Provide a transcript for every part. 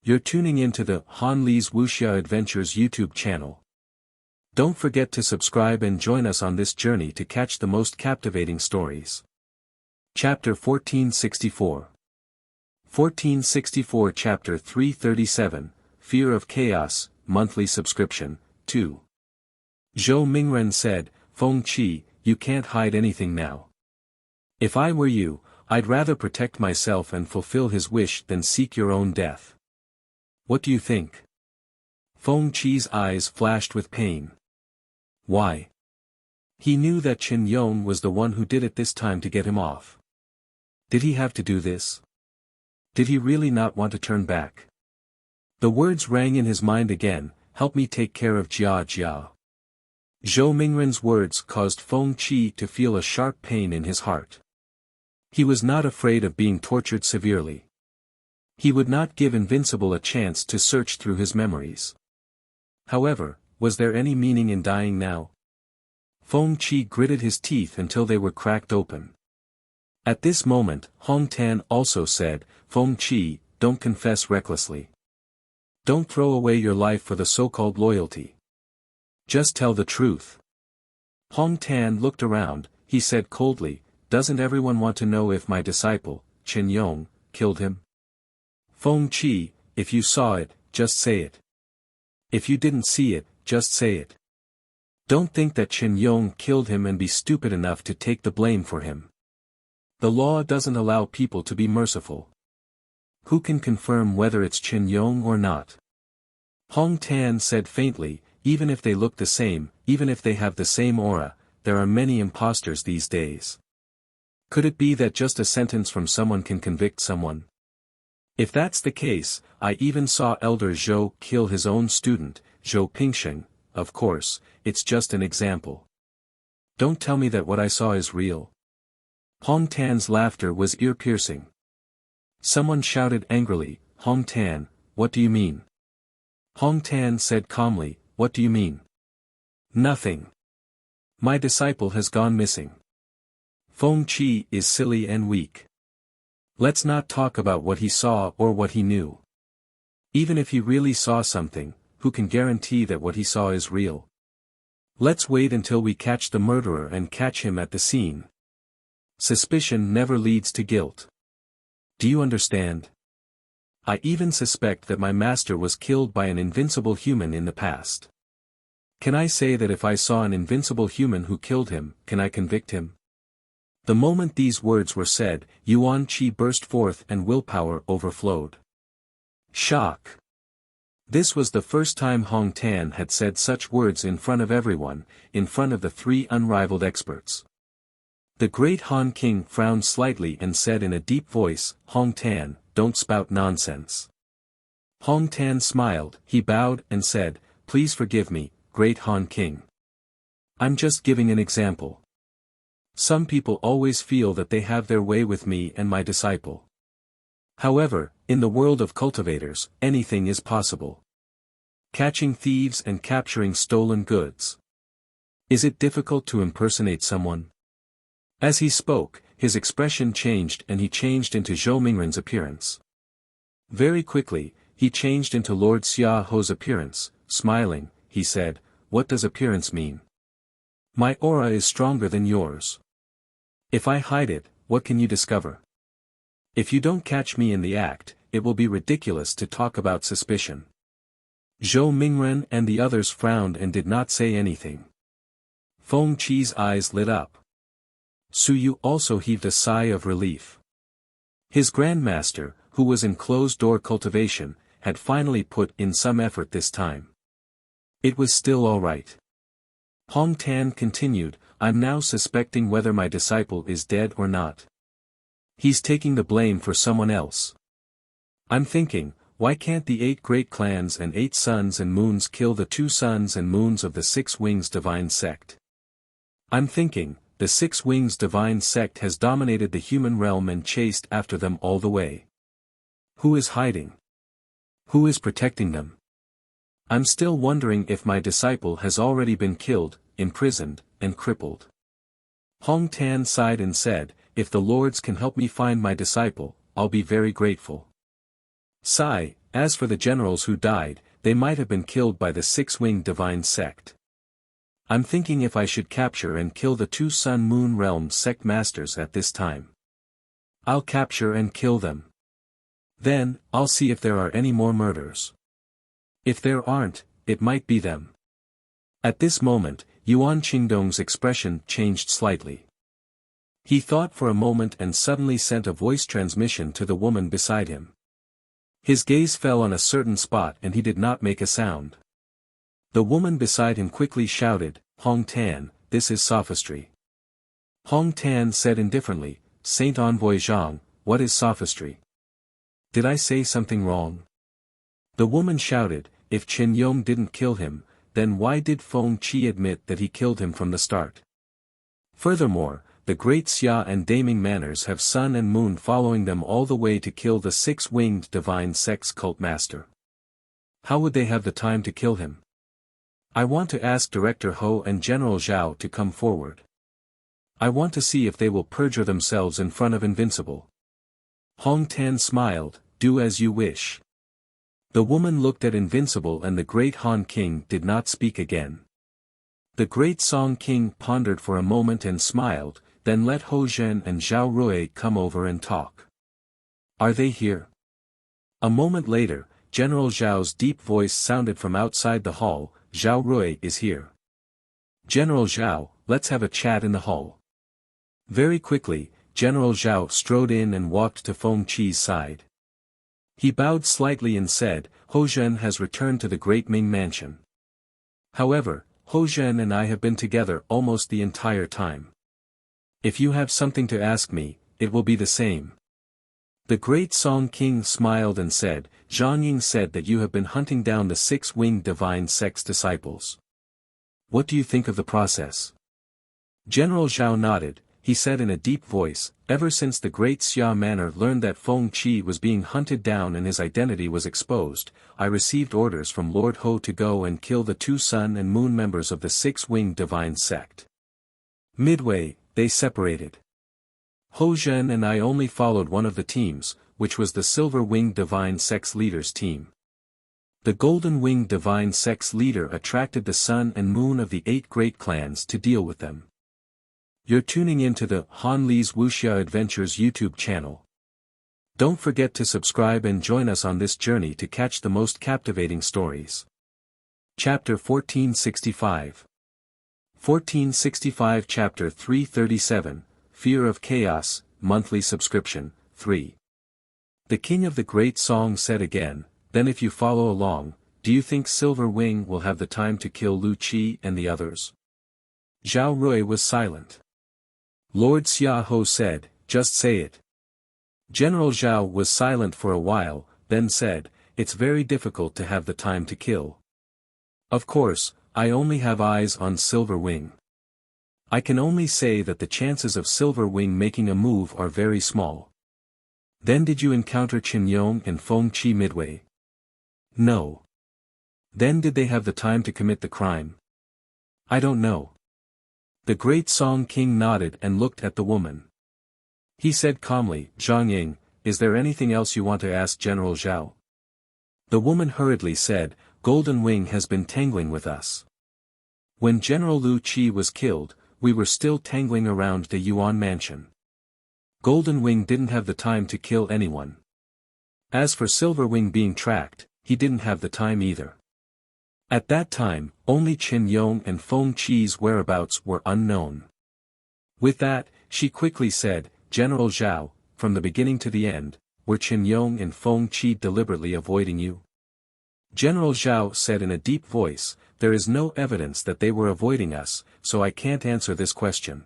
You're tuning into the Han Li's Wuxia Adventures YouTube channel. Don't forget to subscribe and join us on this journey to catch the most captivating stories. Chapter 1464 1464 Chapter 337, Fear of Chaos, Monthly Subscription, 2. Zhou Mingren said, "Feng Qi, you can't hide anything now. If I were you, I'd rather protect myself and fulfill his wish than seek your own death. What do you think?" Feng Qi's eyes flashed with pain. Why? He knew that Qin Yong was the one who did it this time to get him off. Did he have to do this? Did he really not want to turn back? The words rang in his mind again, "Help me take care of Jia Jia." Zhou Mingren's words caused Feng Qi to feel a sharp pain in his heart. He was not afraid of being tortured severely. He would not give Invincible a chance to search through his memories. However, was there any meaning in dying now? Feng Qi gritted his teeth until they were cracked open. At this moment, Hong Tan also said, "Feng Qi, don't confess recklessly. Don't throw away your life for the so-called loyalty. Just tell the truth." Hong Tan looked around, he said coldly, "Doesn't everyone want to know if my disciple, Qin Yong, killed him? Feng Qi, if you saw it, just say it. If you didn't see it, just say it. Don't think that Qin Yong killed him and be stupid enough to take the blame for him. The law doesn't allow people to be merciful. Who can confirm whether it's Qin Yong or not?" Hong Tan said faintly, "Even if they look the same, even if they have the same aura, there are many imposters these days. Could it be that just a sentence from someone can convict someone? If that's the case, I even saw Elder Zhou kill his own student, Zhou Pingsheng. Of course, it's just an example. Don't tell me that what I saw is real." Hong Tan's laughter was ear-piercing. Someone shouted angrily, "Hong Tan, what do you mean?" Hong Tan said calmly, "What do you mean?" "Nothing. My disciple has gone missing. Feng Qi is silly and weak. Let's not talk about what he saw or what he knew. Even if he really saw something, who can guarantee that what he saw is real? Let's wait until we catch the murderer and catch him at the scene. Suspicion never leads to guilt. Do you understand? I even suspect that my master was killed by an invincible human in the past. Can I say that if I saw an invincible human who killed him, can I convict him?" The moment these words were said, Yuan Qi burst forth and willpower overflowed. Shock. This was the first time Hong Tan had said such words in front of everyone, in front of the three unrivaled experts. The great Han King frowned slightly and said in a deep voice, "Hong Tan, don't spout nonsense." Hong Tan smiled, he bowed and said, "Please forgive me, great Han King. I'm just giving an example. Some people always feel that they have their way with me and my disciple. However, in the world of cultivators, anything is possible. Catching thieves and capturing stolen goods. Is it difficult to impersonate someone?" As he spoke, his expression changed and he changed into Zhou Mingren's appearance. Very quickly, he changed into Lord Xia Ho's appearance. Smiling, he said, "What does appearance mean? My aura is stronger than yours. If I hide it, what can you discover? If you don't catch me in the act, it will be ridiculous to talk about suspicion." Zhou Mingren and the others frowned and did not say anything. Feng Qi's eyes lit up. Su Yu also heaved a sigh of relief. His grandmaster, who was in closed-door cultivation, had finally put in some effort this time. It was still all right. Hong Tan continued, "I'm now suspecting whether my disciple is dead or not. He's taking the blame for someone else. I'm thinking, why can't the 8 great clans and 8 suns and moons kill the 2 suns and moons of the 6 Wings Divine Sect? I'm thinking, the 6 Wings Divine Sect has dominated the human realm and chased after them all the way. Who is hiding? Who is protecting them? I'm still wondering if my disciple has already been killed, imprisoned, and crippled." Hong Tan sighed and said, "If the lords can help me find my disciple, I'll be very grateful." "Sigh, as for the generals who died, they might have been killed by the six-winged divine sect. I'm thinking if I should capture and kill the two Sun-Moon Realm sect masters at this time. I'll capture and kill them. Then, I'll see if there are any more murders. If there aren't, it might be them. At this moment, Yuan Qingdong's expression changed slightly. He thought for a moment and suddenly sent a voice transmission to the woman beside him. His gaze fell on a certain spot and he did not make a sound. The woman beside him quickly shouted, "Hong Tan, this is sophistry." Hong Tan said indifferently, "Saint Envoy Zhang, what is sophistry? Did I say something wrong?" The woman shouted, "If Qin Yong didn't kill him, then why did Feng Qi admit that he killed him from the start? Furthermore, the great Xia and Daming Manners have Sun and Moon following them all the way to kill the six-winged divine sect's cult master. How would they have the time to kill him? I want to ask Director Ho and General Zhao to come forward. I want to see if they will perjure themselves in front of Invincible." Hong Tan smiled, "Do as you wish." The woman looked at Invincible and the great Han King did not speak again. The great Song King pondered for a moment and smiled, then let Ho Zhen and Zhao Rui come over and talk. "Are they here?" A moment later, General Zhao's deep voice sounded from outside the hall, "Zhao Rui is here. General Zhao, let's have a chat in the hall." Very quickly, General Zhao strode in and walked to Feng Qi's side. He bowed slightly and said, "Ho Zhen has returned to the Great Ming Mansion. However, Ho Zhen and I have been together almost the entire time. If you have something to ask me, it will be the same." The great Song King smiled and said, "Zhang Ying said that you have been hunting down the six-winged divine sect's disciples. What do you think of the process?" General Zhao nodded. He said in a deep voice, "Ever since the great Xia Manor learned that Feng Qi was being hunted down and his identity was exposed, I received orders from Lord Ho to go and kill the two Sun and Moon members of the six-winged divine sect. Midway, they separated. Ho Zhen and I only followed one of the teams, which was the Silver-Winged Divine Sect's leader's team. The Golden-Winged Divine Sect's leader attracted the Sun and Moon of the 8 great clans to deal with them." You're tuning into the Han Li's Wuxia Adventures YouTube channel. Don't forget to subscribe and join us on this journey to catch the most captivating stories. Chapter 1465. 1465 Chapter 337, Fear of Chaos, Monthly Subscription, 3. The King of the Great Song said again, "Then if you follow along, do you think Silver Wing will have the time to kill Lu Qi and the others?" Zhao Rui was silent. Lord Xia Ho said, "Just say it." General Zhao was silent for a while, then said, "It's very difficult to have the time to kill. Of course, I only have eyes on Silver Wing. I can only say that the chances of Silver Wing making a move are very small." "Then did you encounter Qin Yong and Feng Qi midway?" "No." "Then did they have the time to commit the crime?" "I don't know." The great Song King nodded and looked at the woman. He said calmly, "Zhang Ying, is there anything else you want to ask General Zhao?" The woman hurriedly said, "Golden Wing has been tangling with us. When General Lu Qi was killed, we were still tangling around the Yuan mansion. Golden Wing didn't have the time to kill anyone. As for Silver Wing being tracked, he didn't have the time either. At that time, only Qin Yong and Feng Qi's whereabouts were unknown." With that, she quickly said, "General Zhao, from the beginning to the end, were Qin Yong and Feng Qi deliberately avoiding you?" General Zhao said in a deep voice, "There is no evidence that they were avoiding us, so I can't answer this question."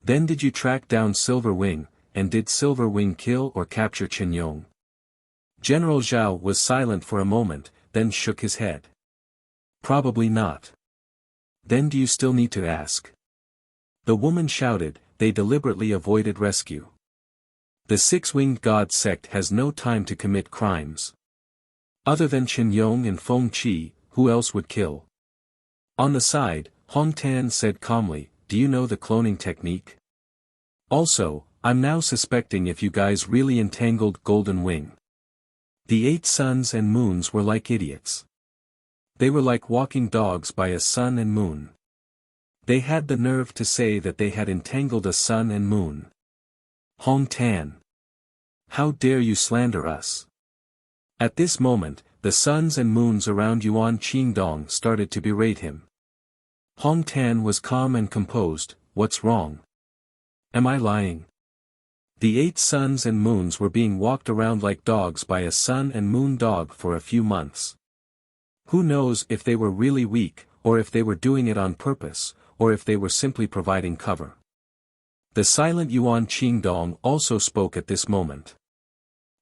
"Then did you track down Silver Wing, and did Silver Wing kill or capture Qin Yong?" General Zhao was silent for a moment, then shook his head. "Probably not." "Then do you still need to ask?" The woman shouted, "They deliberately avoided rescue. The six-winged god sect has no time to commit crimes. Other than Qin Yong and Feng Qi, who else would kill?" On the side, Hong Tan said calmly, "Do you know the cloning technique? Also, I'm now suspecting if you guys really entangled Golden Wing. The 8 suns and moons were like idiots. They were like walking dogs by a sun and moon. They had the nerve to say that they had entangled a sun and moon. Hong Tan. How dare you slander us? At this moment, the suns and moons around Yuan Qingdong started to berate him. Hong Tan was calm and composed. What's wrong? Am I lying? The 8 suns and moons were being walked around like dogs by a sun and moon dog for a few months. Who knows if they were really weak, or if they were doing it on purpose, or if they were simply providing cover. The silent Yuan Qingdong also spoke at this moment.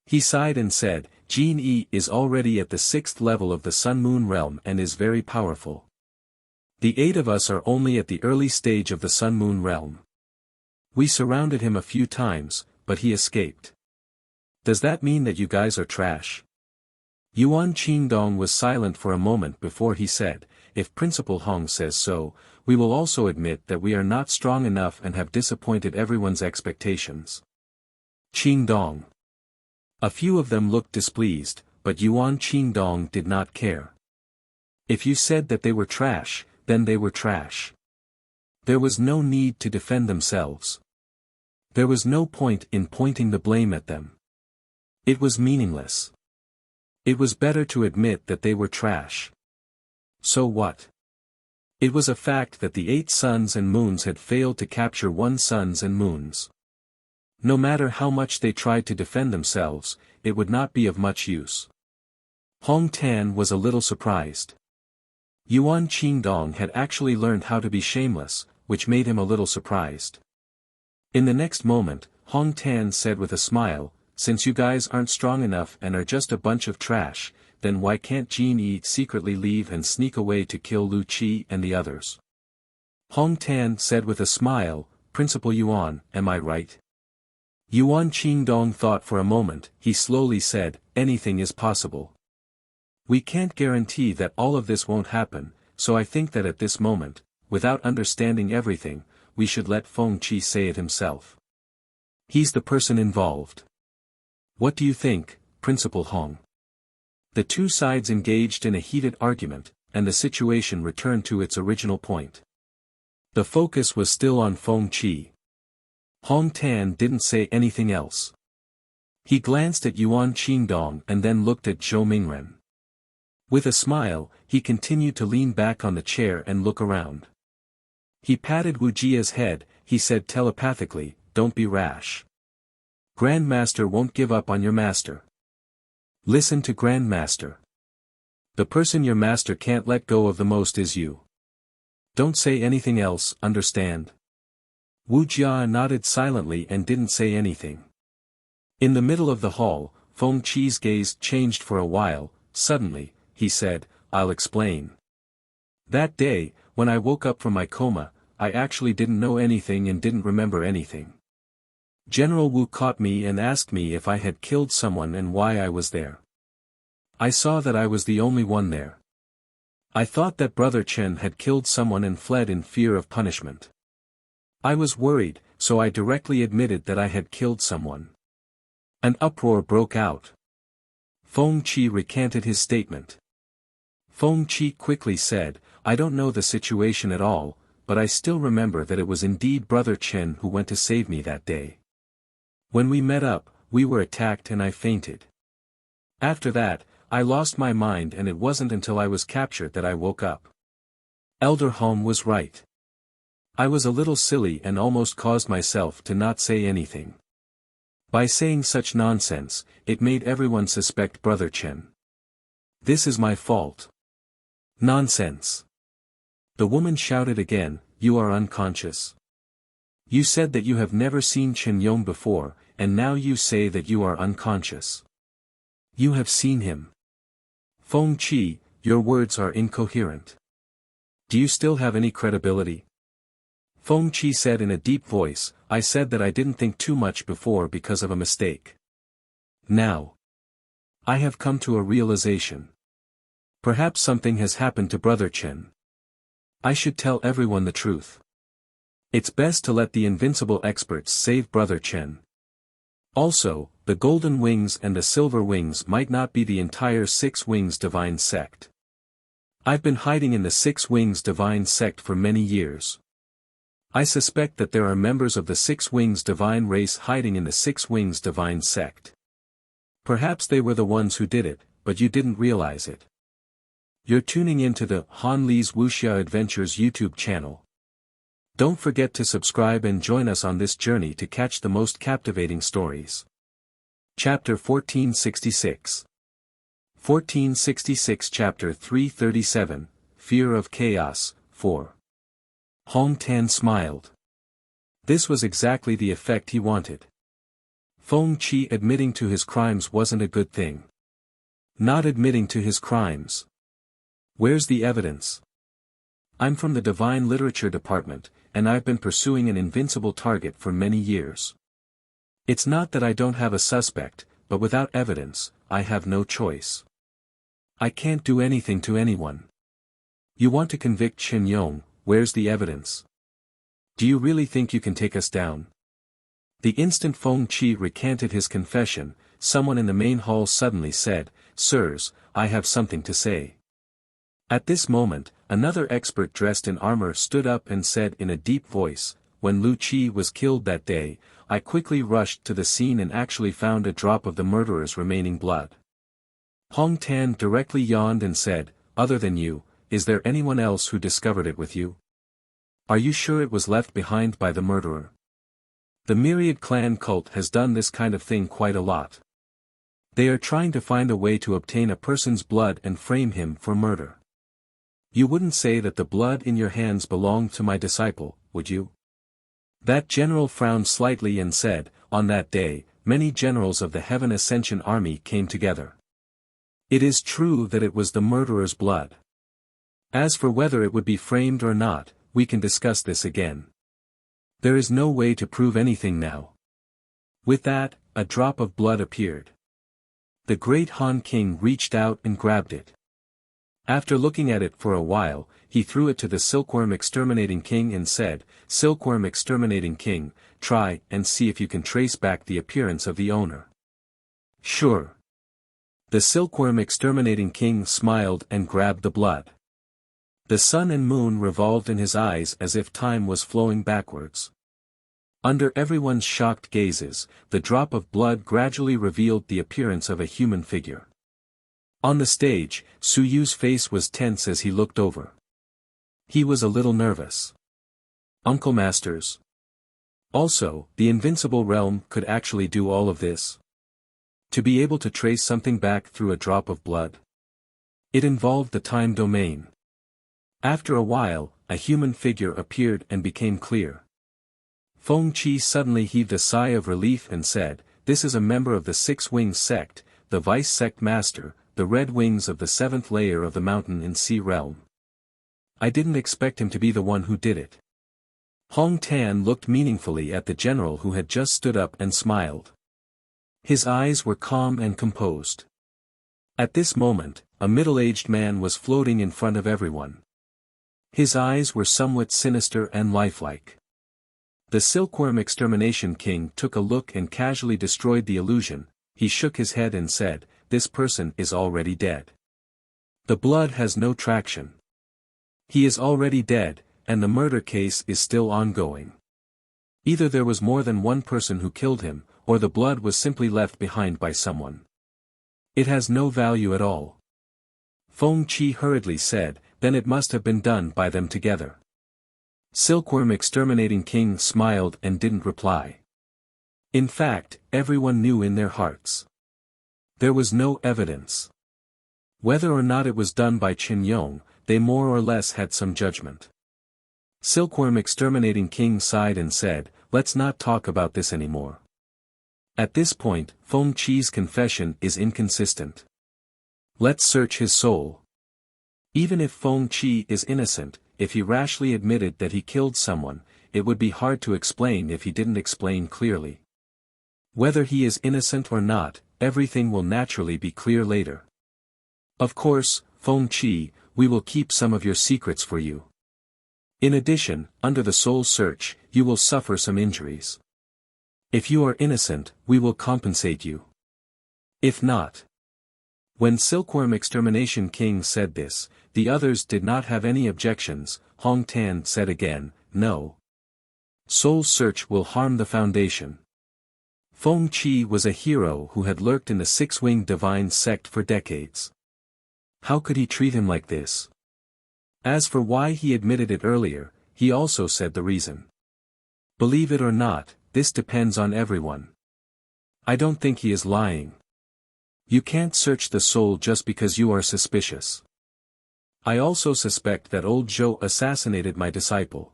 He sighed and said, Jin Yi is already at the 6th level of the Sun-Moon realm and is very powerful. The 8 of us are only at the early stage of the Sun-Moon realm. We surrounded him a few times, but he escaped. Does that mean that you guys are trash? Yuan Qingdong was silent for a moment before he said, if Principal Hong says so, we will also admit that we are not strong enough and have disappointed everyone's expectations. Qingdong. A few of them looked displeased, but Yuan Qingdong did not care. If you said that they were trash, then they were trash. There was no need to defend themselves. There was no point in pointing the blame at them. It was meaningless. It was better to admit that they were trash. So what? It was a fact that the 8 suns and moons had failed to capture 1 suns and moons. No matter how much they tried to defend themselves, it would not be of much use. Hong Tan was a little surprised. Yuan Qingdong had actually learned how to be shameless, which made him a little surprised. In the next moment, Hong Tan said with a smile, since you guys aren't strong enough and are just a bunch of trash, then why can't Jin Yi secretly leave and sneak away to kill Lu Qi and the others? Hong Tan said with a smile, Principal Yuan, am I right? Yuan Qingdong thought for a moment. He slowly said, anything is possible. We can't guarantee that all of this won't happen, so I think that at this moment, without understanding everything, we should let Feng Qi say it himself. He's the person involved. What do you think, Principal Hong? The two sides engaged in a heated argument, and the situation returned to its original point. The focus was still on Feng Qi. Hong Tan didn't say anything else. He glanced at Yuan Qingdong and then looked at Zhou Mingren. With a smile, he continued to lean back on the chair and look around. He patted Wuxia's head. He said telepathically, don't be rash. Grandmaster won't give up on your master. Listen to Grandmaster. The person your master can't let go of the most is you. Don't say anything else, understand? Wuxia nodded silently and didn't say anything. In the middle of the hall, Feng Qi's gaze changed for a while. Suddenly, he said, I'll explain. That day, when I woke up from my coma, I actually didn't know anything and didn't remember anything. General Wu caught me and asked me if I had killed someone and why I was there. I saw that I was the only one there. I thought that Brother Chen had killed someone and fled in fear of punishment. I was worried, so I directly admitted that I had killed someone. An uproar broke out. Feng Qi recanted his statement. Feng Qi quickly said, I don't know the situation at all, but I still remember that it was indeed Brother Chen who went to save me that day. When we met up, we were attacked and I fainted. After that, I lost my mind and it wasn't until I was captured that I woke up. Elder Hom was right. I was a little silly and almost caused myself to not say anything. By saying such nonsense, it made everyone suspect Brother Chen. This is my fault. Nonsense. The woman shouted again, you are unconscious. You said that you have never seen Chen Yong before, and now you say that you are unconscious. You have seen him. Feng Qi, your words are incoherent. Do you still have any credibility? Feng Qi said in a deep voice, I said that I didn't think too much before because of a mistake. Now, I have come to a realization. Perhaps something has happened to Brother Chen. I should tell everyone the truth. It's best to let the invincible experts save Brother Chen. Also, The Golden Wings and the Silver Wings might not be the entire Six Wings Divine sect. I've been hiding in the Six Wings Divine sect for many years. I suspect that there are members of the Six Wings Divine race hiding in the Six Wings Divine sect. Perhaps they were the ones who did it, but you didn't realize it. You're tuning into the Han Li's Wuxia Adventures YouTube channel. Don't forget to subscribe and join us on this journey to catch the most captivating stories. Chapter 1466. 1466 Chapter 337, Fear of Chaos, 4. Hong Tan smiled. This was exactly the effect he wanted. Feng Qi admitting to his crimes wasn't a good thing. Not admitting to his crimes. Where's the evidence? I'm from the Divine Literature Department, and I've been pursuing an invincible target for many years. It's not that I don't have a suspect, but without evidence, I have no choice. I can't do anything to anyone. You want to convict Qin Yong, where's the evidence? Do you really think you can take us down? The instant Feng Qi recanted his confession, someone in the main hall suddenly said, "Sirs, I have something to say." At this moment, another expert dressed in armor stood up and said in a deep voice, "When Lu Qi was killed that day, I quickly rushed to the scene and actually found a drop of the murderer's remaining blood." Hong Tan directly yawned and said, "Other than you, is there anyone else who discovered it with you? Are you sure it was left behind by the murderer? The Myriad clan cult has done this kind of thing quite a lot. They are trying to find a way to obtain a person's blood and frame him for murder. You wouldn't say that the blood in your hands belonged to my disciple, would you?" That general frowned slightly and said, "On that day, many generals of the Heaven Ascension Army came together. It is true that it was the murderer's blood. As for whether it would be framed or not, we can discuss this again. There is no way to prove anything now." With that, a drop of blood appeared. The great Han King reached out and grabbed it. After looking at it for a while, he threw it to the Silkworm Exterminating King and said, "Silkworm Exterminating King, try and see if you can trace back the appearance of the owner." "Sure." The Silkworm Exterminating King smiled and grabbed the blood. The sun and moon revolved in his eyes as if time was flowing backwards. Under everyone's shocked gazes, the drop of blood gradually revealed the appearance of a human figure. On the stage, Su Yu's face was tense as he looked over. He was a little nervous. "Uncle Masters. Also, the Invincible Realm could actually do all of this? To be able to trace something back through a drop of blood? It involved the time domain." After a while, a human figure appeared and became clear. Feng Qi suddenly heaved a sigh of relief and said, "This is a member of the Six Wings sect, the Vice Sect Master, the Red Wings of the seventh layer of the Mountain and Sea Realm. I didn't expect him to be the one who did it." Hong Tan looked meaningfully at the general who had just stood up and smiled. His eyes were calm and composed. At this moment, a middle-aged man was floating in front of everyone. His eyes were somewhat sinister and lifelike. The Silkworm Extermination King took a look and casually destroyed the illusion. He shook his head and said, "This person is already dead. The blood has no traction. He is already dead, and the murder case is still ongoing. Either there was more than one person who killed him, or the blood was simply left behind by someone. It has no value at all." Feng Qi hurriedly said, "Then it must have been done by them together." Silkworm Exterminating King smiled and didn't reply. In fact, everyone knew in their hearts. There was no evidence. Whether or not it was done by Qin Yong, they more or less had some judgment. Silkworm Exterminating King sighed and said, "Let's not talk about this anymore. At this point, Feng Qi's confession is inconsistent. Let's search his soul. Even if Feng Qi is innocent, if he rashly admitted that he killed someone, it would be hard to explain if he didn't explain clearly. Whether he is innocent or not, everything will naturally be clear later. Of course, Feng Qi, we will keep some of your secrets for you. In addition, under the soul search, you will suffer some injuries. If you are innocent, we will compensate you. If not. When Silkworm Extermination King said this, the others did not have any objections. Hong Tan said again, no. Soul search will harm the Foundation. Feng Qi was a hero who had lurked in the Six-Winged Divine Sect for decades. How could he treat him like this? As for why he admitted it earlier, he also said the reason. Believe it or not, this depends on everyone. I don't think he is lying. You can't search the soul just because you are suspicious. I also suspect that old Zhou assassinated my disciple.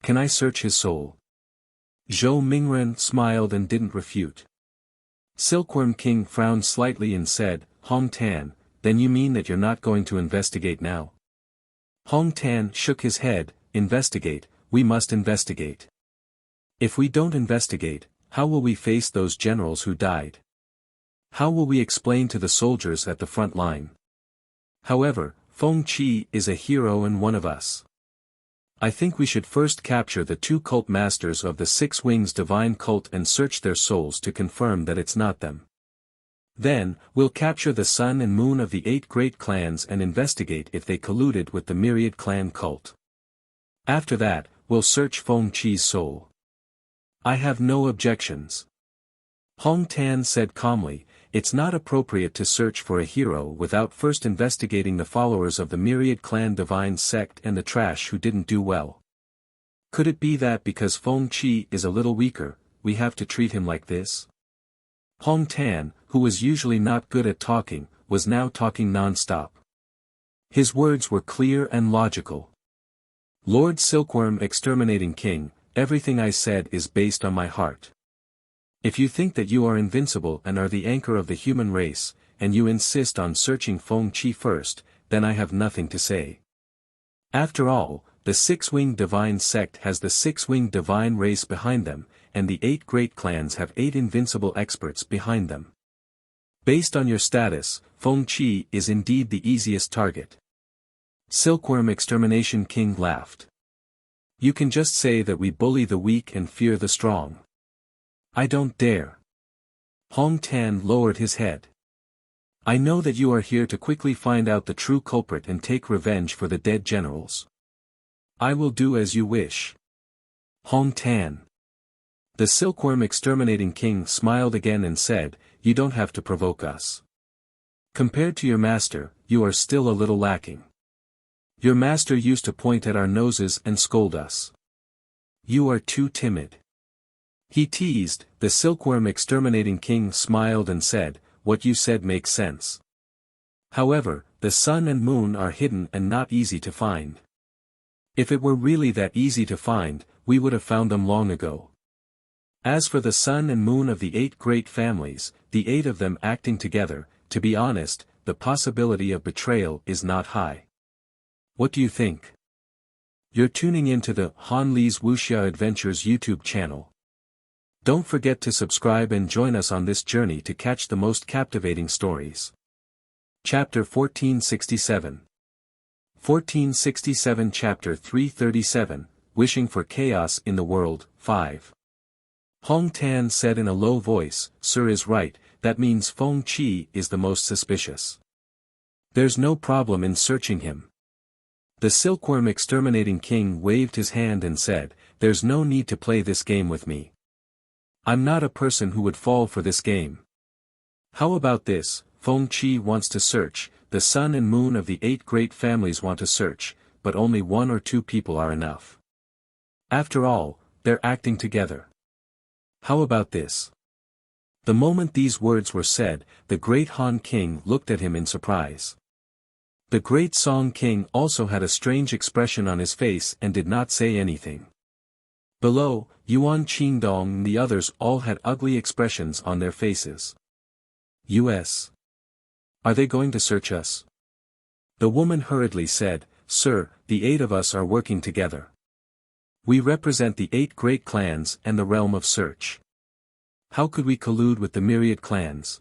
Can I search his soul? Zhou Mingren smiled and didn't refute. Silkworm King frowned slightly and said, Hong Tan, then you mean that you're not going to investigate now? Hong Tan shook his head, investigate, we must investigate. If we don't investigate, how will we face those generals who died? How will we explain to the soldiers at the front line? However, Feng Qi is a hero and one of us. I think we should first capture the two cult masters of the Six Wings Divine Cult and search their souls to confirm that it's not them. Then, we'll capture the Sun and Moon of the 8 Great Clans and investigate if they colluded with the Myriad Clan cult. After that, we'll search Feng Qi's soul. I have no objections. Hong Tan said calmly, it's not appropriate to search for a hero without first investigating the followers of the Myriad Clan Divine Sect and the trash who didn't do well. Could it be that because Feng Qi is a little weaker, we have to treat him like this? Hong Tan, who was usually not good at talking, was now talking non-stop. His words were clear and logical. Lord Silkworm Exterminating King, everything I said is based on my heart. If you think that you are invincible and are the anchor of the human race, and you insist on searching Feng Qi first, then I have nothing to say. After all, the Six-Winged Divine Sect has the Six-Winged Divine Race behind them, and the 8 Great Clans have 8 invincible experts behind them. Based on your status, Feng Qi is indeed the easiest target. Silkworm Extermination King laughed. You can just say that we bully the weak and fear the strong. I don't dare. Hong Tan lowered his head. I know that you are here to quickly find out the true culprit and take revenge for the dead generals. I will do as you wish. Hong Tan. The Silkworm Exterminating King smiled again and said, you don't have to provoke us. Compared to your master, you are still a little lacking. Your master used to point at our noses and scold us. You are too timid. He teased. The Silkworm Exterminating King smiled and said, what you said makes sense. However, the Sun and Moon are hidden and not easy to find. If it were really that easy to find, we would have found them long ago. As for the Sun and Moon of the 8 great families, the 8 of them acting together, to be honest, the possibility of betrayal is not high. What do you think? You're tuning into the Han Li's Wuxia Adventures YouTube channel. Don't forget to subscribe and join us on this journey to catch the most captivating stories. Chapter 1467. 1467 Chapter 337, Wishing for Chaos in the World, 5. Hong Tan said in a low voice, Sir is right, that means Feng Qi is the most suspicious. There's no problem in searching him. The Silkworm Exterminating King waved his hand and said, there's no need to play this game with me. I'm not a person who would fall for this game. How about this? Feng Qi wants to search, the Sun and Moon of the 8 great families want to search, but only 1 or 2 people are enough. After all, they're acting together. How about this? The moment these words were said, the great Han King looked at him in surprise. The great Song King also had a strange expression on his face and did not say anything. Below, Yuan Qingdong and the others all had ugly expressions on their faces. U.S. Are they going to search us? The woman hurriedly said, Sir, the 8 of us are working together. We represent the 8 great clans and the realm of search. How could we collude with the myriad clans?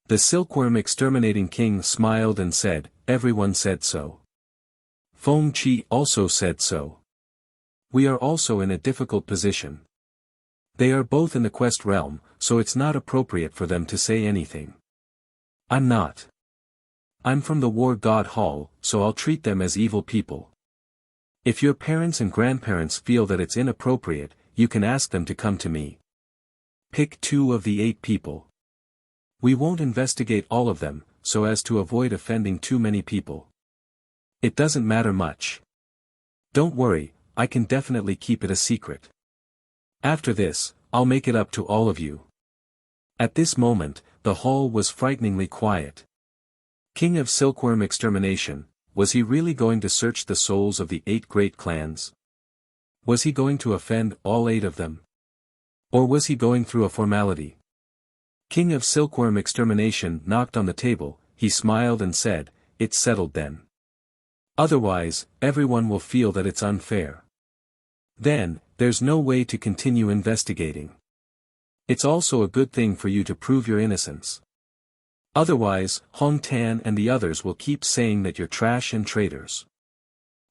The Silkworm Exterminating King smiled and said, everyone said so. Feng Qi also said so. We are also in a difficult position. They are both in the quest realm, so it's not appropriate for them to say anything. I'm not. I'm from the War God Hall, so I'll treat them as evil people. If your parents and grandparents feel that it's inappropriate, you can ask them to come to me. Pick 2 of the 8 people. We won't investigate all of them, so as to avoid offending too many people. It doesn't matter much. Don't worry, I can definitely keep it a secret. After this, I'll make it up to all of you. At this moment, the hall was frighteningly quiet. King of Silkworm Extermination, was he really going to search the souls of the 8 great clans? Was he going to offend all 8 of them? Or was he going through a formality? King of Silkworm Extermination knocked on the table, he smiled and said, "It's settled then. Otherwise, everyone will feel that it's unfair. Then, there's no way to continue investigating. It's also a good thing for you to prove your innocence. Otherwise, Hong Tan and the others will keep saying that you're trash and traitors.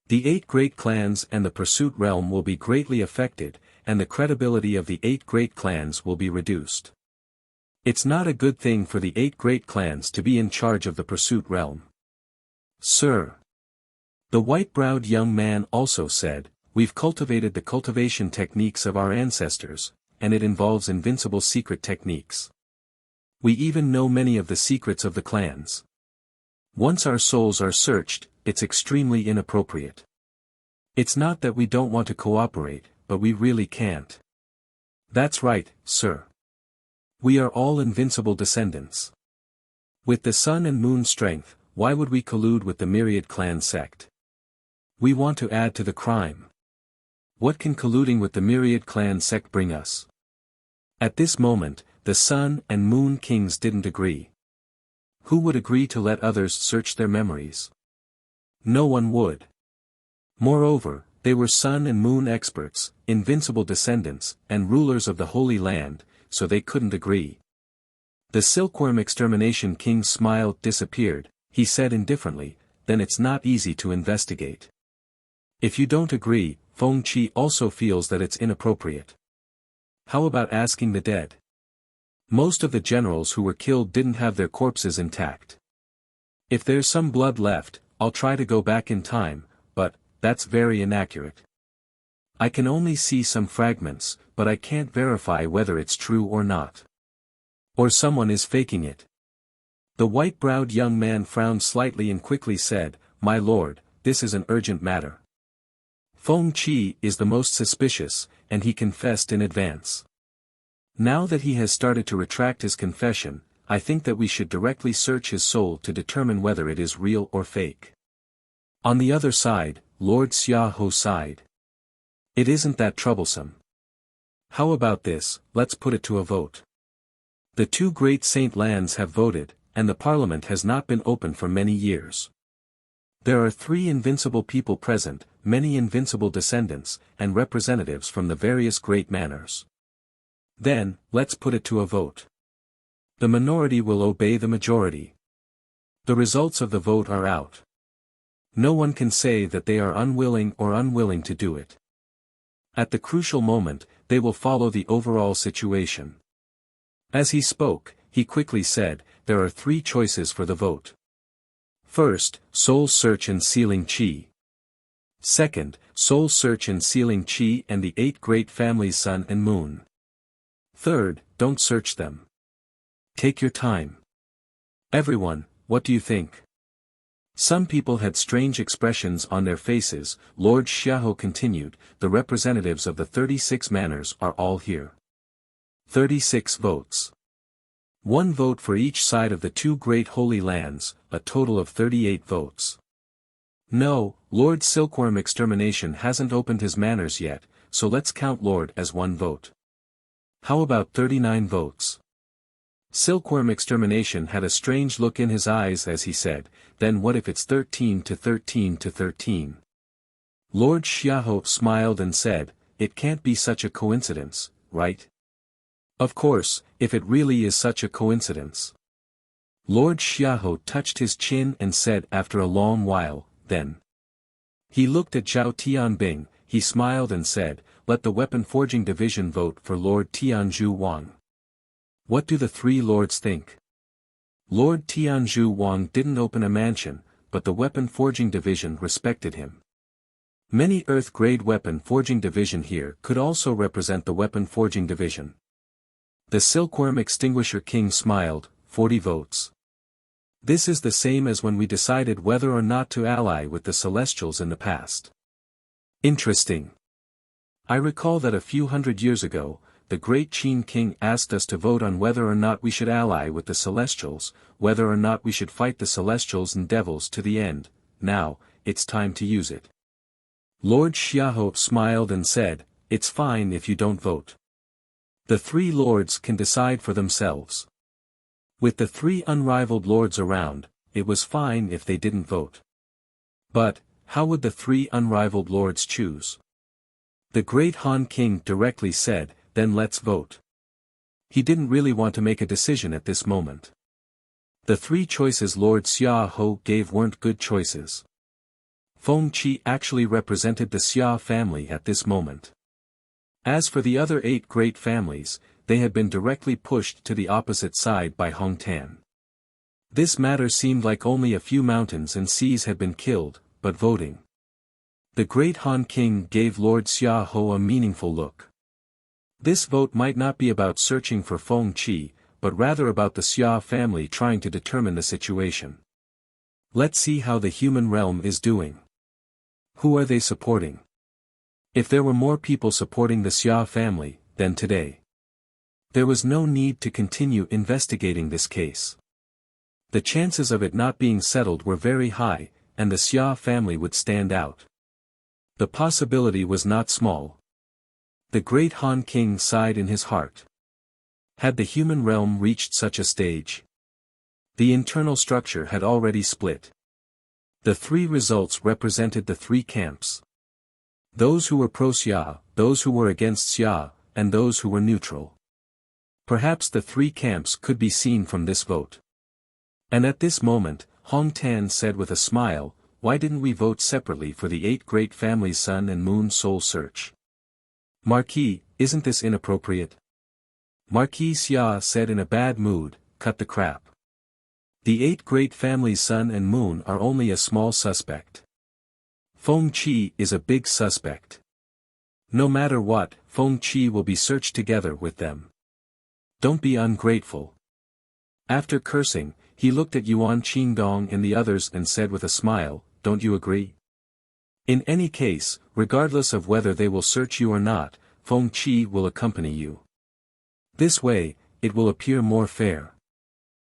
The 8 great clans and the pursuit realm will be greatly affected, and the credibility of the 8 great clans will be reduced. It's not a good thing for the 8 great clans to be in charge of the pursuit realm." "Sir." The white-browed young man also said, "We've cultivated the cultivation techniques of our ancestors, and it involves invincible secret techniques. We even know many of the secrets of the clans. Once our souls are searched, it's extremely inappropriate. It's not that we don't want to cooperate, but we really can't." "That's right, sir. We are all invincible descendants. With the sun and moon strength, why would we collude with the myriad clan sect? We want to add to the crime. What can colluding with the myriad clan sect bring us?" At this moment, the sun and moon kings didn't agree. Who would agree to let others search their memories? No one would. Moreover, they were sun and moon experts, invincible descendants, and rulers of the Holy Land, so they couldn't agree. The Silkworm Extermination King smiled, disappeared. He said indifferently, "Then it's not easy to investigate. If you don't agree, Feng Qi also feels that it's inappropriate. How about asking the dead? Most of the generals who were killed didn't have their corpses intact. If there's some blood left, I'll try to go back in time, but that's very inaccurate. I can only see some fragments, but I can't verify whether it's true or not. Or someone is faking it." The white-browed young man frowned slightly and quickly said, "My lord, this is an urgent matter. Feng Qi is the most suspicious, and he confessed in advance. Now that he has started to retract his confession, I think that we should directly search his soul to determine whether it is real or fake." On the other side, Lord Xiaohu sighed. "It isn't that troublesome. How about this, let's put it to a vote. The 2 great saint lands have voted, and the parliament has not been open for many years. There are 3 invincible people present, many invincible descendants, and representatives from the various great manors. Then, let's put it to a vote. The minority will obey the majority. The results of the vote are out. No one can say that they are unwilling to do it. At the crucial moment, they will follow the overall situation." As he spoke, he quickly said, "There are 3 choices for the vote. First, soul search and sealing qi. Second, soul search and sealing qi and the 8 great families sun and moon. Third, don't search them. Take your time. Everyone, what do you think?" Some people had strange expressions on their faces. Lord Xiaohu continued, "The representatives of the 36 manors are all here. 36 votes. 1 vote for each side of the 2 great holy lands, a total of 38 votes. No, Lord Silkworm Extermination hasn't opened his manors yet, so let's count Lord as 1 vote. How about 39 votes? Silkworm Extermination had a strange look in his eyes as he said, "Then what if it's 13 to 13 to 13? Lord Xiaohu smiled and said, "It can't be such a coincidence, right?" "Of course, if it really is such a coincidence." Lord Xiaohu touched his chin and said after a long while, "Then." He looked at Zhao Tianbing, he smiled and said, let the Weapon Forging Division vote for Lord Tianzhu Wang. What do the three lords think? Lord Tianzhu Wang didn't open a mansion, but the Weapon Forging Division respected him. Many Earth-grade Weapon Forging Division here could also represent the Weapon Forging Division. The Silkworm Extinguisher King smiled, 40 votes. This is the same as when we decided whether or not to ally with the Celestials in the past. Interesting. I recall that a few hundred years ago, the great Qin King asked us to vote on whether or not we should ally with the Celestials, whether or not we should fight the Celestials and Devils to the end. Now, it's time to use it. Lord Xiaoho smiled and said, "It's fine if you don't vote. The three lords can decide for themselves." With the three unrivaled lords around, it was fine if they didn't vote. But, how would the three unrivaled lords choose? The great Han King directly said, "Then let's vote." He didn't really want to make a decision at this moment. The three choices Lord Xiaoho gave weren't good choices. Feng Qi actually represented the Xia family at this moment. As for the other 8 great families, they had been directly pushed to the opposite side by Hong Tan. This matter seemed like only a few mountains and seas had been killed, but voting. The great Han King gave Lord Xiaoho a meaningful look. This vote might not be about searching for Feng Qi, but rather about the Xia family trying to determine the situation. Let's see how the human realm is doing. Who are they supporting? If there were more people supporting the Xia family than today, there was no need to continue investigating this case. The chances of it not being settled were very high, and the Xia family would stand out. The possibility was not small. The great Han King sighed in his heart. Had the human realm reached such a stage? The internal structure had already split. The 3 results represented the 3 camps. Those who were pro-Xia, those who were against Xia, and those who were neutral. Perhaps the 3 camps could be seen from this vote. And at this moment, Hong Tan said with a smile, "Why didn't we vote separately for the 8 great families' Sun and Moon soul search?" "Marquis, isn't this inappropriate?" Marquis Xia said in a bad mood, "Cut the crap. The 8 great families Sun and Moon are only a small suspect. Feng Qi is a big suspect. No matter what, Feng Qi will be searched together with them. Don't be ungrateful." After cursing, he looked at Yuan Qingdong and the others and said with a smile, "Don't you agree? In any case, regardless of whether they will search you or not, Feng Qi will accompany you. This way, it will appear more fair."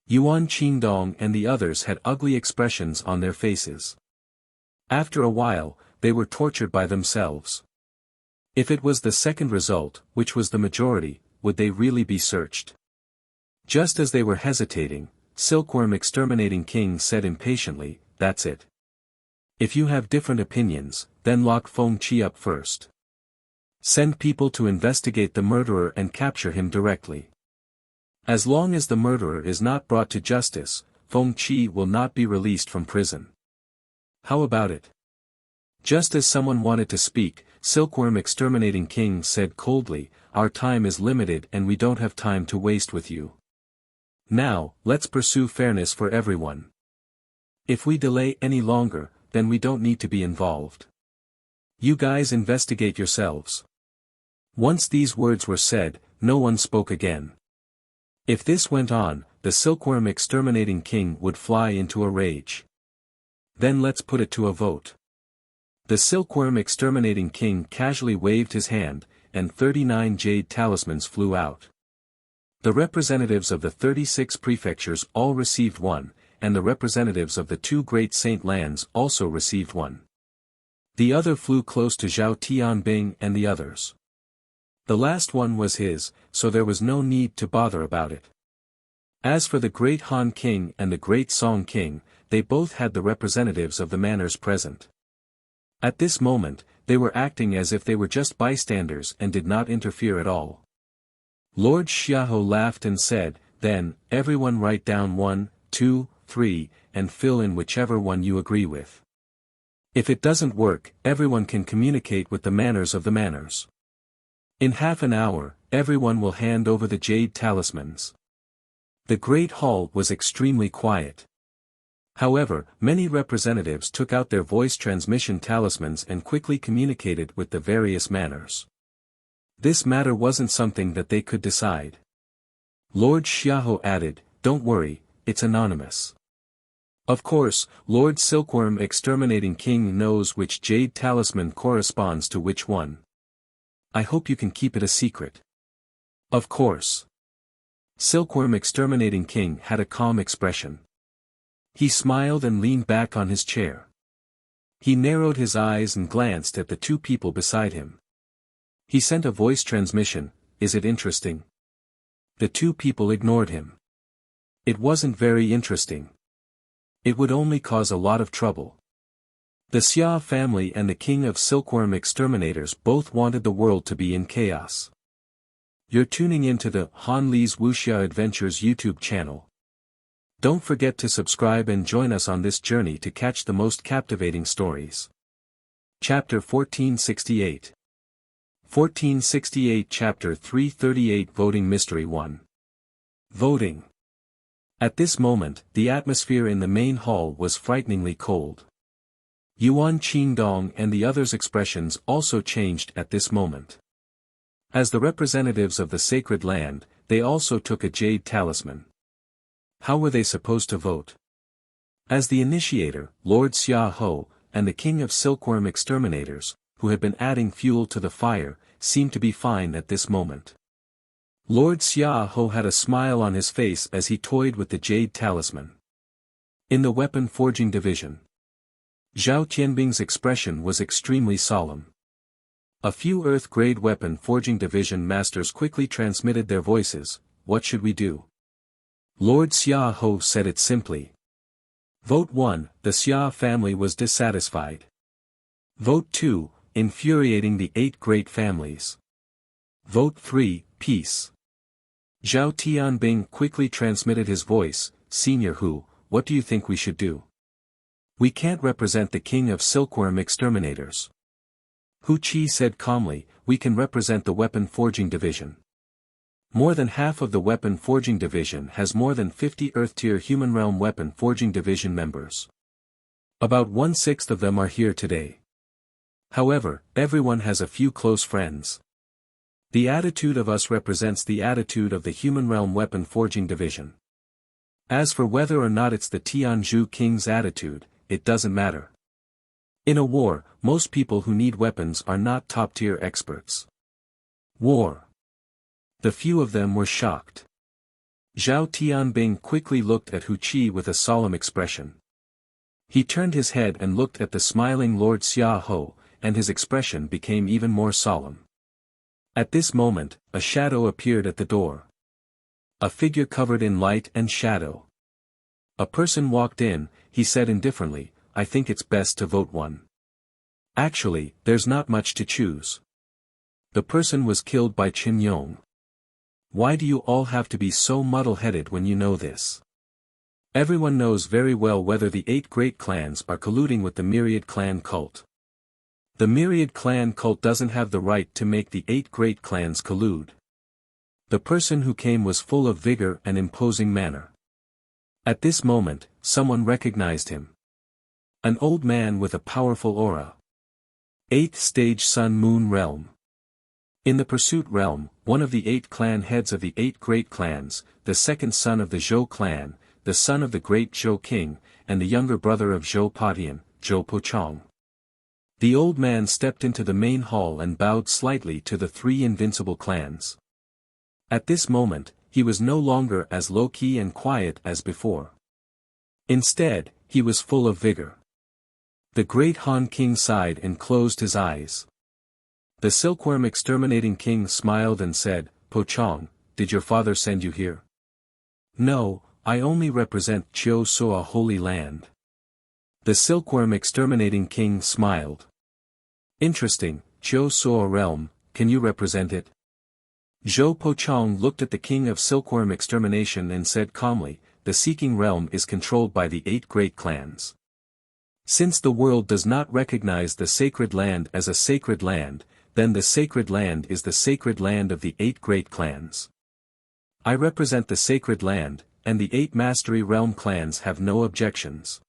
Yuan Qingdong and the others had ugly expressions on their faces. After a while, they were tortured by themselves. If it was the second result, which was the majority, would they really be searched? Just as they were hesitating, Silkworm Exterminating King said impatiently, "That's it. If you have different opinions, then lock Feng Qi up first. Send people to investigate the murderer and capture him directly. As long as the murderer is not brought to justice, Feng Qi will not be released from prison. How about it?" Just as someone wanted to speak, Silkworm Exterminating King said coldly, "Our time is limited and we don't have time to waste with you. Now, let's pursue fairness for everyone. If we delay any longer, then we don't need to be involved. You guys investigate yourselves." Once these words were said, no one spoke again. If this went on, the Silkworm Exterminating King would fly into a rage. "Then let's put it to a vote." The Silkworm Exterminating King casually waved his hand, and 39 jade talismans flew out. The representatives of the 36 prefectures all received one, and the representatives of the 2 great saint lands also received one. The other flew close to Zhao Tianbing and the others. The last one was his, so there was no need to bother about it. As for the great Han King and the great Song King, they both had the representatives of the manors present. At this moment, they were acting as if they were just bystanders and did not interfere at all. Lord Xiaoho laughed and said, "Then, everyone write down 1, 2, 3, and fill in whichever one you agree with. If it doesn't work, everyone can communicate with the manors of the manors. In half an hour, everyone will hand over the jade talismans. The Great Hall was extremely quiet. However, many representatives took out their voice transmission talismans and quickly communicated with the various manners. This matter wasn't something that they could decide. Lord Xiaohou added, "Don't worry, it's anonymous." Of course, Lord Silkworm Exterminating King knows which jade talisman corresponds to which one. I hope you can keep it a secret. Of course. Silkworm Exterminating King had a calm expression. He smiled and leaned back on his chair. He narrowed his eyes and glanced at the two people beside him. He sent a voice transmission, "Is it interesting?" The two people ignored him. It wasn't very interesting. It would only cause a lot of trouble. The Xia family and the King of Silkworm Exterminators both wanted the world to be in chaos. You're tuning into the Han Li's Wuxia Adventures YouTube channel. Don't forget to subscribe and join us on this journey to catch the most captivating stories. Chapter 1468. 1468 Chapter 338 Voting Mystery 1. Voting. At this moment, the atmosphere in the main hall was frighteningly cold. Yuan Qingdong and the others' expressions also changed at this moment. As the representatives of the sacred land, they also took a jade talisman. How were they supposed to vote? As the initiator, Lord Xiaohou, and the King of Silkworm Exterminators, who had been adding fuel to the fire, seemed to be fine at this moment. Lord Xiaohou had a smile on his face as he toyed with the jade talisman. In the weapon forging division, Zhao Tianbing's expression was extremely solemn. A few Earth-grade weapon forging division masters quickly transmitted their voices. What should we do? Lord Xiaohou said it simply. Vote 1, the Xia family was dissatisfied. Vote 2, infuriating the 8 great families. Vote 3, peace. Zhao Tianbing quickly transmitted his voice. Senior Hu, what do you think we should do? We can't represent the King of Silkworm Exterminators. Hu Qi said calmly, we can represent the weapon forging division. More than half of the weapon forging division has more than 50 Earth-tier human realm weapon forging division members. About 1/6 of them are here today. However, everyone has a few close friends. The attitude of us represents the attitude of the human realm weapon forging division. As for whether or not it's the Tianzhu King's attitude, it doesn't matter. In a war, most people who need weapons are not top-tier experts. War. The few of them were shocked. Zhao Tianbing quickly looked at Hu Qi with a solemn expression. He turned his head and looked at the smiling Lord Xiaohou, and his expression became even more solemn. At this moment, a shadow appeared at the door. A figure covered in light and shadow. A person walked in. He said indifferently, I think it's best to vote 1. Actually, there's not much to choose. The person was killed by Qin Yong. Why do you all have to be so muddle-headed when you know this? Everyone knows very well whether the 8 great clans are colluding with the Myriad clan cult. The Myriad clan cult doesn't have the right to make the 8 great clans collude. The person who came was full of vigor and imposing manner. At this moment, someone recognized him. An old man with a powerful aura. 8th stage Sun-Moon realm. In the Pursuit realm, one of the 8 clan heads of the 8 great clans, the second son of the Zhou clan, the son of the great Zhou king, and the younger brother of Zhou Patian, Zhou Pochong. The old man stepped into the main hall and bowed slightly to the 3 invincible clans. At this moment, he was no longer as low-key and quiet as before. Instead, he was full of vigor. The great Han King sighed and closed his eyes. The Silkworm Exterminating King smiled and said, Pochong, did your father send you here? No, I only represent Chiu Soa Holy Land. The Silkworm Exterminating King smiled. Interesting, Chiu Soa realm, can you represent it? Zhou Pochong looked at the King of Silkworm Extermination and said calmly, the Seeking realm is controlled by the 8 great clans. Since the world does not recognize the sacred land as a sacred land, then the sacred land is the sacred land of the 8 great clans. I represent the sacred land, and the 8 mastery realm clans have no objections.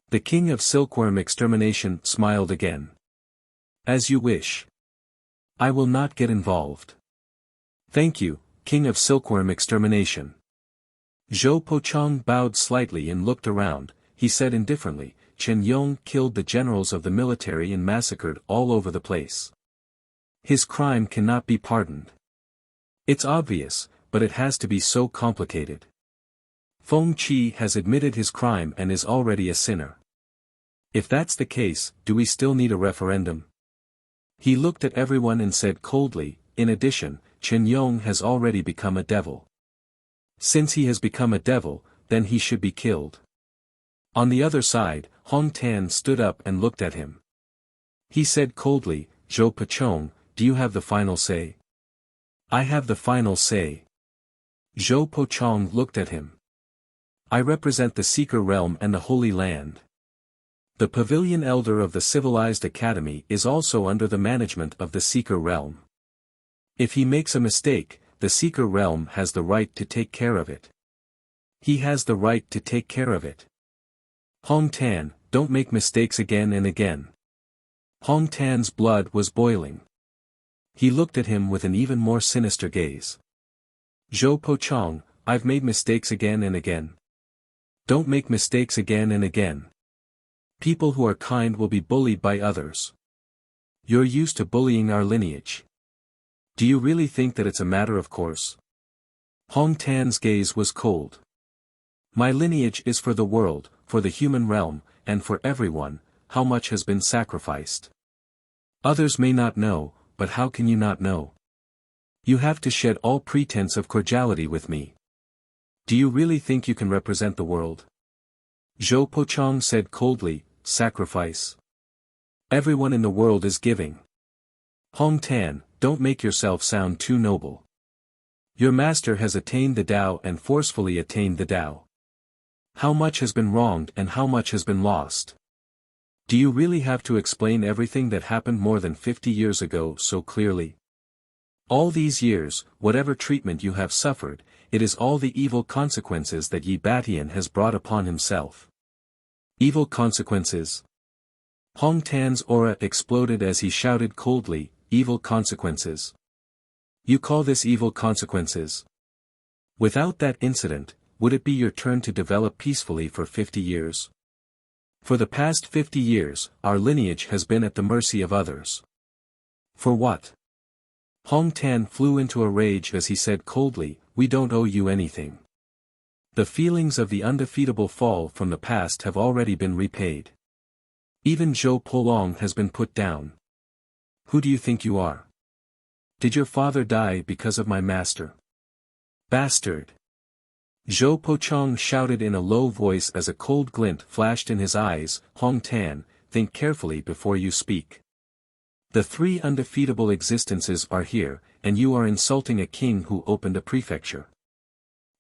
The king of Silkworm Extermination smiled again. As you wish. I will not get involved. Thank you, king of Silkworm Extermination. Zhou Pochong bowed slightly and looked around. He said indifferently, Chen Yong killed the generals of the military and massacred all over the place. His crime cannot be pardoned. It's obvious, but it has to be so complicated. Feng Qi has admitted his crime and is already a sinner. If that's the case, do we still need a referendum? He looked at everyone and said coldly, in addition, Chen Yong has already become a devil. Since he has become a devil, then he should be killed. On the other side, Hong Tan stood up and looked at him. He said coldly, Zhou Pochong, do you have the final say? I have the final say. Zhou Pochong looked at him. I represent the Seeker Realm and the Holy Land. The Pavilion Elder of the Civilized Academy is also under the management of the Seeker Realm. If he makes a mistake, the Seeker Realm has the right to take care of it. He has the right to take care of it. Hong Tan, don't make mistakes again and again. Hong Tan's blood was boiling. He looked at him with an even more sinister gaze. Zhou Pochong, I've made mistakes again and again. Don't make mistakes again and again. People who are kind will be bullied by others. You're used to bullying our lineage. Do you really think that it's a matter of course? Hong Tan's gaze was cold. My lineage is for the world, for the human realm, and for everyone. How much has been sacrificed? Others may not know, but how can you not know? You have to shed all pretense of cordiality with me. Do you really think you can represent the world? Zhou Pochong said coldly, sacrifice. Everyone in the world is giving. Hong Tan, don't make yourself sound too noble. Your master has attained the Tao and forcefully attained the Tao. How much has been wronged and how much has been lost? Do you really have to explain everything that happened more than 50 years ago so clearly? All these years, whatever treatment you have suffered, it is all the evil consequences that Yi Batian has brought upon himself. Evil consequences? Hong Tan's aura exploded as he shouted coldly, evil consequences. You call this evil consequences? Without that incident, would it be your turn to develop peacefully for 50 years? For the past 50 years, our lineage has been at the mercy of others. For what? Hong Tan flew into a rage as he said coldly, we don't owe you anything. The feelings of the undefeatable fall from the past have already been repaid. Even Zhou Polong has been put down. Who do you think you are? Did your father die because of my master? Bastard! Zhou Pochong shouted in a low voice as a cold glint flashed in his eyes, Hong Tan, think carefully before you speak. The 3 undefeatable existences are here, and you are insulting a king who opened a prefecture.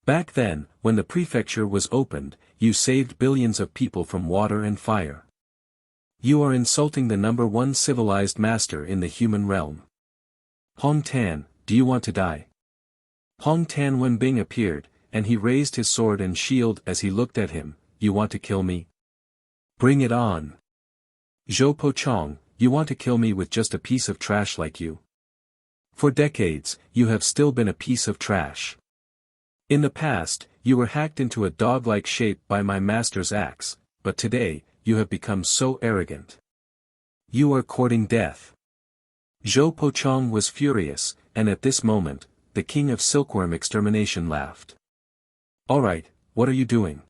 Back then, when the prefecture was opened, you saved billions of people from water and fire. You are insulting the #1 civilized master in the human realm. Hong Tan, do you want to die? Hong Tan Wenbing appeared, and he raised his sword and shield as he looked at him, you want to kill me? Bring it on. Zhou Pochong, you want to kill me with just a piece of trash like you? For decades, you have still been a piece of trash. In the past, you were hacked into a dog-like shape by my master's axe, but today, you have become so arrogant. You are courting death. Zhou Pochong was furious, and at this moment, the king of Silkworm Extermination laughed. Alright, what are you doing?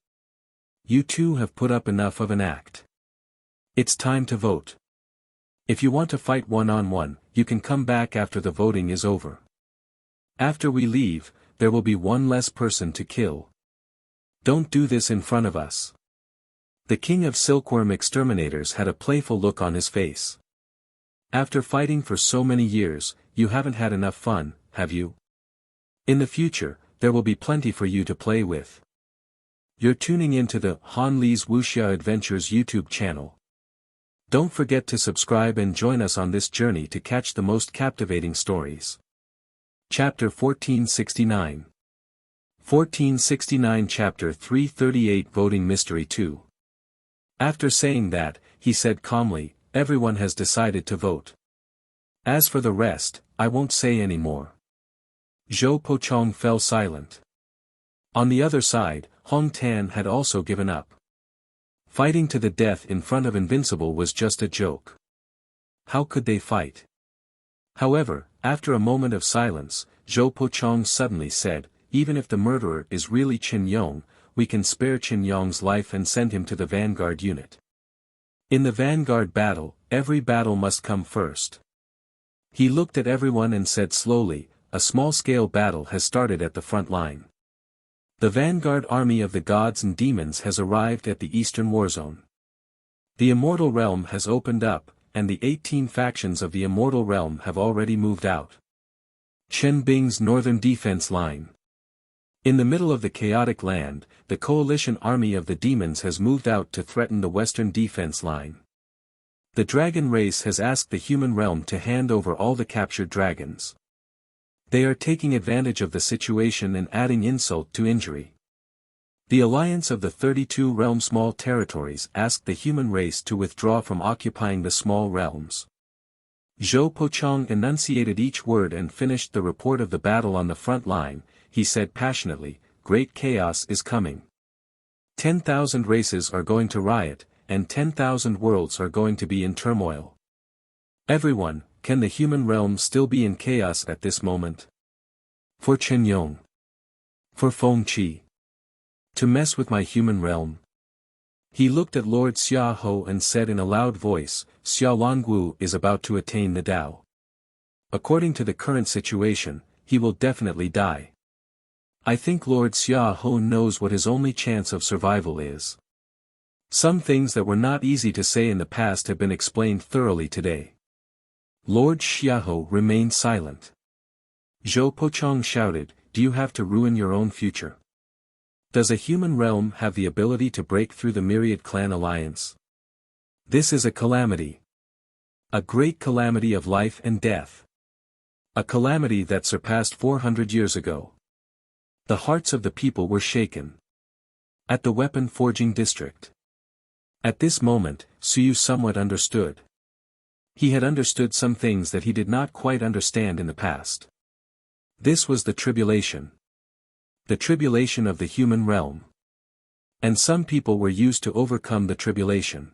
You two have put up enough of an act. It's time to vote. If you want to fight one-on-one, you can come back after the voting is over. After we leave, there will be one less person to kill. Don't do this in front of us. The king of Silkworm Exterminators had a playful look on his face. After fighting for so many years, you haven't had enough fun, have you? In the future, there will be plenty for you to play with. You're tuning into the Han Li's Wuxia Adventures YouTube channel. Don't forget to subscribe and join us on this journey to catch the most captivating stories. Chapter 1469. 1469 Chapter 338 Voting Mystery 2. After saying that, he said calmly, everyone has decided to vote. As for the rest, I won't say any more. Zhou Pochong fell silent. On the other side, Hong Tan had also given up. Fighting to the death in front of Invincible was just a joke. How could they fight? However, after a moment of silence, Zhou Pochong suddenly said, even if the murderer is really Qin Yong, we can spare Qin Yong's life and send him to the vanguard unit. In the vanguard battle, every battle must come first. He looked at everyone and said slowly, a small-scale battle has started at the front line. The vanguard army of the gods and demons has arrived at the eastern warzone. The immortal realm has opened up, and the 18 factions of the immortal realm have already moved out. Chen Bing's northern defense line. In the middle of the chaotic land, the coalition army of the demons has moved out to threaten the western defense line. The dragon race has asked the human realm to hand over all the captured dragons. They are taking advantage of the situation and adding insult to injury. The alliance of the 32 realm small territories asked the human race to withdraw from occupying the small realms. Zhou Pochong enunciated each word and finished the report of the battle on the front line. He said passionately, great chaos is coming. 10,000 races are going to riot, and 10,000 worlds are going to be in turmoil. Everyone, can the human realm still be in chaos at this moment? For Qin Yong. For Feng Qi. To mess with my human realm? He looked at Lord Xiaoho and said in a loud voice, Xia Longwu is about to attain the Tao. According to the current situation, he will definitely die. I think Lord Xiaoho knows what his only chance of survival is. Some things that were not easy to say in the past have been explained thoroughly today. Lord Xiaoho remained silent. Zhou Pochong shouted, do you have to ruin your own future? Does a human realm have the ability to break through the myriad clan alliance? This is a calamity. A great calamity of life and death. A calamity that surpassed 400 years ago. The hearts of the people were shaken. At the weapon forging district. At this moment, Suyu somewhat understood. He had understood some things that he did not quite understand in the past. This was the tribulation. The tribulation of the human realm. And some people were used to overcome the tribulation.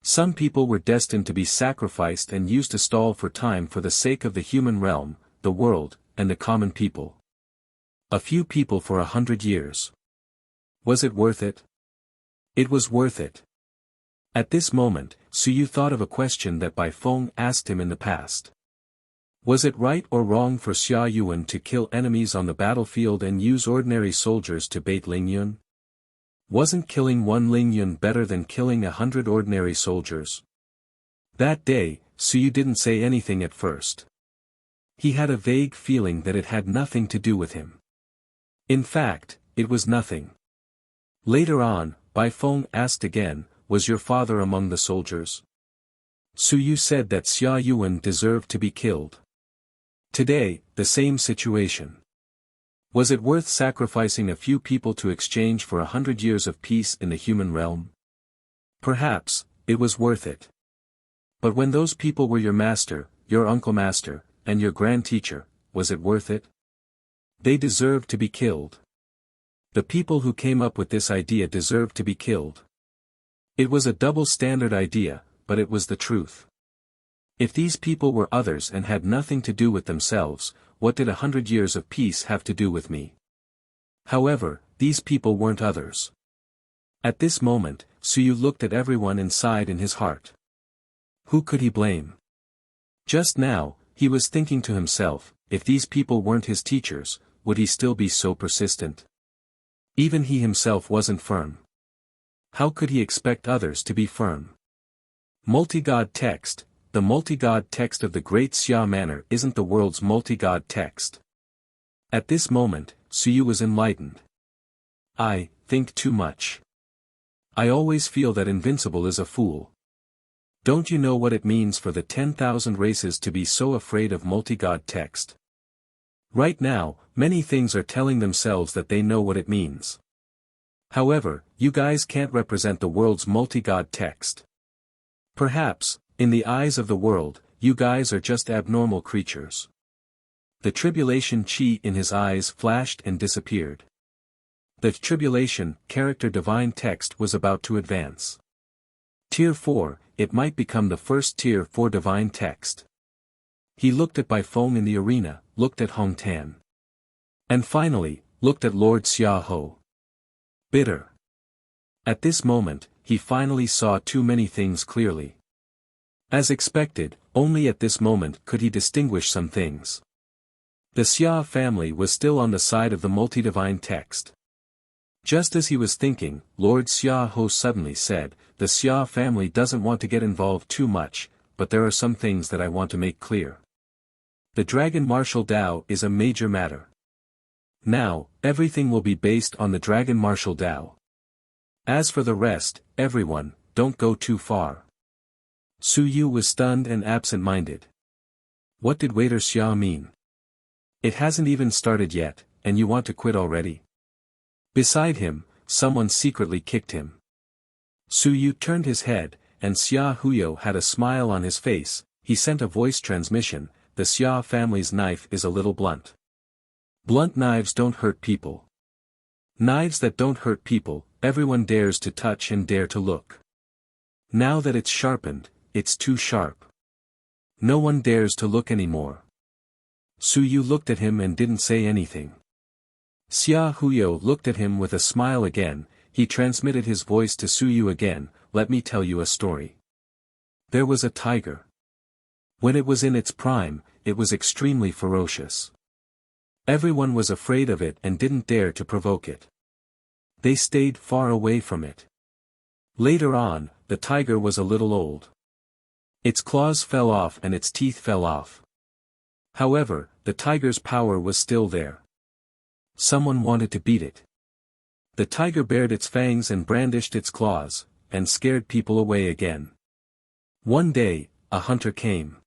Some people were destined to be sacrificed and used to stall for time for the sake of the human realm, the world, and the common people. A few people for 100 years. Was it worth it? It was worth it. At this moment, Suyu thought of a question that Bai Feng asked him in the past. Was it right or wrong for Xia Yuan to kill enemies on the battlefield and use ordinary soldiers to bait Ling Yun? Wasn't killing one Ling Yun better than killing 100 ordinary soldiers? That day, Suyu didn't say anything at first. He had a vague feeling that it had nothing to do with him. In fact, it was nothing. Later on, Bai Feng asked again, was your father among the soldiers? Suyu said that Xia Yuan deserved to be killed. Today, the same situation. Was it worth sacrificing a few people to exchange for 100 years of peace in the human realm? Perhaps, it was worth it. But when those people were your master, your uncle master, and your grand teacher, was it worth it? They deserved to be killed. The people who came up with this idea deserved to be killed. It was a double-standard idea, but it was the truth. If these people were others and had nothing to do with themselves, what did 100 years of peace have to do with me? However, these people weren't others. At this moment, Suyu looked at everyone inside in his heart. Who could he blame? Just now, he was thinking to himself, if these people weren't his teachers, would he still be so persistent? Even he himself wasn't firm. How could he expect others to be firm? Multi-god text. The multi-god text of the Great Xia Manor isn't the world's multi-god text. At this moment, Suyu was enlightened. I think too much. I always feel that Invincible is a fool. Don't you know what it means for the 10,000 races to be so afraid of multi-god text? Right now, many things are telling themselves that they know what it means. However, you guys can't represent the world's multi-god text. Perhaps, in the eyes of the world, you guys are just abnormal creatures. The tribulation chi in his eyes flashed and disappeared. The tribulation, character divine text was about to advance. Tier 4, it might become the first tier 4 divine text. He looked at Bai Feng in the arena, looked at Hong Tan. And finally, looked at Lord Xia Ho. Bitter. At this moment, he finally saw too many things clearly. As expected, only at this moment could he distinguish some things. The Xia family was still on the side of the multi-divine text. Just as he was thinking, Lord Xia Ho suddenly said, "The Xia family doesn't want to get involved too much, but there are some things that I want to make clear. The Dragon Martial Dao is a major matter. Now, everything will be based on the Dragon Martial Dao. As for the rest, everyone, don't go too far." Su Yu was stunned and absent-minded. What did Waiter Xia mean? It hasn't even started yet, and you want to quit already? Beside him, someone secretly kicked him. Su Yu turned his head, and Xia Huyo had a smile on his face. He sent a voice transmission, "The Xia family's knife is a little blunt. Blunt knives don't hurt people. Knives that don't hurt people, everyone dares to touch and dare to look. Now that it's sharpened, it's too sharp. No one dares to look anymore." Su Yu looked at him and didn't say anything. Xia Huyo looked at him with a smile again. He transmitted his voice to Su Yu again, "Let me tell you a story. There was a tiger. When it was in its prime, it was extremely ferocious. Everyone was afraid of it and didn't dare to provoke it. They stayed far away from it. Later on, the tiger was a little old. Its claws fell off and its teeth fell off. However, the tiger's power was still there. Someone wanted to beat it. The tiger bared its fangs and brandished its claws, and scared people away again. One day, a hunter came.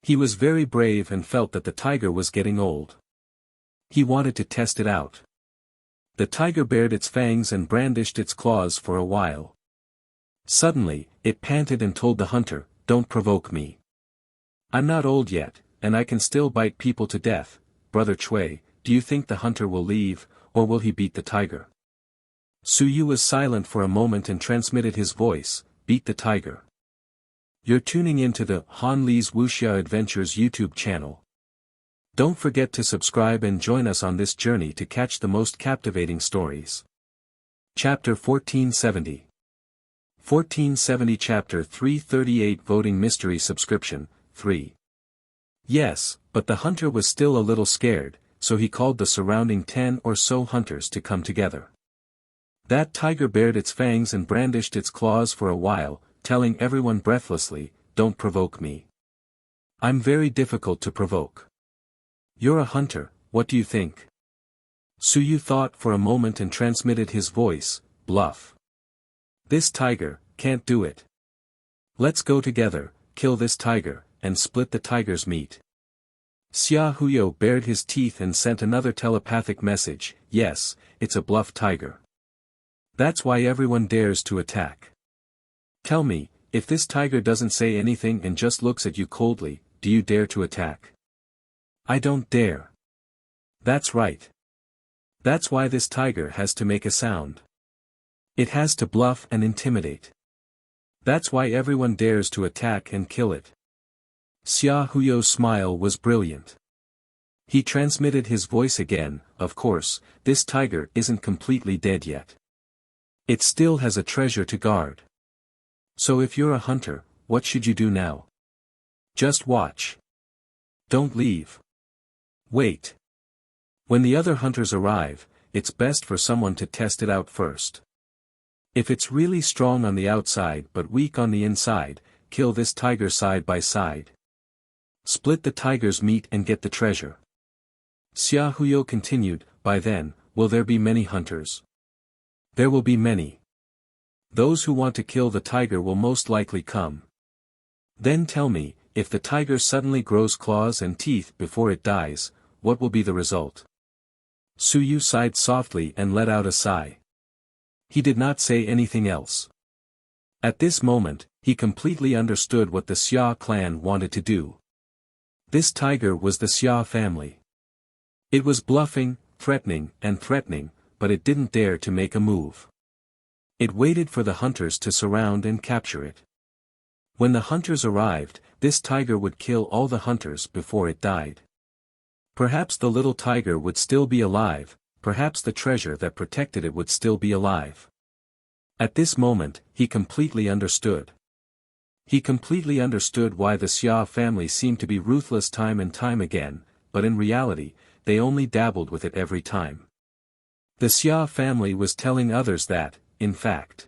He was very brave and felt that the tiger was getting old. He wanted to test it out. The tiger bared its fangs and brandished its claws for a while. Suddenly, it panted and told the hunter, "Don't provoke me. I'm not old yet, and I can still bite people to death. Brother Chui, do you think the hunter will leave, or will he beat the tiger?" Su Yu was silent for a moment and transmitted his voice, "Beat the tiger." You're tuning into the Han Li's Wuxia Adventures YouTube channel. Don't forget to subscribe and join us on this journey to catch the most captivating stories. Chapter 1470. 1470 Chapter 338 Voting Mystery Subscription, 3. Yes, but the hunter was still a little scared, so he called the surrounding 10 or so hunters to come together. That tiger bared its fangs and brandished its claws for a while, telling everyone breathlessly, "Don't provoke me. I'm very difficult to provoke. You're a hunter, what do you think?" Su Yu thought for a moment and transmitted his voice, "Bluff. This tiger, can't do it. Let's go together, kill this tiger, and split the tiger's meat." Xia Huyo bared his teeth and sent another telepathic message, "Yes, it's a bluff tiger. That's why everyone dares to attack. Tell me, if this tiger doesn't say anything and just looks at you coldly, do you dare to attack?" "I don't dare." "That's right. That's why this tiger has to make a sound. It has to bluff and intimidate. That's why everyone dares to attack and kill it." Xia Huyo's smile was brilliant. He transmitted his voice again, "Of course, this tiger isn't completely dead yet. It still has a treasure to guard. So if you're a hunter, what should you do now? Just watch. Don't leave. Wait. When the other hunters arrive, it's best for someone to test it out first. If it's really strong on the outside but weak on the inside, kill this tiger side by side. Split the tiger's meat and get the treasure." Xia Huyo continued, "By then, will there be many hunters?" "There will be many. Those who want to kill the tiger will most likely come. Then tell me, if the tiger suddenly grows claws and teeth before it dies, what will be the result? Su Yu sighed softly and let out a sigh. He did not say anything else. At this moment, he completely understood what the Xia clan wanted to do. This tiger was the Xia family. It was bluffing, threatening, but it didn't dare to make a move. It waited for the hunters to surround and capture it. When the hunters arrived, this tiger would kill all the hunters before it died. Perhaps the little tiger would still be alive, perhaps the treasure that protected it would still be alive. At this moment, he completely understood. He completely understood why the Xia family seemed to be ruthless time and time again, but in reality, they only dabbled with it every time. The Xia family was telling others that, in fact,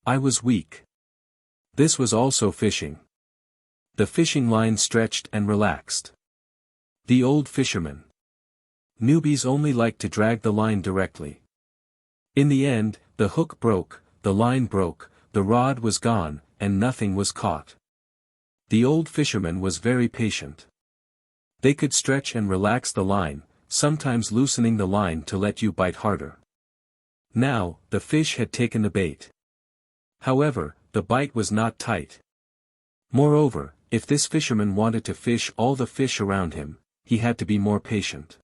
I was weak. This was also fishing. The fishing line stretched and relaxed. The old fisherman. Newbies only liked to drag the line directly. In the end, the hook broke, the line broke, the rod was gone, and nothing was caught. The old fisherman was very patient. They could stretch and relax the line, sometimes loosening the line to let you bite harder. Now, the fish had taken the bait. However, the bite was not tight. Moreover, if this fisherman wanted to fish all the fish around him, he had to be more patient.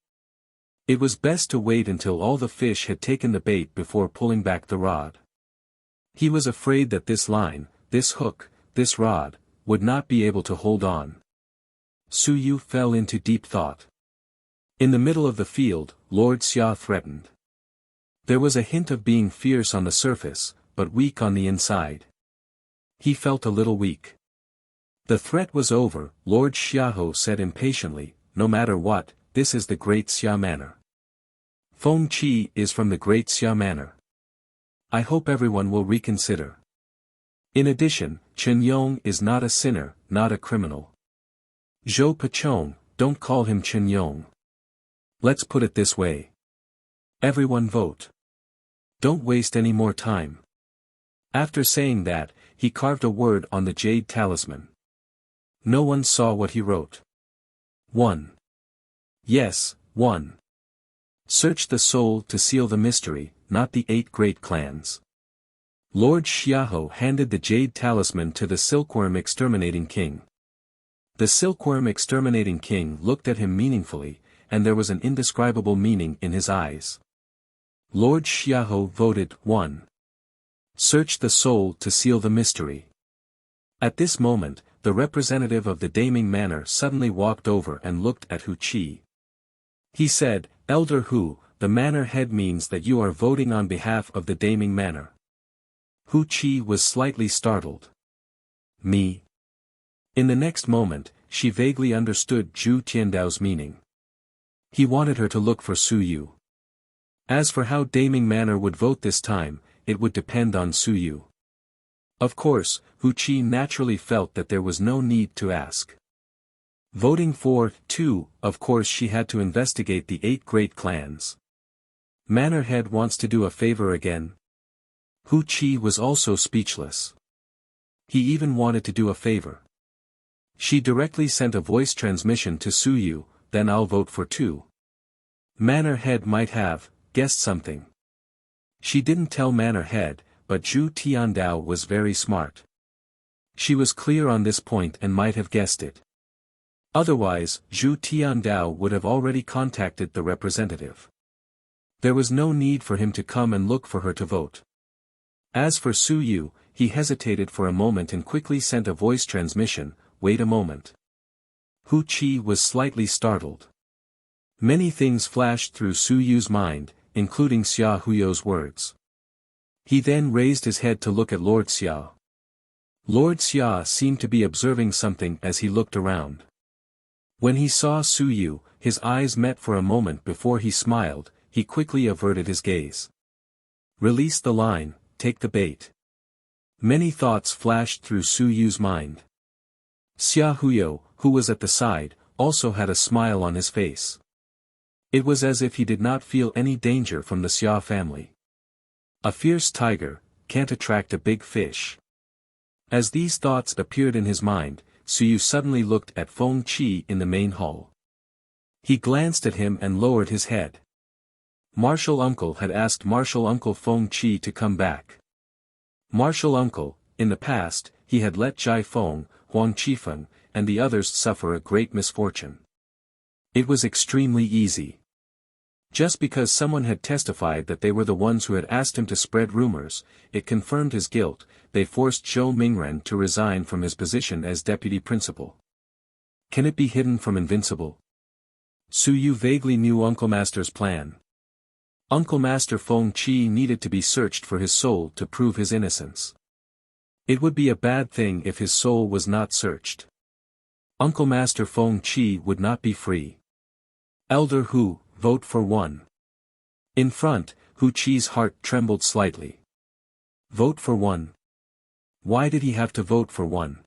It was best to wait until all the fish had taken the bait before pulling back the rod. He was afraid that this line, this hook, this rod, would not be able to hold on. Su Yu fell into deep thought. In the middle of the field, Lord Xia threatened. There was a hint of being fierce on the surface, but weak on the inside. He felt a little weak. The threat was over, Lord Xiaohu said impatiently, no matter what, this is the Great Xia Manor. Feng Qi is from the Great Xia Manor. I hope everyone will reconsider. In addition, Chen Yong is not a sinner, not a criminal. Zhou Pachong, don't call him Chen Yong. Let's put it this way. Everyone vote. Don't waste any more time. After saying that, he carved a word on the jade talisman. No one saw what he wrote. 1. Yes, 1. Search the soul to seal the mystery, not the 8 great clans. Lord Xiaohu handed the jade talisman to the silkworm exterminating king. The silkworm exterminating king looked at him meaningfully, and there was an indescribable meaning in his eyes. Lord Xiaohu voted 1. Search the soul to seal the mystery. At this moment, the representative of the Daming Manor suddenly walked over and looked at Hu Qi. He said, Elder Hu, the manor head means that you are voting on behalf of the Daming Manor. Hu Qi was slightly startled. Me? In the next moment, she vaguely understood Zhu Tiandao's meaning. He wanted her to look for Su Yu. As for how Daming Manor would vote this time, it would depend on Su Yu. Of course, Hu Qi naturally felt that there was no need to ask. Voting for, too, of course she had to investigate the 8 great clans. Manor head wants to do a favor again. Hu Qi was also speechless. He even wanted to do a favor. She directly sent a voice transmission to Su Yu, then I'll vote for 2. Manor head might have guessed something. She didn't tell Manor head, but Zhu Tiandao was very smart. She was clear on this point and might have guessed it. Otherwise, Zhu Tiandao would have already contacted the representative. There was no need for him to come and look for her to vote. As for Su Yu, he hesitated for a moment and quickly sent a voice transmission, wait a moment. Hu Qi was slightly startled. Many things flashed through Su Yu's mind, including Xia Huyo's words. He then raised his head to look at Lord Xia. Lord Xia seemed to be observing something as he looked around. When he saw Su Yu, his eyes met for a moment before he smiled, he quickly averted his gaze. Release the line, take the bait. Many thoughts flashed through Su Yu's mind. Xia Huyo, who was at the side, also had a smile on his face. It was as if he did not feel any danger from the Xia family. A fierce tiger can't attract a big fish. As these thoughts appeared in his mind, Suyu suddenly looked at Feng Qi in the main hall. He glanced at him and lowered his head. Martial Uncle had asked Martial Uncle Feng Qi to come back. Martial Uncle, in the past, he had let Jai Feng, Huang Qifeng, and the others suffer a great misfortune. It was extremely easy. Just because someone had testified that they were the ones who had asked him to spread rumors, it confirmed his guilt. They forced Zhou Mingren to resign from his position as deputy principal. Can it be hidden from Invincible? Suyu vaguely knew Uncle Master's plan. Uncle Master Feng Qi needed to be searched for his soul to prove his innocence. It would be a bad thing if his soul was not searched. Uncle Master Feng Qi would not be free. Elder Hu, vote for 1. In front, Hu Qi's heart trembled slightly. Vote for 1. Why did he have to vote for 1?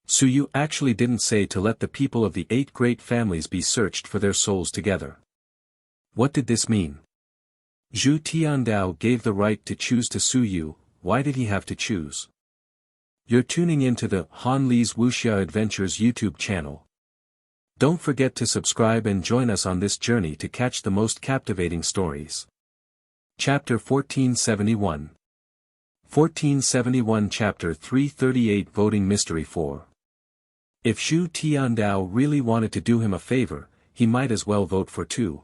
Suyu actually didn't say to let the people of the 8 great families be searched for their souls together. What did this mean? Zhu Tiandao gave the right to choose to Suyu. Why did he have to choose? You're tuning into the Han Li's Wuxia Adventures YouTube channel. Don't forget to subscribe and join us on this journey to catch the most captivating stories. Chapter 1471. 1471 Chapter 338 Voting Mystery 4. If Zhu Tiandao really wanted to do him a favor, he might as well vote for 2.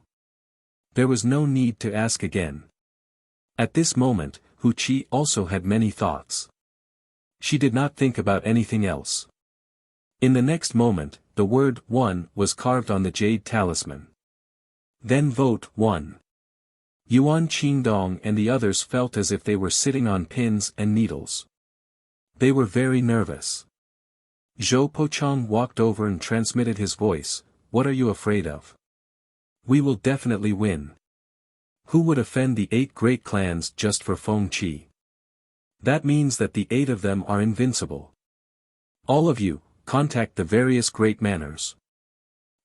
There was no need to ask again. At this moment, Hu Qi also had many thoughts. She did not think about anything else. In the next moment, the word 1 was carved on the jade talisman. Then vote 1. Yuan Qingdong and the others felt as if they were sitting on pins and needles. They were very nervous. Zhou Pochong walked over and transmitted his voice. What are you afraid of? We will definitely win. Who would offend the 8 great clans just for Feng Qi? That means that the 8 of them are invincible. All of you, contact the various great manors.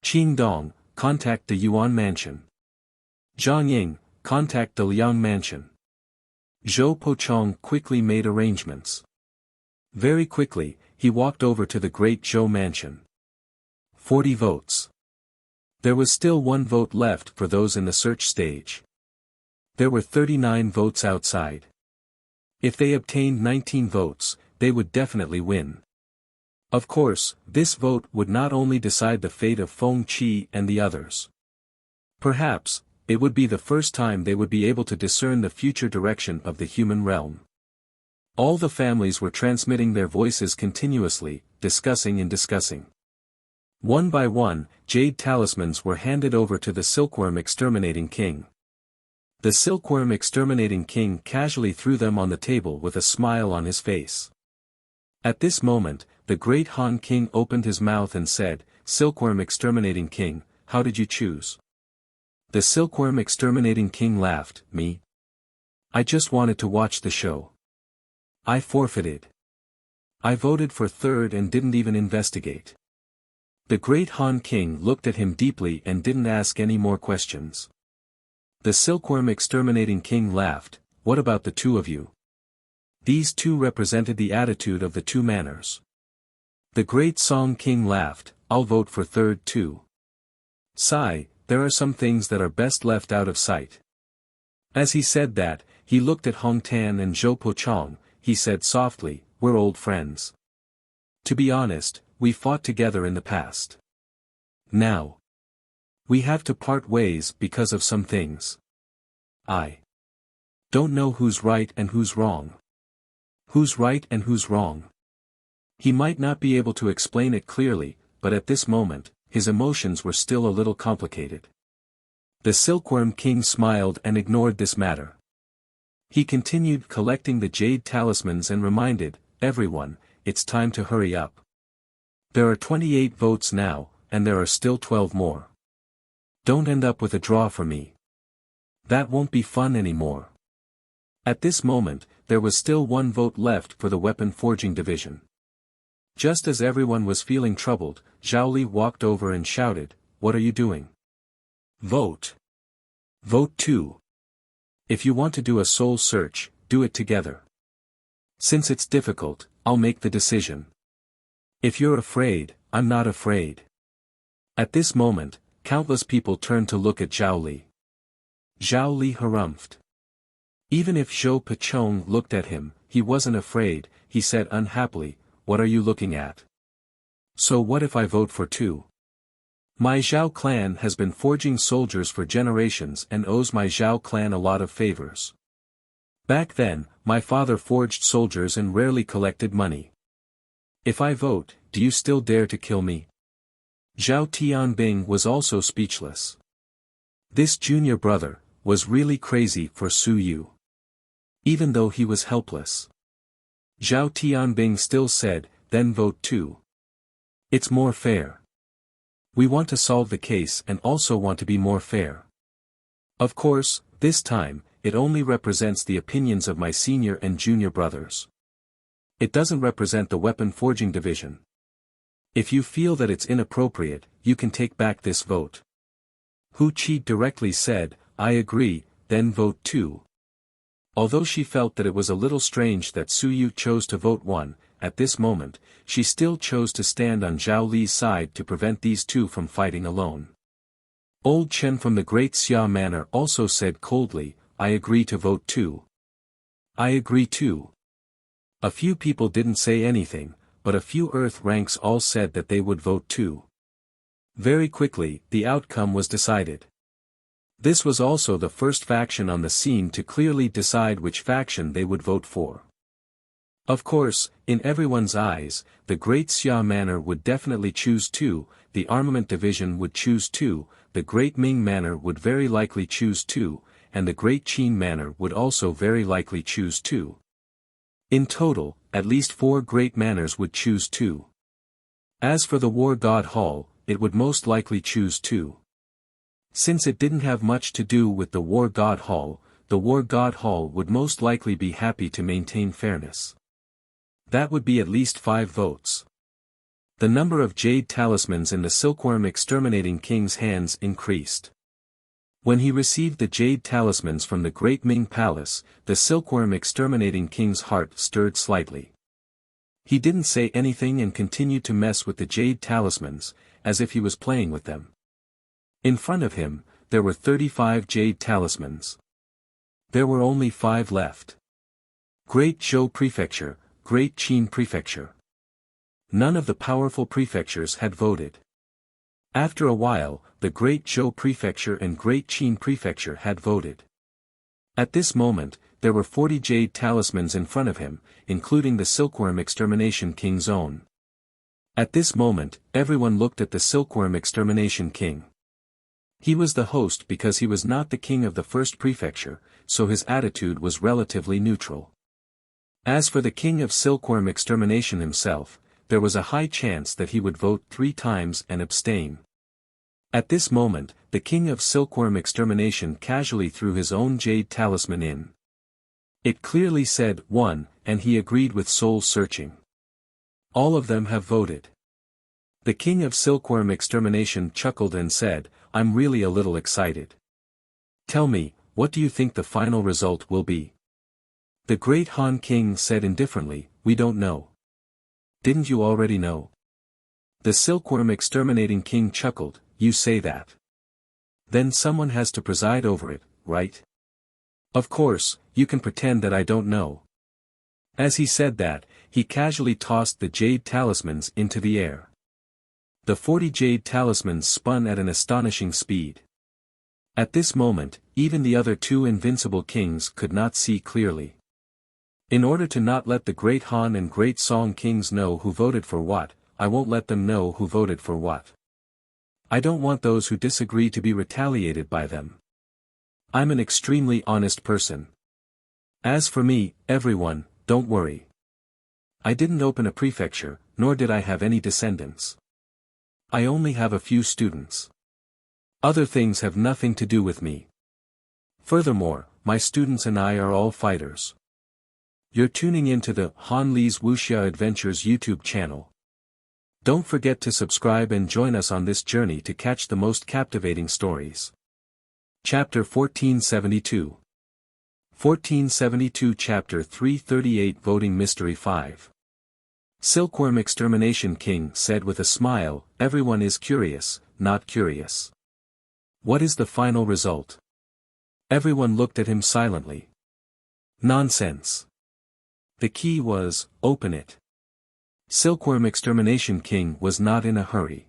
Qingdong, contact the Yuan Mansion. Zhang Ying, contact the Liang Mansion. Zhou Pochong quickly made arrangements. Very quickly, he walked over to the Great Zhou Mansion. 40 votes. There was still 1 vote left for those in the search stage. There were 39 votes outside. If they obtained 19 votes, they would definitely win. Of course, this vote would not only decide the fate of Feng Qi and the others. Perhaps, it would be the first time they would be able to discern the future direction of the human realm. All the families were transmitting their voices continuously, discussing and discussing. One by one, jade talismans were handed over to the Silkworm Exterminating King. The Silkworm Exterminating King casually threw them on the table with a smile on his face. At this moment, the great Han King opened his mouth and said, "Silkworm Exterminating King, how did you choose?" The Silkworm Exterminating King laughed, "Me? I just wanted to watch the show. I forfeited. I voted for 3rd and didn't even investigate." The great Han King looked at him deeply and didn't ask any more questions. The Silkworm Exterminating King laughed, "What about the 2 of you?" These 2 represented the attitude of the 2 manors. The great Song King laughed, "I'll vote for 3rd too. Sigh, there are some things that are best left out of sight." As he said that, he looked at Hong Tan and Zhou Pochong. He said softly, "We're old friends. To be honest, we fought together in the past. Now, we have to part ways because of some things. I don't know who's right and who's wrong. Who's right and who's wrong?" He might not be able to explain it clearly, but at this moment, his emotions were still a little complicated. The Silkworm King smiled and ignored this matter. He continued collecting the jade talismans and reminded everyone, "It's time to hurry up. There are 28 votes now, and there are still 12 more. Don't end up with a draw for me. That won't be fun anymore." At this moment, there was still 1 vote left for the weapon forging division. Just as everyone was feeling troubled, Zhao Li walked over and shouted, "What are you doing? Vote. Vote 2. If you want to do a soul search, do it together. Since it's difficult, I'll make the decision. If you're afraid, I'm not afraid. At this moment, countless people turned to look at Zhao Li. Zhao Li harumphed. Even if Zhou Pechong looked at him, he wasn't afraid. He said unhappily, "What are you looking at? So what if I vote for two? My Zhao clan has been forging soldiers for generations and owes my Zhao clan a lot of favors. Back then, my father forged soldiers and rarely collected money. If I vote, do you still dare to kill me?" Zhao Tianbing was also speechless. This junior brother was really crazy for Su Yu. Even though he was helpless. Zhao Tianbing still said, "Then vote too. It's more fair. We want to solve the case and also want to be more fair. Of course, this time, it only represents the opinions of my senior and junior brothers. It doesn't represent the weapon forging division. If you feel that it's inappropriate, you can take back this vote." Hu Qi directly said, "I agree, then vote too." Although she felt that it was a little strange that Su Yu chose to vote one, at this moment, she still chose to stand on Zhao Li's side to prevent these two from fighting alone. Old Chen from the Great Xia Manor also said coldly, "I agree to vote too." "I agree too." A few people didn't say anything, but a few earth ranks all said that they would vote too. Very quickly, the outcome was decided. This was also the first faction on the scene to clearly decide which faction they would vote for. Of course, in everyone's eyes, the Great Xia Manor would definitely choose two, the Armament Division would choose two, the Great Ming Manor would very likely choose two, and the Great Qin Manor would also very likely choose two. In total, at least 4 great manors would choose two. As for the War God Hall, it would most likely choose two. Since it didn't have much to do with the War God Hall, the War God Hall would most likely be happy to maintain fairness. That would be at least 5 votes. The number of jade talismans in the Silkworm Exterminating King's hands increased. When he received the jade talismans from the Great Ming Palace, the Silkworm Exterminating King's heart stirred slightly. He didn't say anything and continued to mess with the jade talismans, as if he was playing with them. In front of him, there were 35 jade talismans. There were only 5 left. Great Zhou Prefecture, Great Qin Prefecture. None of the powerful prefectures had voted. After a while, the Great Zhou Prefecture and Great Qin Prefecture had voted. At this moment, there were 40 jade talismans in front of him, including the Silkworm Extermination King's own. At this moment, everyone looked at the Silkworm Extermination King. He was the host because he was not the king of the first prefecture, so his attitude was relatively neutral. As for the king of Silkworm Extermination himself, there was a high chance that he would vote 3 times and abstain. At this moment, the king of Silkworm Extermination casually threw his own jade talisman in. It clearly said 1, and he agreed with soul searching. All of them have voted. The king of Silkworm Extermination chuckled and said, "I'm really a little excited. Tell me, what do you think the final result will be?" The great Han King said indifferently, "We don't know." "Didn't you already know?" The Silkworm Exterminating King chuckled, "You say that. Then someone has to preside over it, right? Of course, you can pretend that I don't know." As he said that, he casually tossed the jade talismans into the air. The 40 jade talismans spun at an astonishing speed. At this moment, even the other 2 invincible kings could not see clearly. In order to not let the Great Han and Great Song kings know who voted for what, I won't let them know who voted for what. I don't want those who disagree to be retaliated by them. I'm an extremely honest person. As for me, everyone, don't worry. I didn't open a prefecture, nor did I have any descendants. I only have a few students. Other things have nothing to do with me. Furthermore, my students and I are all fighters. You're tuning into the Han Li's Wuxia Adventures YouTube channel. Don't forget to subscribe and join us on this journey to catch the most captivating stories. Chapter 1472. 1472 Chapter 338 Voting Mystery 5. Silkworm Extermination King said with a smile, everyone is curious, not curious. What is the final result? Everyone looked at him silently. Nonsense. The key was, open it. Silkworm Extermination King was not in a hurry.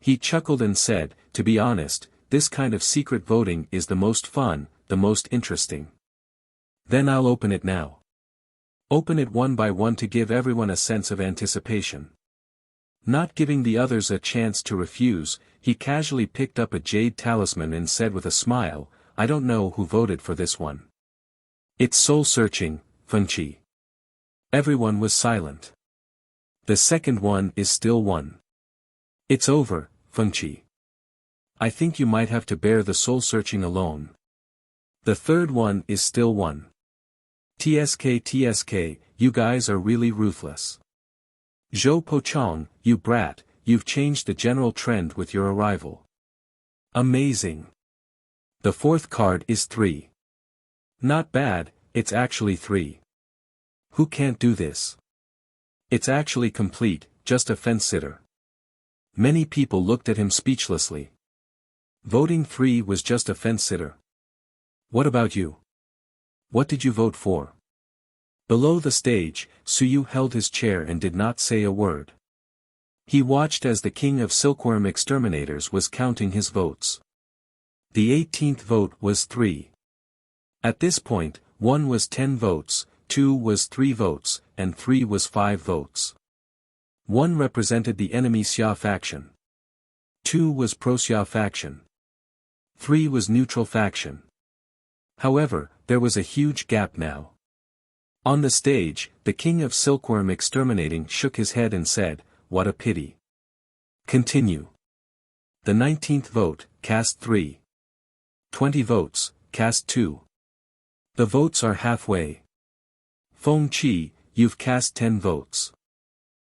He chuckled and said, to be honest, this kind of secret voting is the most fun, the most interesting. Then I'll open it now. Open it one by one to give everyone a sense of anticipation. Not giving the others a chance to refuse, he casually picked up a jade talisman and said with a smile, I don't know who voted for this one. It's soul-searching, Funchi. Everyone was silent. The second one is still one. It's over, Funchi. I think you might have to bear the soul-searching alone. The third one is still one. TSK, you guys are really ruthless. Zhou Pochong, you brat, you've changed the general trend with your arrival. Amazing. The fourth card is 3. Not bad, it's actually 3. Who can't do this? It's actually complete, just a fence-sitter. Many people looked at him speechlessly. Voting 3 was just a fence-sitter. What about you? What did you vote for? Below the stage, Suyu held his chair and did not say a word. He watched as the king of silkworm exterminators was counting his votes. The 18th vote was 3. At this point, 1 was 10 votes, 2 was 3 votes, and 3 was 5 votes. 1 represented the enemy Xia faction. 2 was pro-Xia faction. 3 was neutral faction. However, there was a huge gap now. On the stage, the king of silkworm exterminating shook his head and said, what a pity. Continue. The 19th vote, cast 3. 20 votes, cast 2. The votes are halfway. Feng Qi, you've cast 10 votes.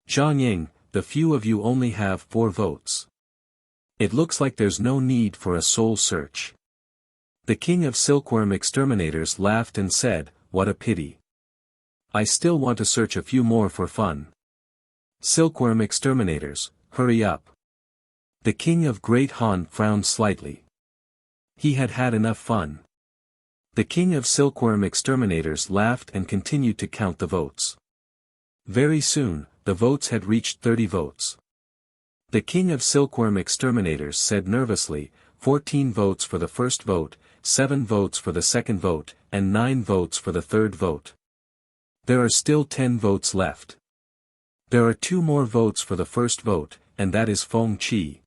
Zhang Ying, the few of you only have 4 votes. It looks like there's no need for a soul search. The king of silkworm exterminators laughed and said, what a pity. I still want to search a few more for fun. Silkworm exterminators, hurry up. The king of Great Han frowned slightly. He had had enough fun. The king of silkworm exterminators laughed and continued to count the votes. Very soon, the votes had reached 30 votes. The king of silkworm exterminators said nervously, 14 votes for the first vote, 7 votes for the second vote, and 9 votes for the third vote. There are still 10 votes left. There are 2 more votes for the first vote, and that is Feng Qi.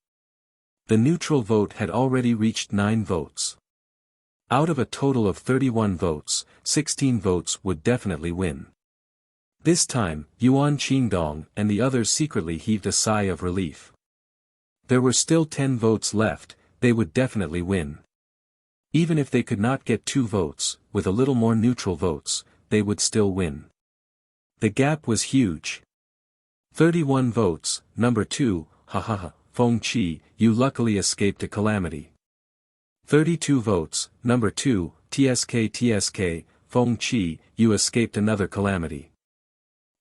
The neutral vote had already reached 9 votes. Out of a total of 31 votes, 16 votes would definitely win. This time, Yuan Qingdong and the others secretly heaved a sigh of relief. There were still 10 votes left, they would definitely win. Even if they could not get 2 votes, with a little more neutral votes, they would still win. The gap was huge. 31 votes, number 2, Feng Qi, you luckily escaped a calamity. 32 votes, number 2, TSK, Feng Qi, you escaped another calamity.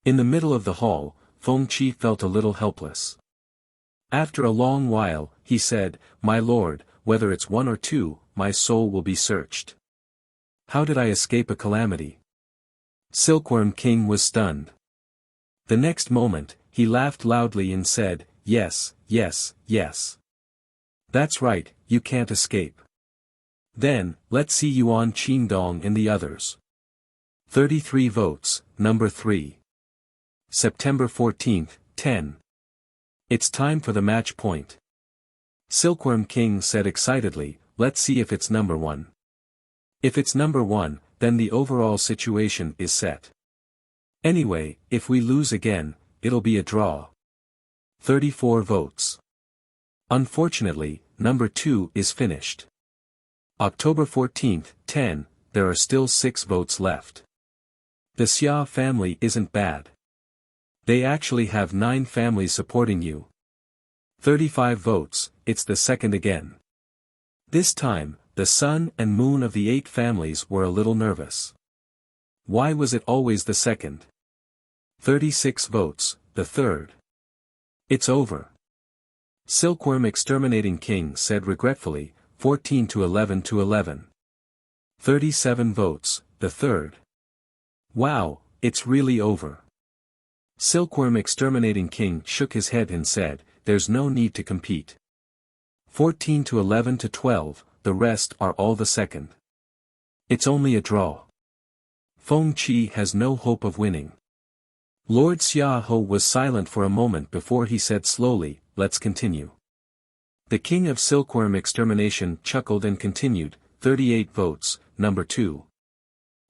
In the middle of the hall, Feng Qi felt a little helpless. After a long while, he said, my lord, whether it's 1 or 2, my soul will be searched. How did I escape a calamity? Silkworm King was stunned. The next moment, he laughed loudly and said, yes. That's right, you can't escape. Then, let's see Yuan Qingdong and the others. 33 votes, number 3. September 14th, 10. It's time for the match point. Silkworm King said excitedly, let's see if it's number 1. If it's number 1, then the overall situation is set. Anyway, if we lose again, it'll be a draw. 34 votes. Unfortunately, number 2 is finished. October 14th, 10, there are still 6 votes left. The Xia family isn't bad. They actually have 9 families supporting you. 35 votes, it's the second again. This time, the sun and moon of the 8 families were a little nervous. Why was it always the second? 36 votes, the third. It's over. Silkworm Exterminating King said regretfully, 14 to 11 to 11. 37 votes, the third. Wow, it's really over. Silkworm Exterminating King shook his head and said, there's no need to compete. 14 to 11 to 12, the rest are all the second. It's only a draw. Feng Qi has no hope of winning. Lord Xiaohe was silent for a moment before he said slowly, let's continue. The King of Silkworm Extermination chuckled and continued, 38 votes, number 2.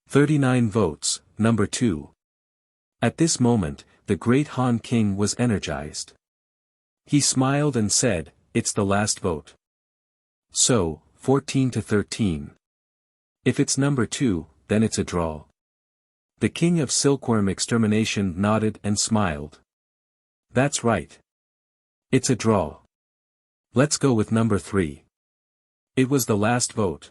39 votes, number 2. At this moment, the great Han King was energized. He smiled and said, it's the last vote. So, 14 to 13. If it's number 2, then it's a draw. The King of Silkworm Extermination nodded and smiled. That's right. It's a draw. Let's go with number 3. It was the last vote.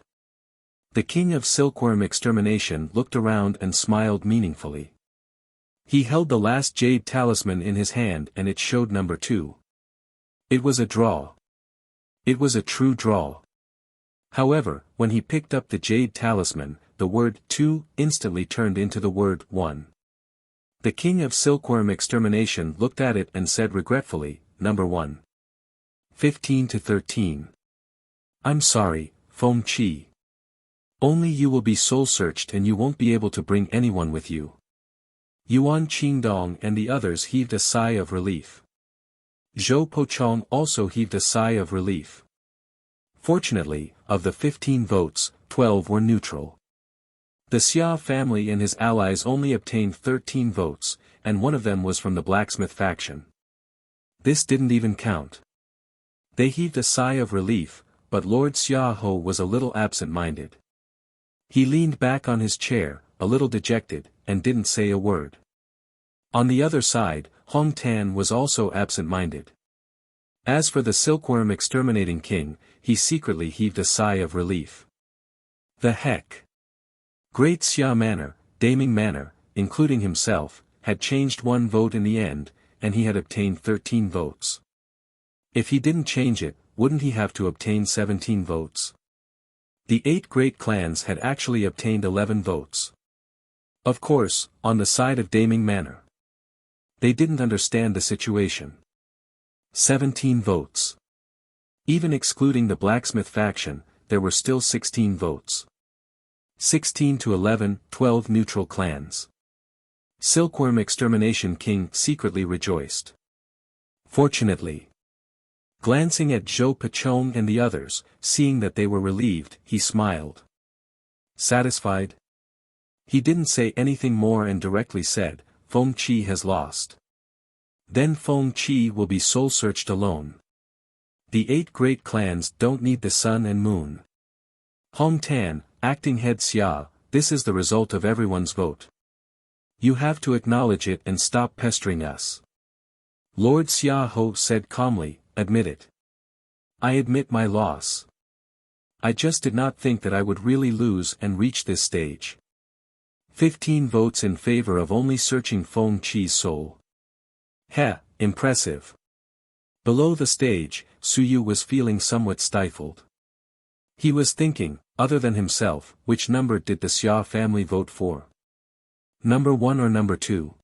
The King of Silkworm Extermination looked around and smiled meaningfully. He held the last jade talisman in his hand and it showed number 2. It was a draw. It was a true draw. However, when he picked up the jade talisman, the word 2 instantly turned into the word 1. The King of Silkworm Extermination looked at it and said regretfully, number 1. 15 to 13. I'm sorry, Feng Qi. Only you will be soul-searched and you won't be able to bring anyone with you. Yuan Qingdong and the others heaved a sigh of relief. Zhou Pochong also heaved a sigh of relief. Fortunately, of the 15 votes, 12 were neutral. The Xia family and his allies only obtained 13 votes, and one of them was from the blacksmith faction. This didn't even count. They heaved a sigh of relief, but Lord Xiaohe was a little absent-minded. He leaned back on his chair, a little dejected, and didn't say a word. On the other side, Hong Tan was also absent-minded. As for the Silkworm Exterminating King, he secretly heaved a sigh of relief. The heck! Great Xia Manor, Daming Manor, including himself, had changed 1 vote in the end, and he had obtained 13 votes. If he didn't change it, wouldn't he have to obtain 17 votes? The 8 great clans had actually obtained 11 votes. Of course, on the side of Daming Manor. They didn't understand the situation. 17 votes. Even excluding the blacksmith faction, there were still 16 votes. 16 to 11, 12 neutral clans. Silkworm Extermination King secretly rejoiced. Fortunately. Glancing at Zhou Pochong and the others, seeing that they were relieved, he smiled. Satisfied? He didn't say anything more and directly said, Feng Qi has lost. Then Feng Qi will be soul-searched alone. The 8 great clans don't need the sun and moon. Hong Tan, acting head Xia, this is the result of everyone's vote. You have to acknowledge it and stop pestering us. Lord Xiaohe said calmly, admit it. I admit my loss. I just did not think that I would really lose and reach this stage. 15 votes in favor of only searching Feng Qi's soul. Heh, impressive. Below the stage, Suyu was feeling somewhat stifled. He was thinking, other than himself, which number did the Xia family vote for? Number 1 or number 2?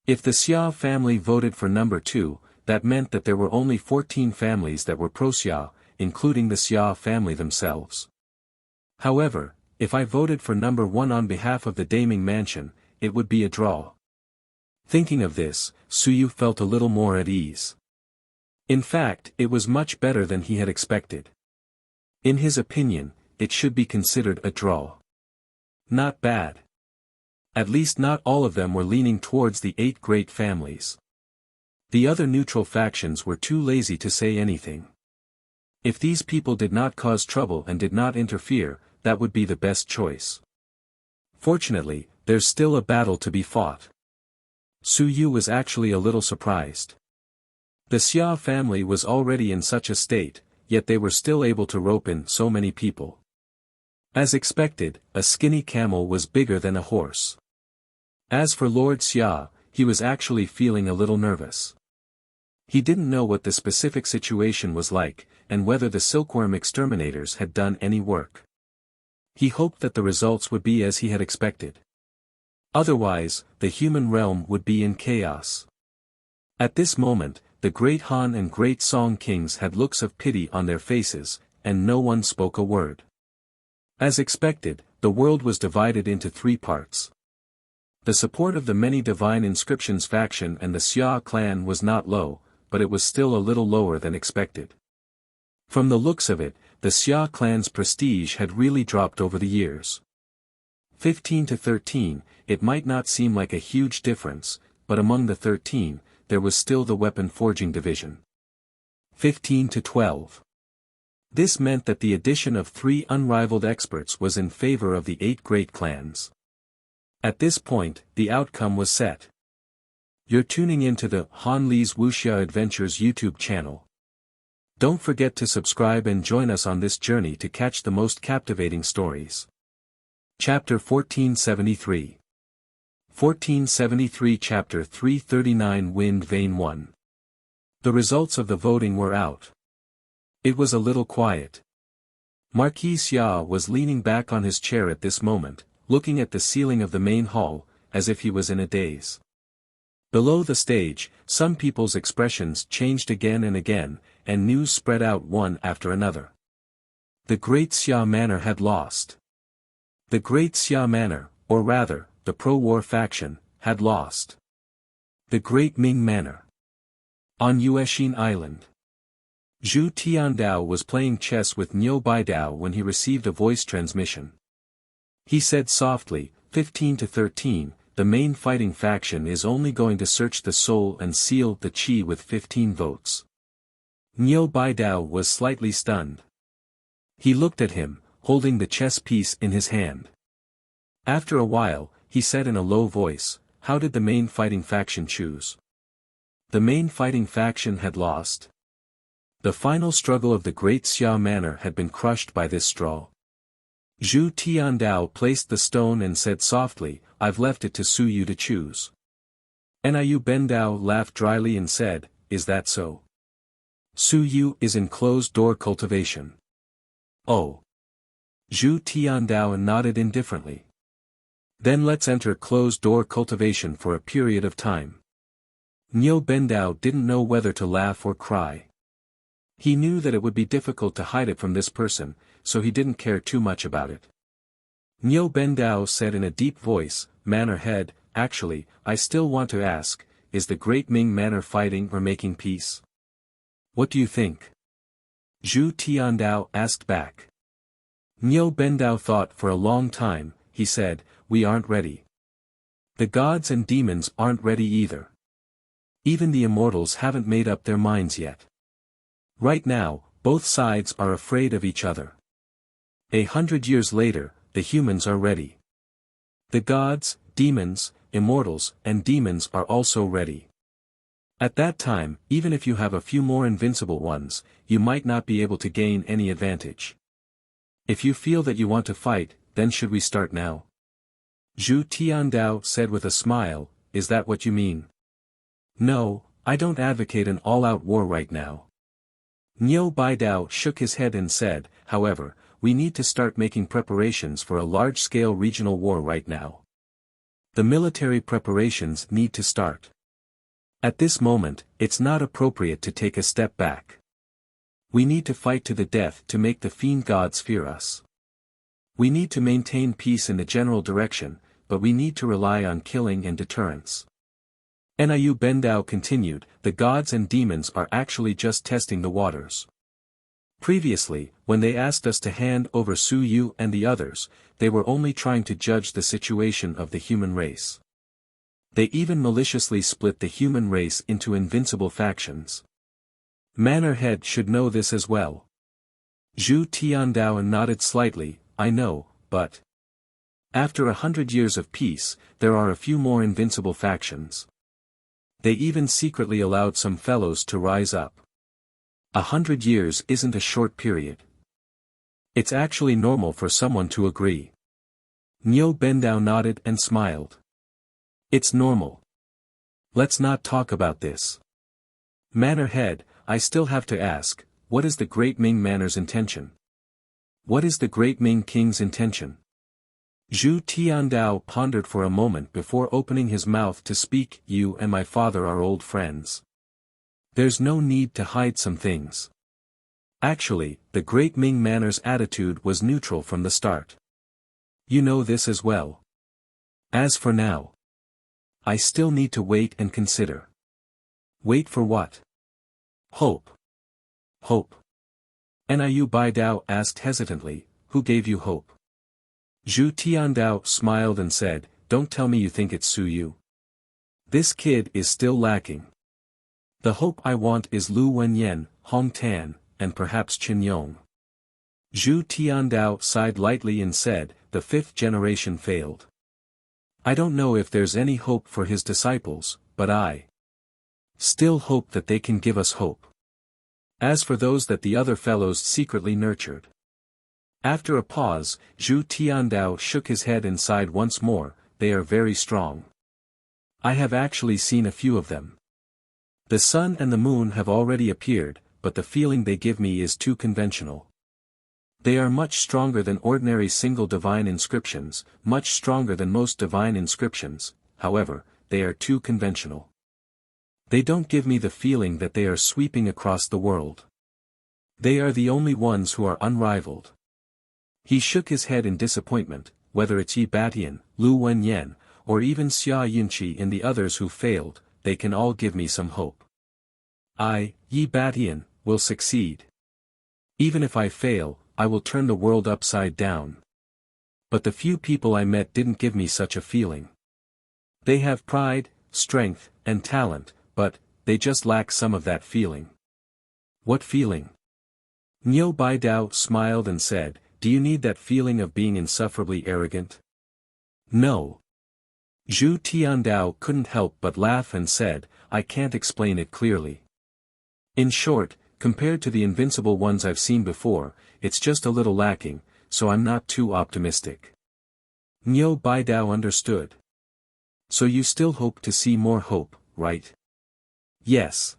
If the Xia family voted for number 2, that meant that there were only 14 families that were pro-Xia, including the Xia family themselves. However, if I voted for number 1 on behalf of the Daming Mansion, it would be a draw. Thinking of this, Suyu felt a little more at ease. In fact, it was much better than he had expected. In his opinion, it should be considered a draw. Not bad. At least not all of them were leaning towards the 8 great families. The other neutral factions were too lazy to say anything. If these people did not cause trouble and did not interfere, that would be the best choice. Fortunately, there's still a battle to be fought. Suyu was actually a little surprised. The Xia family was already in such a state, yet they were still able to rope in so many people. As expected, a skinny camel was bigger than a horse. As for Lord Xia, he was actually feeling a little nervous. He didn't know what the specific situation was like, and whether the silkworm exterminators had done any work. He hoped that the results would be as he had expected. Otherwise, the human realm would be in chaos. At this moment, the Great Han and Great Song kings had looks of pity on their faces, and no one spoke a word. As expected, the world was divided into three parts. The support of the many divine inscriptions faction and the Xia clan was not low, but it was still a little lower than expected. From the looks of it, the Xia clan's prestige had really dropped over the years. 15 to 13, it might not seem like a huge difference, but among the 13, there was still the weapon forging division. 15 to 12. This meant that the addition of 3 unrivaled experts was in favor of the 8 great clans. At this point, the outcome was set. You're tuning into the Han Li's Wuxia Adventures YouTube channel. Don't forget to subscribe and join us on this journey to catch the most captivating stories. Chapter 1473. 1473 Chapter 339 Wind Vein 1. The results of the voting were out. It was a little quiet. Marquis Xia was leaning back on his chair at this moment, looking at the ceiling of the main hall, as if he was in a daze. Below the stage, some people's expressions changed again and again, and news spread out one after another. The Great Xia Manor had lost. The Great Xia Manor, or rather, the pro-war faction, had lost. The Great Ming Manor. On Yuexin Island. Zhu Tiandao was playing chess with Niu Baidao when he received a voice transmission. He said softly, 15 to 13, the main fighting faction is only going to search the soul and seal the qi with 15 votes. Niu Baidao was slightly stunned. He looked at him, holding the chess piece in his hand. After a while, he said in a low voice, how did the main fighting faction choose? The main fighting faction had lost. The final struggle of the Great Xia Manor had been crushed by this straw. Zhu Tiandao placed the stone and said softly, I've left it to Su Yu to choose. Niu Bendao laughed dryly and said, is that so? Su Yu is in closed-door cultivation. Oh. Zhu Tiandao nodded indifferently. Then let's enter closed-door cultivation for a period of time. Niu Bendao didn't know whether to laugh or cry. He knew that it would be difficult to hide it from this person, so he didn't care too much about it. Niu Bendao said in a deep voice, Manor Head, actually, I still want to ask, is the Great Ming Manor fighting or making peace? What do you think? Zhu Tiandao asked back. Niu Bendao thought for a long time, he said, we aren't ready. The gods and demons aren't ready either. Even the immortals haven't made up their minds yet. Right now, both sides are afraid of each other. 100 years later, the humans are ready. The gods, demons, immortals, and demons are also ready. At that time, even if you have a few more invincible ones, you might not be able to gain any advantage. If you feel that you want to fight, then should we start now? Zhu Tiandao said with a smile, is that what you mean? No, I don't advocate an all-out war right now. Niu Baidao shook his head and said, however, we need to start making preparations for a large-scale regional war right now. The military preparations need to start. At this moment, it's not appropriate to take a step back. We need to fight to the death to make the fiend gods fear us. We need to maintain peace in the general direction, but we need to rely on killing and deterrence. Niu Bendao continued, the gods and demons are actually just testing the waters. Previously, when they asked us to hand over Su Yu and the others, they were only trying to judge the situation of the human race. They even maliciously split the human race into invincible factions. Manor Head should know this as well. Zhu Tiandao nodded slightly, I know, but after 100 years of peace, there are a few more invincible factions. They even secretly allowed some fellows to rise up. 100 years isn't a short period. It's actually normal for someone to agree. Niu Bendao nodded and smiled. It's normal. Let's not talk about this. Manor head, I still have to ask, what is the great Ming Manor's intention? What is the great Ming King's intention? Zhu Tiandao pondered for a moment before opening his mouth to speak. You and my father are old friends. There's no need to hide some things. Actually, the great Ming Manor's attitude was neutral from the start. You know this as well. As for now, I still need to wait and consider. Wait for what? Hope. Hope. Niu Baidao asked hesitantly, who gave you hope? Zhu Tiandao smiled and said, don't tell me you think it's Su Yu. This kid is still lacking. The hope I want is Lu Wenyan, Hong Tan, and perhaps Qin Yong. Zhu Tiandao sighed lightly and said, the fifth generation failed. I don't know if there's any hope for his disciples, but I still hope that they can give us hope. As for those that the other fellows secretly nurtured. After a pause, Zhu Tiandao shook his head and sighed once more, they are very strong. I have actually seen a few of them. The sun and the moon have already appeared, but the feeling they give me is too conventional. They are much stronger than ordinary single divine inscriptions, much stronger than most divine inscriptions, however, they are too conventional. They don't give me the feeling that they are sweeping across the world. They are the only ones who are unrivaled. He shook his head in disappointment, whether it's Yi Batian, Lu Wenyan, or even Xia Yunqi and the others who failed, they can all give me some hope. I, Yi Batian, will succeed. Even if I fail, I will turn the world upside down. But the few people I met didn't give me such a feeling. They have pride, strength, and talent, but they just lack some of that feeling. What feeling? Niu Baidao smiled and said, do you need that feeling of being insufferably arrogant? No. Zhu Tiandao couldn't help but laugh and said, I can't explain it clearly. In short, compared to the invincible ones I've seen before, it's just a little lacking, so I'm not too optimistic. Niu Baidao understood. So you still hope to see more hope, right? Yes.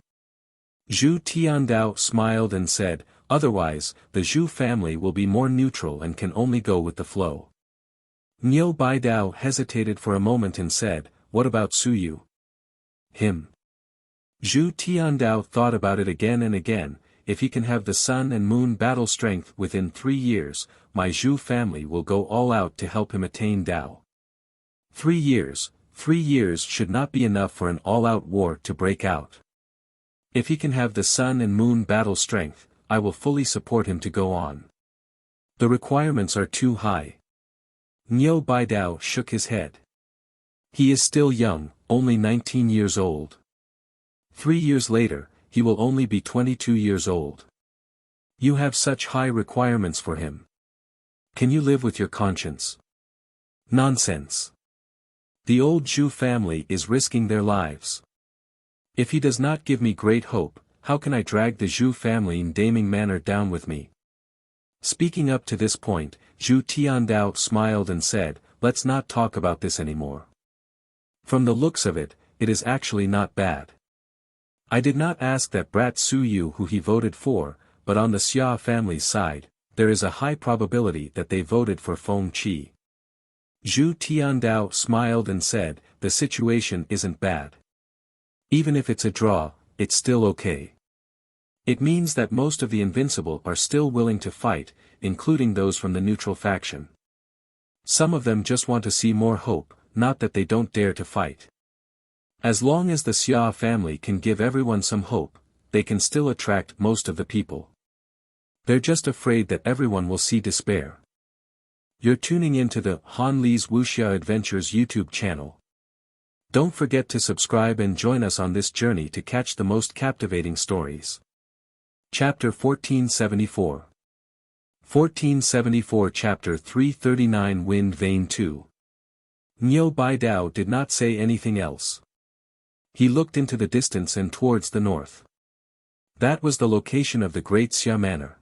Zhu Tiandao smiled and said, otherwise, the Zhu family will be more neutral and can only go with the flow. Niu Baidao hesitated for a moment and said, what about Su Yu? Him. Zhu Tiandao thought about it again and again, if he can have the sun and moon battle strength within 3 years, my Zhu family will go all out to help him attain Dao. 3 years should not be enough for an all-out war to break out. If he can have the sun and moon battle strength, I will fully support him to go on. The requirements are too high. Niu Baidao shook his head. He is still young, only 19 years old. 3 years later, he will only be 22 years old. You have such high requirements for him. Can you live with your conscience? Nonsense. The old Zhu family is risking their lives. If he does not give me great hope, how can I drag the Zhu family in Daming Manor down with me? Speaking up to this point, Zhu Tiandao smiled and said, let's not talk about this anymore. From the looks of it, it is actually not bad. I did not ask that brat Su Yu who he voted for, but on the Xia family's side, there is a high probability that they voted for Feng Qi. Zhu Tiandao smiled and said, the situation isn't bad. Even if it's a draw, it's still okay. It means that most of the invincible are still willing to fight, including those from the neutral faction. Some of them just want to see more hope, not that they don't dare to fight. As long as the Xia family can give everyone some hope, they can still attract most of the people. They're just afraid that everyone will see despair. You're tuning into the Han Li's Wuxia Adventures YouTube channel. Don't forget to subscribe and join us on this journey to catch the most captivating stories. Chapter 1474. 1474 Chapter 339 Wind Vein 2. Niu Baidao did not say anything else. He looked into the distance and towards the north. That was the location of the Great Xia Manor.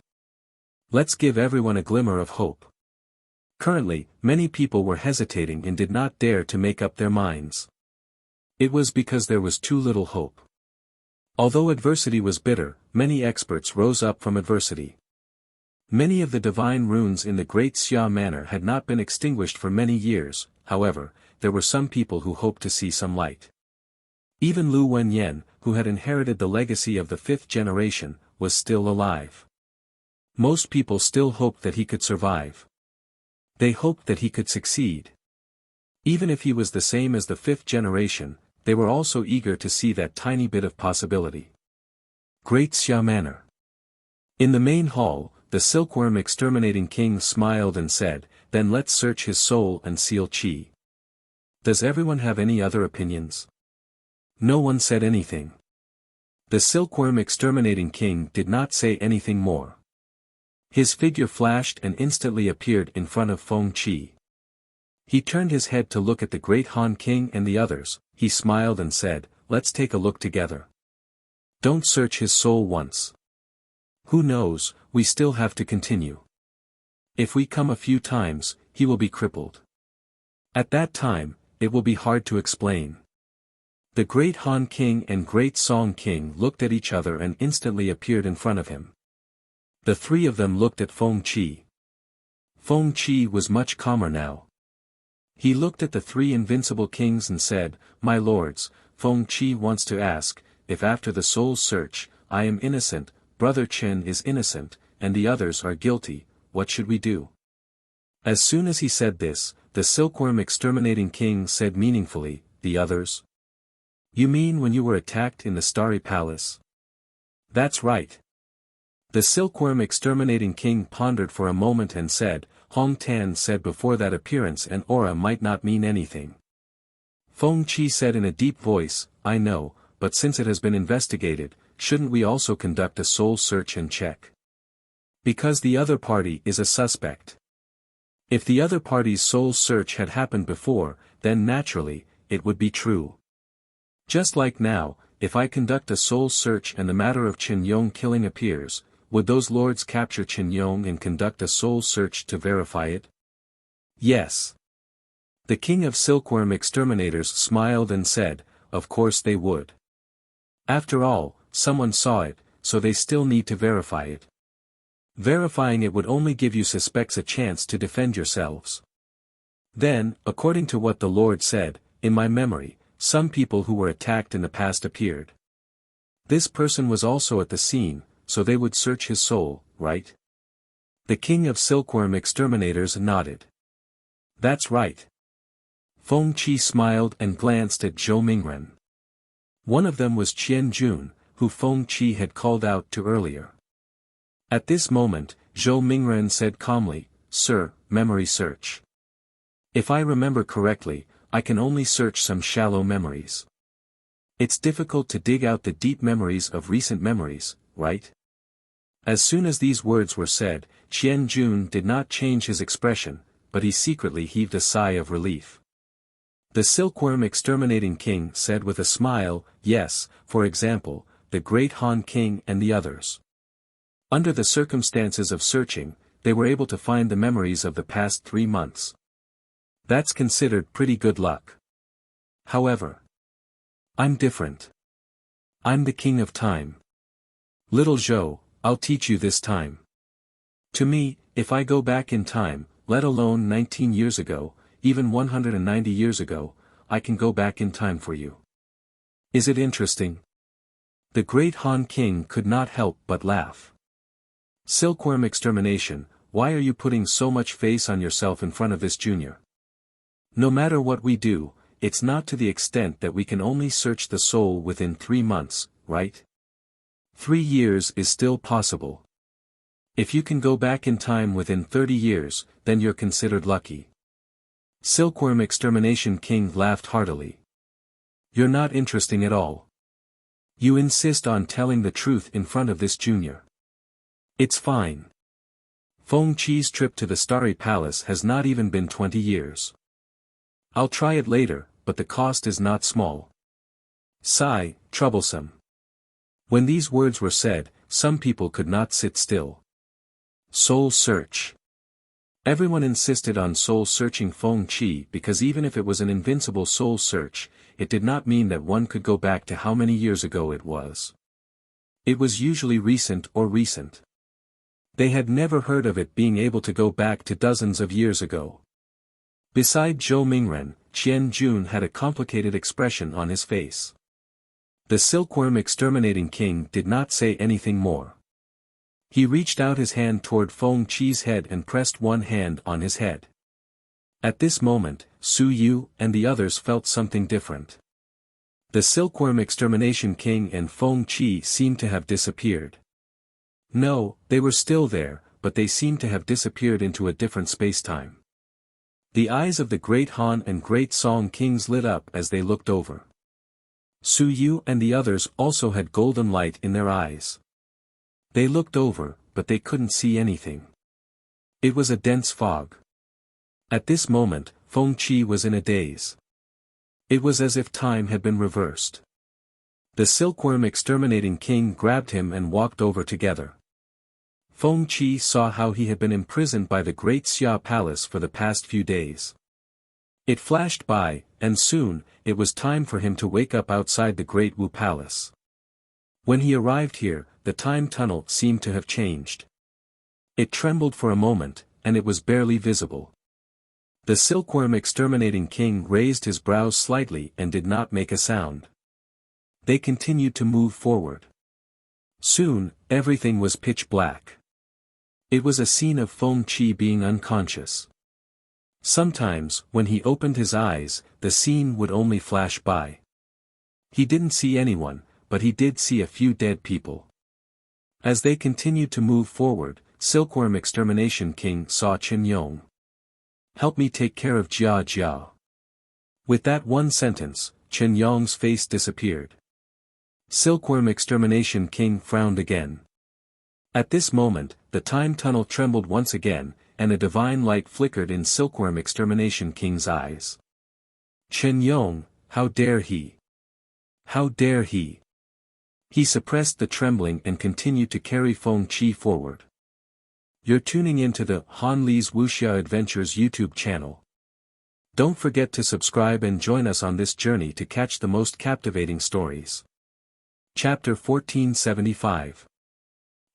Let's give everyone a glimmer of hope. Currently, many people were hesitating and did not dare to make up their minds. It was because there was too little hope. Although adversity was bitter, many experts rose up from adversity. Many of the divine runes in the Great Xia Manor had not been extinguished for many years, however, there were some people who hoped to see some light. Even Lu Wenyan, who had inherited the legacy of the fifth generation, was still alive. Most people still hoped that he could survive. They hoped that he could succeed. Even if he was the same as the fifth generation, they were also eager to see that tiny bit of possibility. Great Xia Manor. In the main hall, the silkworm exterminating king smiled and said, "Then let's search his soul and seal qi." Does everyone have any other opinions? No one said anything. The silkworm exterminating king did not say anything more. His figure flashed and instantly appeared in front of Feng Qi. He turned his head to look at the great Han King and the others, he smiled and said, "Let's take a look together. Don't search his soul once. Who knows, we still have to continue. If we come a few times, he will be crippled. At that time, it will be hard to explain." The great Han King and great Song King looked at each other and instantly appeared in front of him. The three of them looked at Feng Qi. Feng Qi was much calmer now. He looked at the three invincible kings and said, "My lords, Feng Qi wants to ask, if after the soul's search, I am innocent, Brother Chen is innocent, and the others are guilty, what should we do?" As soon as he said this, the silkworm exterminating king said meaningfully, "The others? You mean when you were attacked in the Starry Palace?" "That's right." The silkworm exterminating king pondered for a moment and said, "Hong Tan said before that appearance and aura might not mean anything." Feng Qi said in a deep voice, "I know, but since it has been investigated, shouldn't we also conduct a soul search and check? Because the other party is a suspect. If the other party's soul search had happened before, then naturally, it would be true. Just like now, if I conduct a soul search and the matter of Qin Yong killing appears, would those lords capture Qin Yong and conduct a soul search to verify it?" "Yes." The king of silkworm exterminators smiled and said, "Of course they would. After all, someone saw it, so they still need to verify it. Verifying it would only give you suspects a chance to defend yourselves. Then, according to what the Lord said, in my memory, some people who were attacked in the past appeared. This person was also at the scene, so they would search his soul, right?" The king of silkworm exterminators nodded. "That's right." Feng Qi smiled and glanced at Zhou Mingren. One of them was Qian Jun, who Feng Qi had called out to earlier. At this moment, Zhou Mingren said calmly, "Sir, memory search. If I remember correctly, I can only search some shallow memories. It's difficult to dig out the deep memories of recent memories, right?" As soon as these words were said, Qian Jun did not change his expression, but he secretly heaved a sigh of relief. The silkworm exterminating king said with a smile, "Yes, for example, the great Han King and the others. Under the circumstances of searching, they were able to find the memories of the past 3 months. That's considered pretty good luck. However, I'm different. I'm the king of time. Little Zhou, I'll teach you this time. To me, if I go back in time, let alone 19 years ago, even 190 years ago, I can go back in time for you. Is it interesting?" The great Han King could not help but laugh. "Silkworm extermination, why are you putting so much face on yourself in front of this junior? No matter what we do, it's not to the extent that we can only search the soul within 3 months, right? 3 years is still possible. If you can go back in time within 30 years, then you're considered lucky." Silkworm extermination king laughed heartily. "You're not interesting at all. You insist on telling the truth in front of this junior. It's fine. Feng Qi's trip to the Starry Palace has not even been 20 years. I'll try it later, but the cost is not small. Sigh, troublesome." When these words were said, some people could not sit still. Soul search. Everyone insisted on soul-searching Feng Qi because even if it was an invincible soul search, it did not mean that one could go back to how many years ago it was. It was usually recent or recent. They had never heard of it being able to go back to dozens of years ago. Beside Zhou Mingren, Qian Jun had a complicated expression on his face. The silkworm exterminating king did not say anything more. He reached out his hand toward Feng Qi's head and pressed one hand on his head. At this moment, Su Yu and the others felt something different. The silkworm extermination king and Feng Qi seemed to have disappeared. No, they were still there, but they seemed to have disappeared into a different spacetime. The eyes of the Great Han and Great Song kings lit up as they looked over. Su Yu and the others also had golden light in their eyes. They looked over, but they couldn't see anything. It was a dense fog. At this moment, Feng Qi was in a daze. It was as if time had been reversed. The silkworm exterminating king grabbed him and walked over together. Feng Qi saw how he had been imprisoned by the Great Xia Palace for the past few days. It flashed by, and soon, it was time for him to wake up outside the Great Wu Palace. When he arrived here, the time tunnel seemed to have changed. It trembled for a moment, and it was barely visible. The silkworm exterminating king raised his brows slightly and did not make a sound. They continued to move forward. Soon, everything was pitch black. It was a scene of Feng Qi being unconscious. Sometimes, when he opened his eyes, the scene would only flash by. He didn't see anyone, but he did see a few dead people. As they continued to move forward, Silkworm Extermination King saw Chen Yong. "Help me take care of Jia Jia." With that one sentence, Chen Yong's face disappeared. Silkworm Extermination King frowned again. At this moment, the time tunnel trembled once again, and a divine light flickered in Silkworm Extermination King's eyes. Chen Yong, how dare he? How dare he? He suppressed the trembling and continued to carry Feng Qi forward. You're tuning into the Han Li's Wuxia Adventures YouTube channel. Don't forget to subscribe and join us on this journey to catch the most captivating stories. Chapter 1475.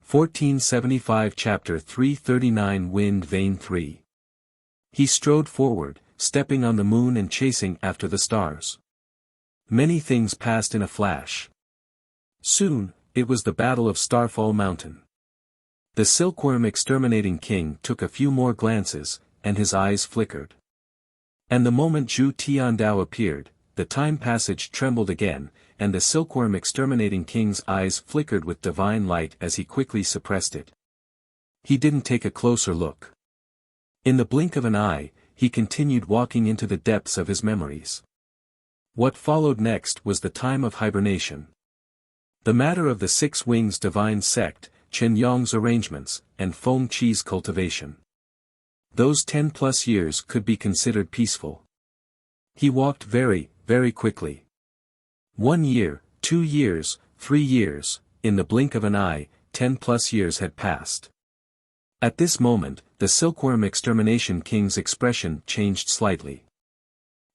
1475 Chapter 339 Wind Vein 3. He strode forward, stepping on the moon and chasing after the stars. Many things passed in a flash. Soon, it was the Battle of Starfall Mountain. The Silkworm Exterminating King took a few more glances, and his eyes flickered. And the moment Zhu Tiandao appeared, the time passage trembled again, and the Silkworm Exterminating King's eyes flickered with divine light as he quickly suppressed it. He didn't take a closer look. In the blink of an eye, he continued walking into the depths of his memories. What followed next was the time of hibernation. The matter of the Six Wings Divine Sect, Chen Yong's arrangements, and Feng Qi's cultivation. Those 10+ years could be considered peaceful. He walked very, very quickly. 1 year, 2 years, 3 years, in the blink of an eye, 10+ years had passed. At this moment, the Silkworm Extermination King's expression changed slightly.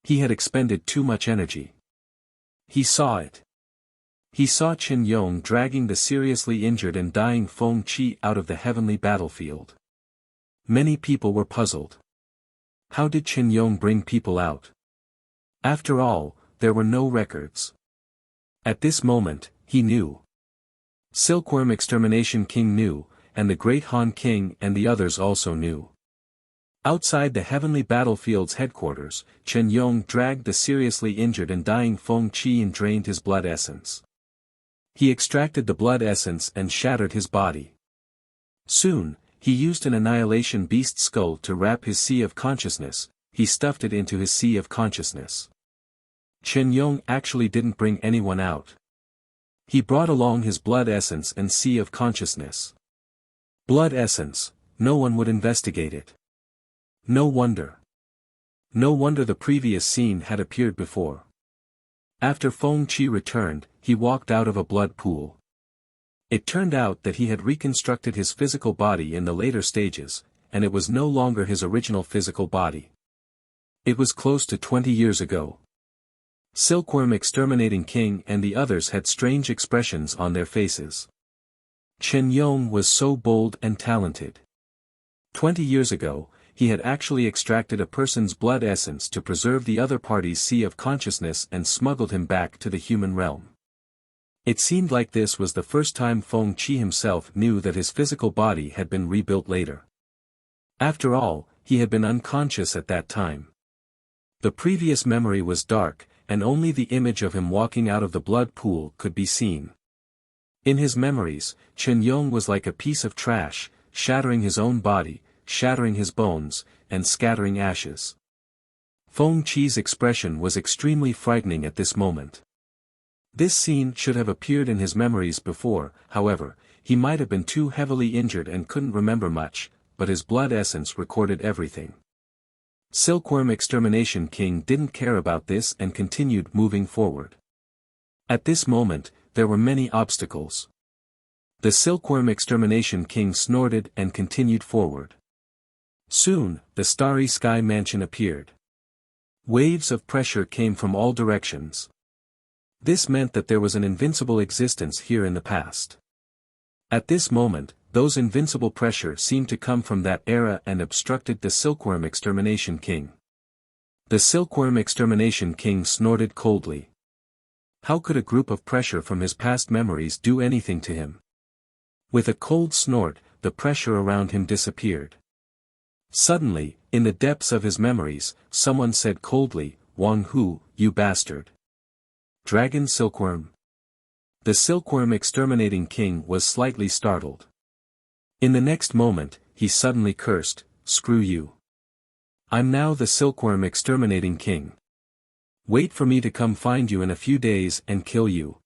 He had expended too much energy. He saw it. He saw Chen Yong dragging the seriously injured and dying Feng Qi out of the heavenly battlefield. Many people were puzzled. How did Chen Yong bring people out? After all, there were no records. At this moment, he knew. Silkworm Extermination King knew, and the Great Han King and the others also knew. Outside the heavenly battlefield's headquarters, Chen Yong dragged the seriously injured and dying Feng Qi and drained his blood essence. He extracted the blood essence and shattered his body. Soon, he used an annihilation beast skull to wrap his sea of consciousness. He stuffed it into his sea of consciousness. Chen Yong actually didn't bring anyone out. He brought along his blood essence and sea of consciousness. Blood essence, no one would investigate it. No wonder. No wonder the previous scene had appeared before. After Feng Qi returned, he walked out of a blood pool. It turned out that he had reconstructed his physical body in the later stages, and it was no longer his original physical body. It was close to 20 years ago. Silkworm Exterminating King and the others had strange expressions on their faces. Chen Yong was so bold and talented. 20 years ago, he had actually extracted a person's blood essence to preserve the other party's sea of consciousness and smuggled him back to the human realm. It seemed like this was the first time Feng Qi himself knew that his physical body had been rebuilt later. After all, he had been unconscious at that time. The previous memory was dark, and only the image of him walking out of the blood pool could be seen. In his memories, Chen Yong was like a piece of trash, shattering his own body, shattering his bones, and scattering ashes. Feng Qi's expression was extremely frightening at this moment. This scene should have appeared in his memories before, however, he might have been too heavily injured and couldn't remember much, but his blood essence recorded everything. Silkworm Extermination King didn't care about this and continued moving forward. At this moment, there were many obstacles. The Silkworm Extermination King snorted and continued forward. Soon, the Starry Sky Mansion appeared. Waves of pressure came from all directions. This meant that there was an invincible existence here in the past. At this moment, those invincible pressure seemed to come from that era and obstructed the Silkworm Extermination King. The Silkworm Extermination King snorted coldly. How could a group of pressure from his past memories do anything to him? With a cold snort, the pressure around him disappeared. Suddenly, in the depths of his memories, someone said coldly, "Wang Hu, you bastard." Dragon Silkworm. The Silkworm Exterminating King was slightly startled. In the next moment, he suddenly cursed, "Screw you. I'm now the Silkworm Exterminating King. Wait for me to come find you in a few days and kill you."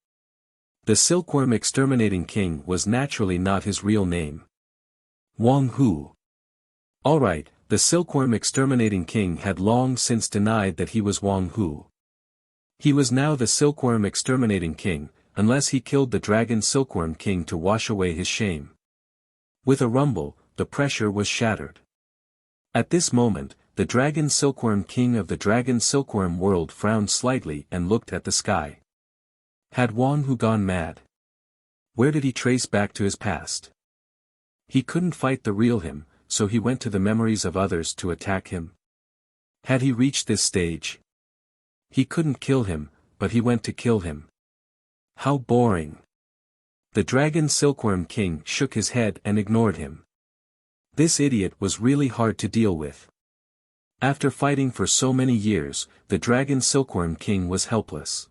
The Silkworm Exterminating King was naturally not his real name. Wang Hu. Alright, the Silkworm Exterminating King had long since denied that he was Wang Hu. He was now the Silkworm Exterminating King, unless he killed the Dragon Silkworm King to wash away his shame. With a rumble, the pressure was shattered. At this moment, the Dragon Silkworm King of the Dragon Silkworm world frowned slightly and looked at the sky. Had Wang Hu gone mad? Where did he trace back to his past? He couldn't fight the real him, so he went to the memories of others to attack him. Had he reached this stage? He couldn't kill him, but he went to kill him. How boring. The Dragon Silkworm King shook his head and ignored him. This idiot was really hard to deal with. After fighting for so many years, the Dragon Silkworm King was helpless.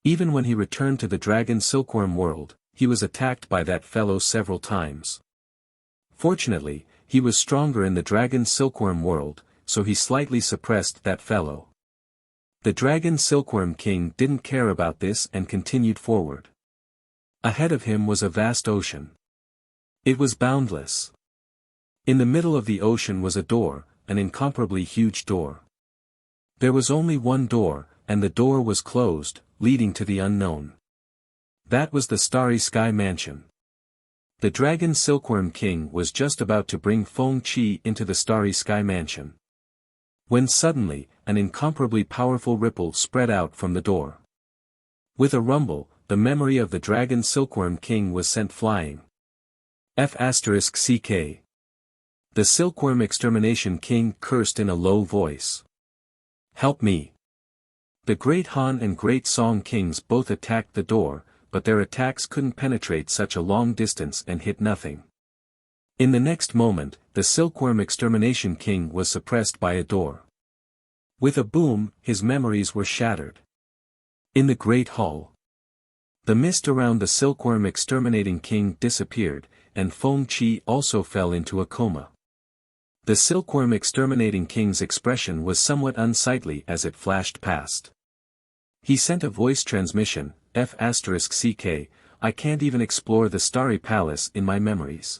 Even when he returned to the Dragon Silkworm world, he was attacked by that fellow several times. Fortunately, he was stronger in the Dragon Silkworm world, so he slightly suppressed that fellow. The Dragon Silkworm King didn't care about this and continued forward. Ahead of him was a vast ocean. It was boundless. In the middle of the ocean was a door, an incomparably huge door. There was only one door, and the door was closed, leading to the unknown. That was the Starry Sky Mansion. The Dragon Silkworm King was just about to bring Feng Qi into the Starry Sky Mansion, when suddenly, an incomparably powerful ripple spread out from the door. With a rumble, the memory of the Dragon Silkworm King was sent flying. F***CK. The Silkworm Extermination King cursed in a low voice. Help me. The Great Han and Great Song Kings both attacked the door, but their attacks couldn't penetrate such a long distance and hit nothing. In the next moment, the Silkworm Extermination King was suppressed by a door. With a boom, his memories were shattered. In the Great Hall, the mist around the Silkworm Exterminating King disappeared, and Feng Qi also fell into a coma. The Silkworm Exterminating King's expression was somewhat unsightly as it flashed past. He sent a voice transmission, F***CK, I can't even explore the Starry Palace in my memories.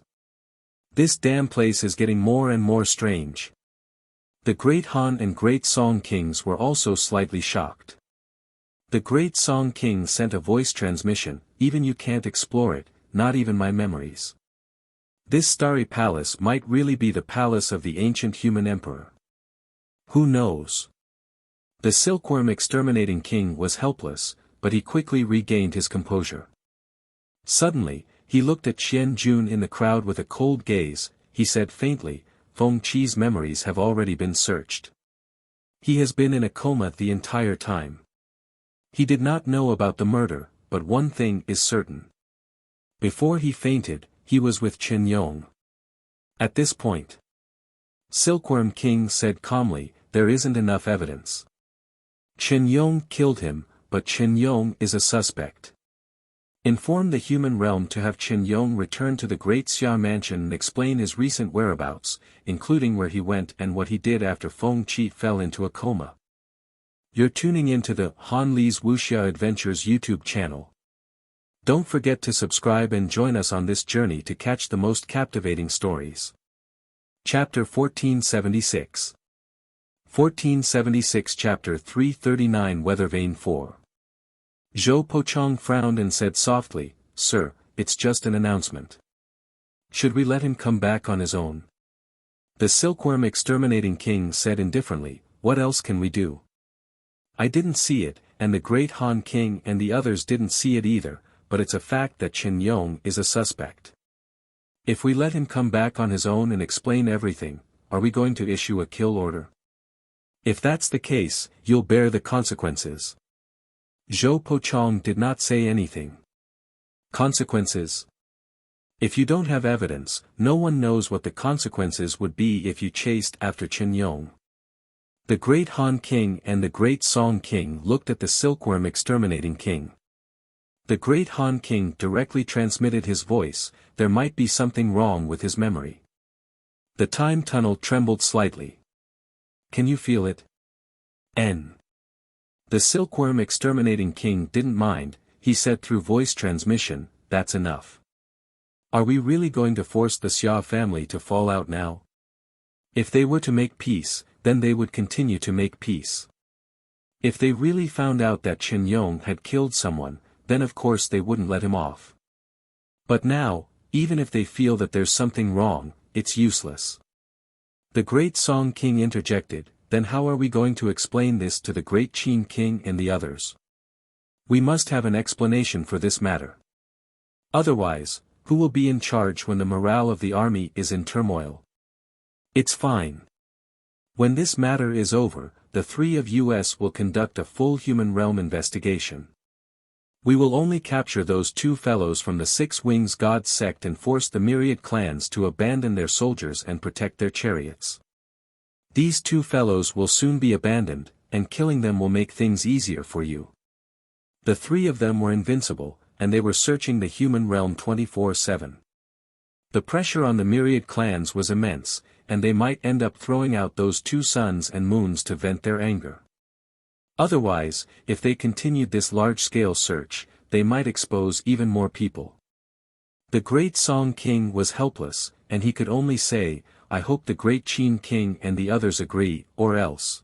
This damn place is getting more and more strange. The Great Han and Great Song Kings were also slightly shocked. The Great Song King sent a voice transmission, even you can't explore it, not even my memories. This starry palace might really be the palace of the ancient human emperor. Who knows? The silkworm exterminating king was helpless, but he quickly regained his composure. Suddenly, he looked at Qian Jun in the crowd with a cold gaze. He said faintly, Feng Qi's memories have already been searched. He has been in a coma the entire time. He did not know about the murder, but one thing is certain. Before he fainted, he was with Chen Yong. At this point, Silkworm King said calmly, there isn't enough evidence. Chen Yong killed him, but Chen Yong is a suspect. Inform the human realm to have Chen Yong return to the Great Xia Mansion and explain his recent whereabouts, including where he went and what he did after Feng Qi fell into a coma. You're tuning into the Han Li's Wuxia Adventures YouTube channel. Don't forget to subscribe and join us on this journey to catch the most captivating stories. Chapter 1476. 1476 Chapter 339 Weathervane 4. Zhou Pochong frowned and said softly, Sir, it's just an announcement. Should we let him come back on his own? The silkworm exterminating king said indifferently, what else can we do? I didn't see it, and the great Han King and the others didn't see it either, but it's a fact that Chen Yong is a suspect. If we let him come back on his own and explain everything, are we going to issue a kill order? If that's the case, you'll bear the consequences. Zhou Pochong did not say anything. Consequences? If you don't have evidence, no one knows what the consequences would be if you chased after Chen Yong. The great Han King and the great Song King looked at the silkworm exterminating king. The great Han King directly transmitted his voice, there might be something wrong with his memory. The time tunnel trembled slightly. Can you feel it? N. The silkworm exterminating king didn't mind, he said through voice transmission, that's enough. Are we really going to force the Xia family to fall out now? If they were to make peace, then they would continue to make peace. If they really found out that Chen Yong had killed someone, then of course they wouldn't let him off. But now, even if they feel that there's something wrong, it's useless. The great Song King interjected, then how are we going to explain this to the great Qin King and the others? We must have an explanation for this matter. Otherwise, who will be in charge when the morale of the army is in turmoil? It's fine. When this matter is over, the three of us will conduct a full human realm investigation. We will only capture those two fellows from the Six Wings God sect and force the myriad clans to abandon their soldiers and protect their chariots. These two fellows will soon be abandoned, and killing them will make things easier for you. The three of them were invincible, and they were searching the human realm 24/7. The pressure on the myriad clans was immense, and they might end up throwing out those two suns and moons to vent their anger. Otherwise, if they continued this large-scale search, they might expose even more people. The great Song King was helpless, and he could only say, I hope the great Qin King and the others agree, or else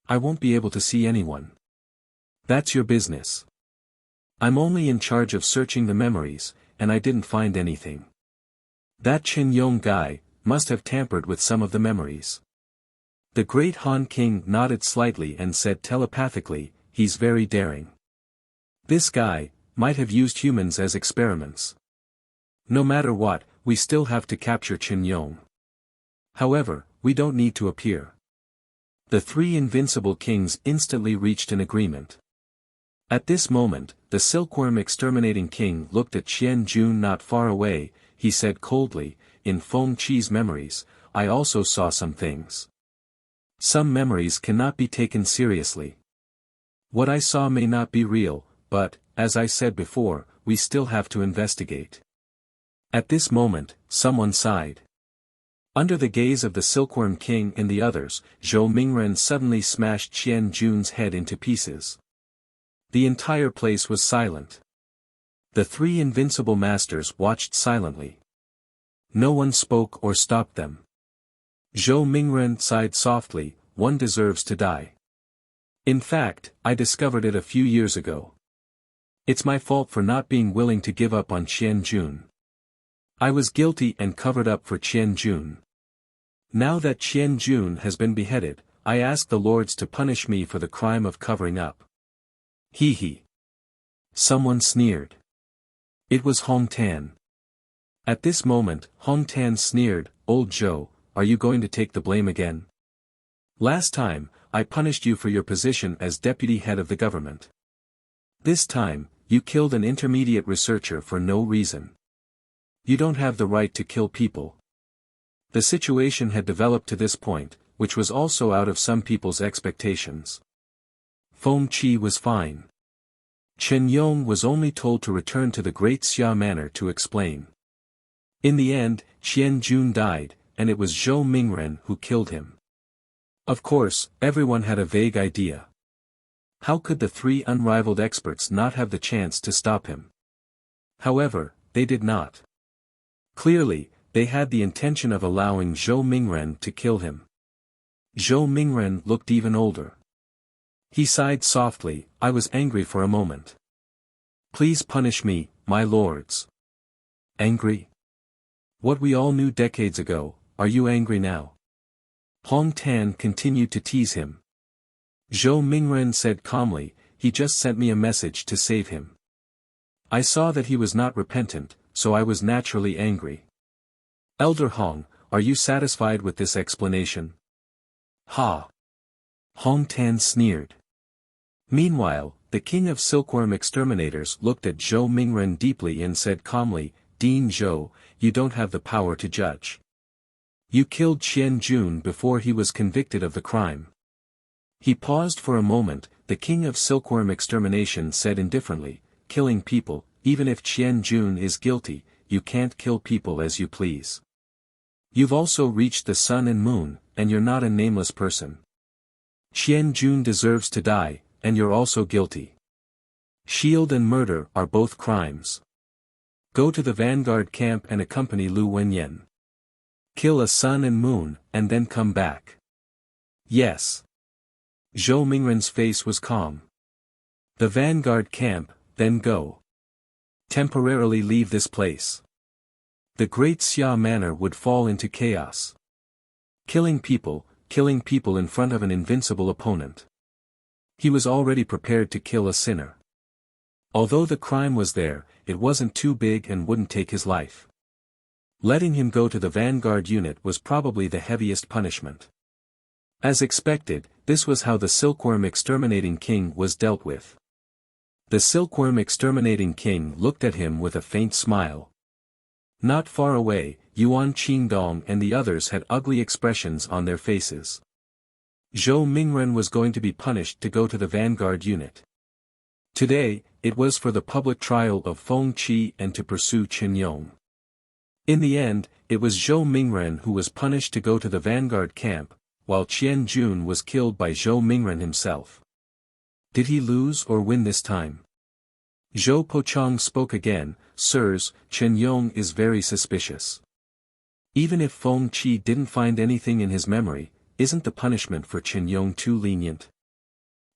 I won't be able to see anyone. That's your business. I'm only in charge of searching the memories, and I didn't find anything. That Chen Yong guy must have tampered with some of the memories. The great Han King nodded slightly and said telepathically, he's very daring. This guy might have used humans as experiments. No matter what, we still have to capture Chen Yong. However, we don't need to appear. The three invincible kings instantly reached an agreement. At this moment, the silkworm exterminating king looked at Qian Jun not far away. He said coldly, in Feng Qi's memories, I also saw some things. Some memories cannot be taken seriously. What I saw may not be real, but, as I said before, we still have to investigate. At this moment, someone sighed. Under the gaze of the Silkworm King and the others, Zhou Mingren suddenly smashed Qian Jun's head into pieces. The entire place was silent. The three invincible masters watched silently. No one spoke or stopped them. Zhou Mingren sighed softly, one deserves to die. In fact, I discovered it a few years ago. It's my fault for not being willing to give up on Qian Jun. I was guilty and covered up for Qian Jun. Now that Qian Jun has been beheaded, I ask the lords to punish me for the crime of covering up. Hee hee. Someone sneered. It was Hong Tan. At this moment, Hong Tan sneered, "Old Zhou, are you going to take the blame again? Last time, I punished you for your position as deputy head of the government. This time, you killed an intermediate researcher for no reason. You don't have the right to kill people." The situation had developed to this point, which was also out of some people's expectations. Feng Qi was fine. Chen Yong was only told to return to the Great Xia Manor to explain. In the end, Qian Jun died, and it was Zhou Mingren who killed him. Of course, everyone had a vague idea. How could the three unrivaled experts not have the chance to stop him? However, they did not. Clearly, they had the intention of allowing Zhou Mingren to kill him. Zhou Mingren looked even older. He sighed softly, "I was angry for a moment. Please punish me, my lords." Angry? What we all knew decades ago, are you angry now? Hong Tan continued to tease him. Zhou Mingren said calmly, "He just sent me a message to save him. I saw that he was not repentant, so I was naturally angry. Elder Hong, are you satisfied with this explanation?" "Ha!" Hong Tan sneered. Meanwhile, the king of silkworm exterminators looked at Zhou Mingren deeply and said calmly, "Dean Zhou, you don't have the power to judge. You killed Qian Jun before he was convicted of the crime." He paused for a moment. The king of silkworm extermination said indifferently, "Killing people, even if Qian Jun is guilty, you can't kill people as you please. You've also reached the sun and moon, and you're not a nameless person. Qian Jun deserves to die, and you're also guilty. Shield and murder are both crimes. Go to the vanguard camp and accompany Lu Wenyan. Kill a sun and moon, and then come back." "Yes." Zhou Mingren's face was calm. "The vanguard camp, then go. Temporarily leave this place." The Great Xia Manor would fall into chaos. Killing people in front of an invincible opponent. He was already prepared to kill a sinner. Although the crime was there, it wasn't too big and wouldn't take his life. Letting him go to the vanguard unit was probably the heaviest punishment. As expected, this was how the Silkworm Exterminating King was dealt with. The Silkworm Exterminating King looked at him with a faint smile. Not far away, Yuan Qingdong and the others had ugly expressions on their faces. Zhou Mingren was going to be punished to go to the vanguard unit. Today, it was for the public trial of Feng Qi and to pursue Chen Yong. In the end, it was Zhou Mingren who was punished to go to the vanguard camp, while Qian Jun was killed by Zhou Mingren himself. Did he lose or win this time? Zhou Pochong spoke again, "Sirs, Chen Yong is very suspicious. Even if Feng Qi didn't find anything in his memory, isn't the punishment for Chen Yong too lenient?"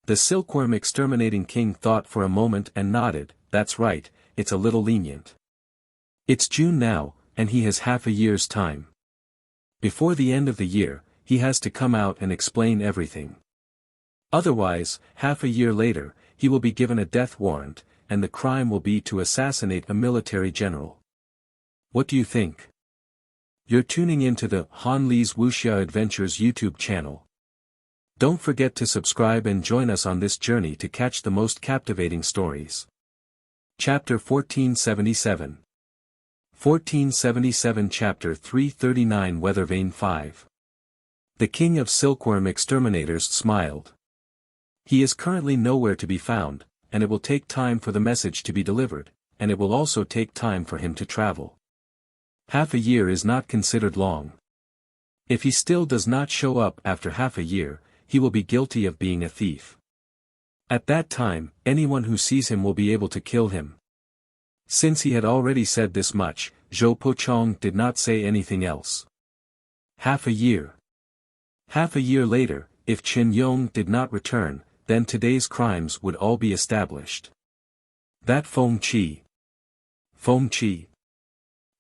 The Silkworm Exterminating King thought for a moment and nodded, "That's right, it's a little lenient. It's June now, and he has half a year's time. Before the end of the year, he has to come out and explain everything. Otherwise, half a year later, he will be given a death warrant, and the crime will be to assassinate a military general. What do you think?" You're tuning into the Han Li's Wuxia Adventures YouTube channel. Don't forget to subscribe and join us on this journey to catch the most captivating stories. Chapter 1477. 1477 Chapter 339 Weathervane 5. The King of Silkworm Exterminators smiled. He is currently nowhere to be found, and it will take time for the message to be delivered, and it will also take time for him to travel. Half a year is not considered long. If he still does not show up after half a year, he will be guilty of being a thief. At that time, anyone who sees him will be able to kill him. Since he had already said this much, Zhou Pochong did not say anything else. Half a year. Half a year later, if Chen Yong did not return, then today's crimes would all be established. That Feng Qi. Feng Qi.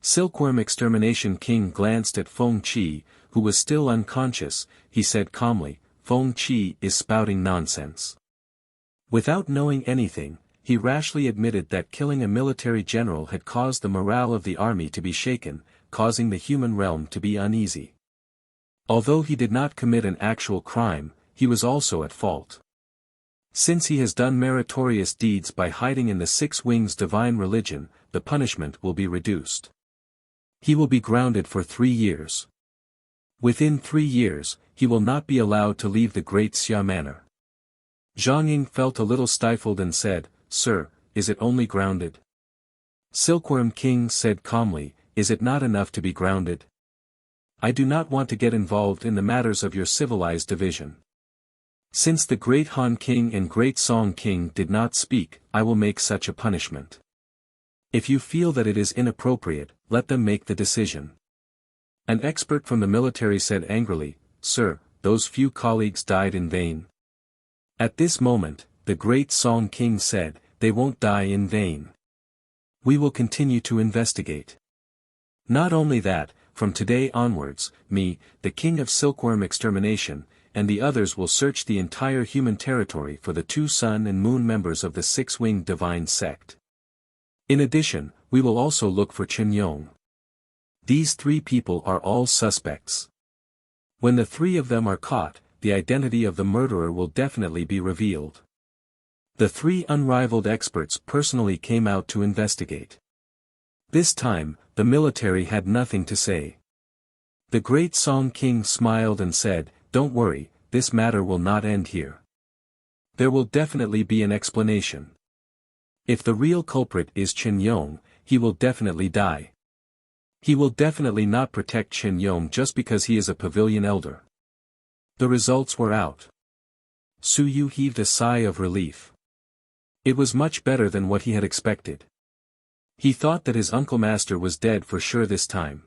Silkworm Extermination King glanced at Feng Qi, who was still unconscious. He said calmly, Feng Qi is spouting nonsense. Without knowing anything, he rashly admitted that killing a military general had caused the morale of the army to be shaken, causing the human realm to be uneasy. Although he did not commit an actual crime, he was also at fault. Since he has done meritorious deeds by hiding in the Six Wings divine religion, the punishment will be reduced. He will be grounded for 3 years. Within 3 years, he will not be allowed to leave the Great Xia Manor. Zhang Ying felt a little stifled and said, Sir, is it only grounded? Silkworm King said calmly, Is it not enough to be grounded? I do not want to get involved in the matters of your civilized division. Since the Great Han King and Great Song King did not speak, I will make such a punishment. If you feel that it is inappropriate, let them make the decision. An expert from the military said angrily, Sir, those few colleagues died in vain. At this moment, the Great Song King said, They won't die in vain. We will continue to investigate. Not only that, from today onwards, me, the King of Silkworm Extermination, and the others will search the entire human territory for the 2 Sun and Moon members of the Six-Winged Divine Sect. In addition, we will also look for Chen Yong. These 3 people are all suspects. When the 3 of them are caught, the identity of the murderer will definitely be revealed. The 3 unrivaled experts personally came out to investigate. This time, the military had nothing to say. The Great Song King smiled and said, Don't worry, this matter will not end here. There will definitely be an explanation. If the real culprit is Chen Yong, he will definitely die. He will definitely not protect Chen Yong just because he is a pavilion elder. The results were out. Su Yu heaved a sigh of relief. It was much better than what he had expected. He thought that his uncle master was dead for sure this time.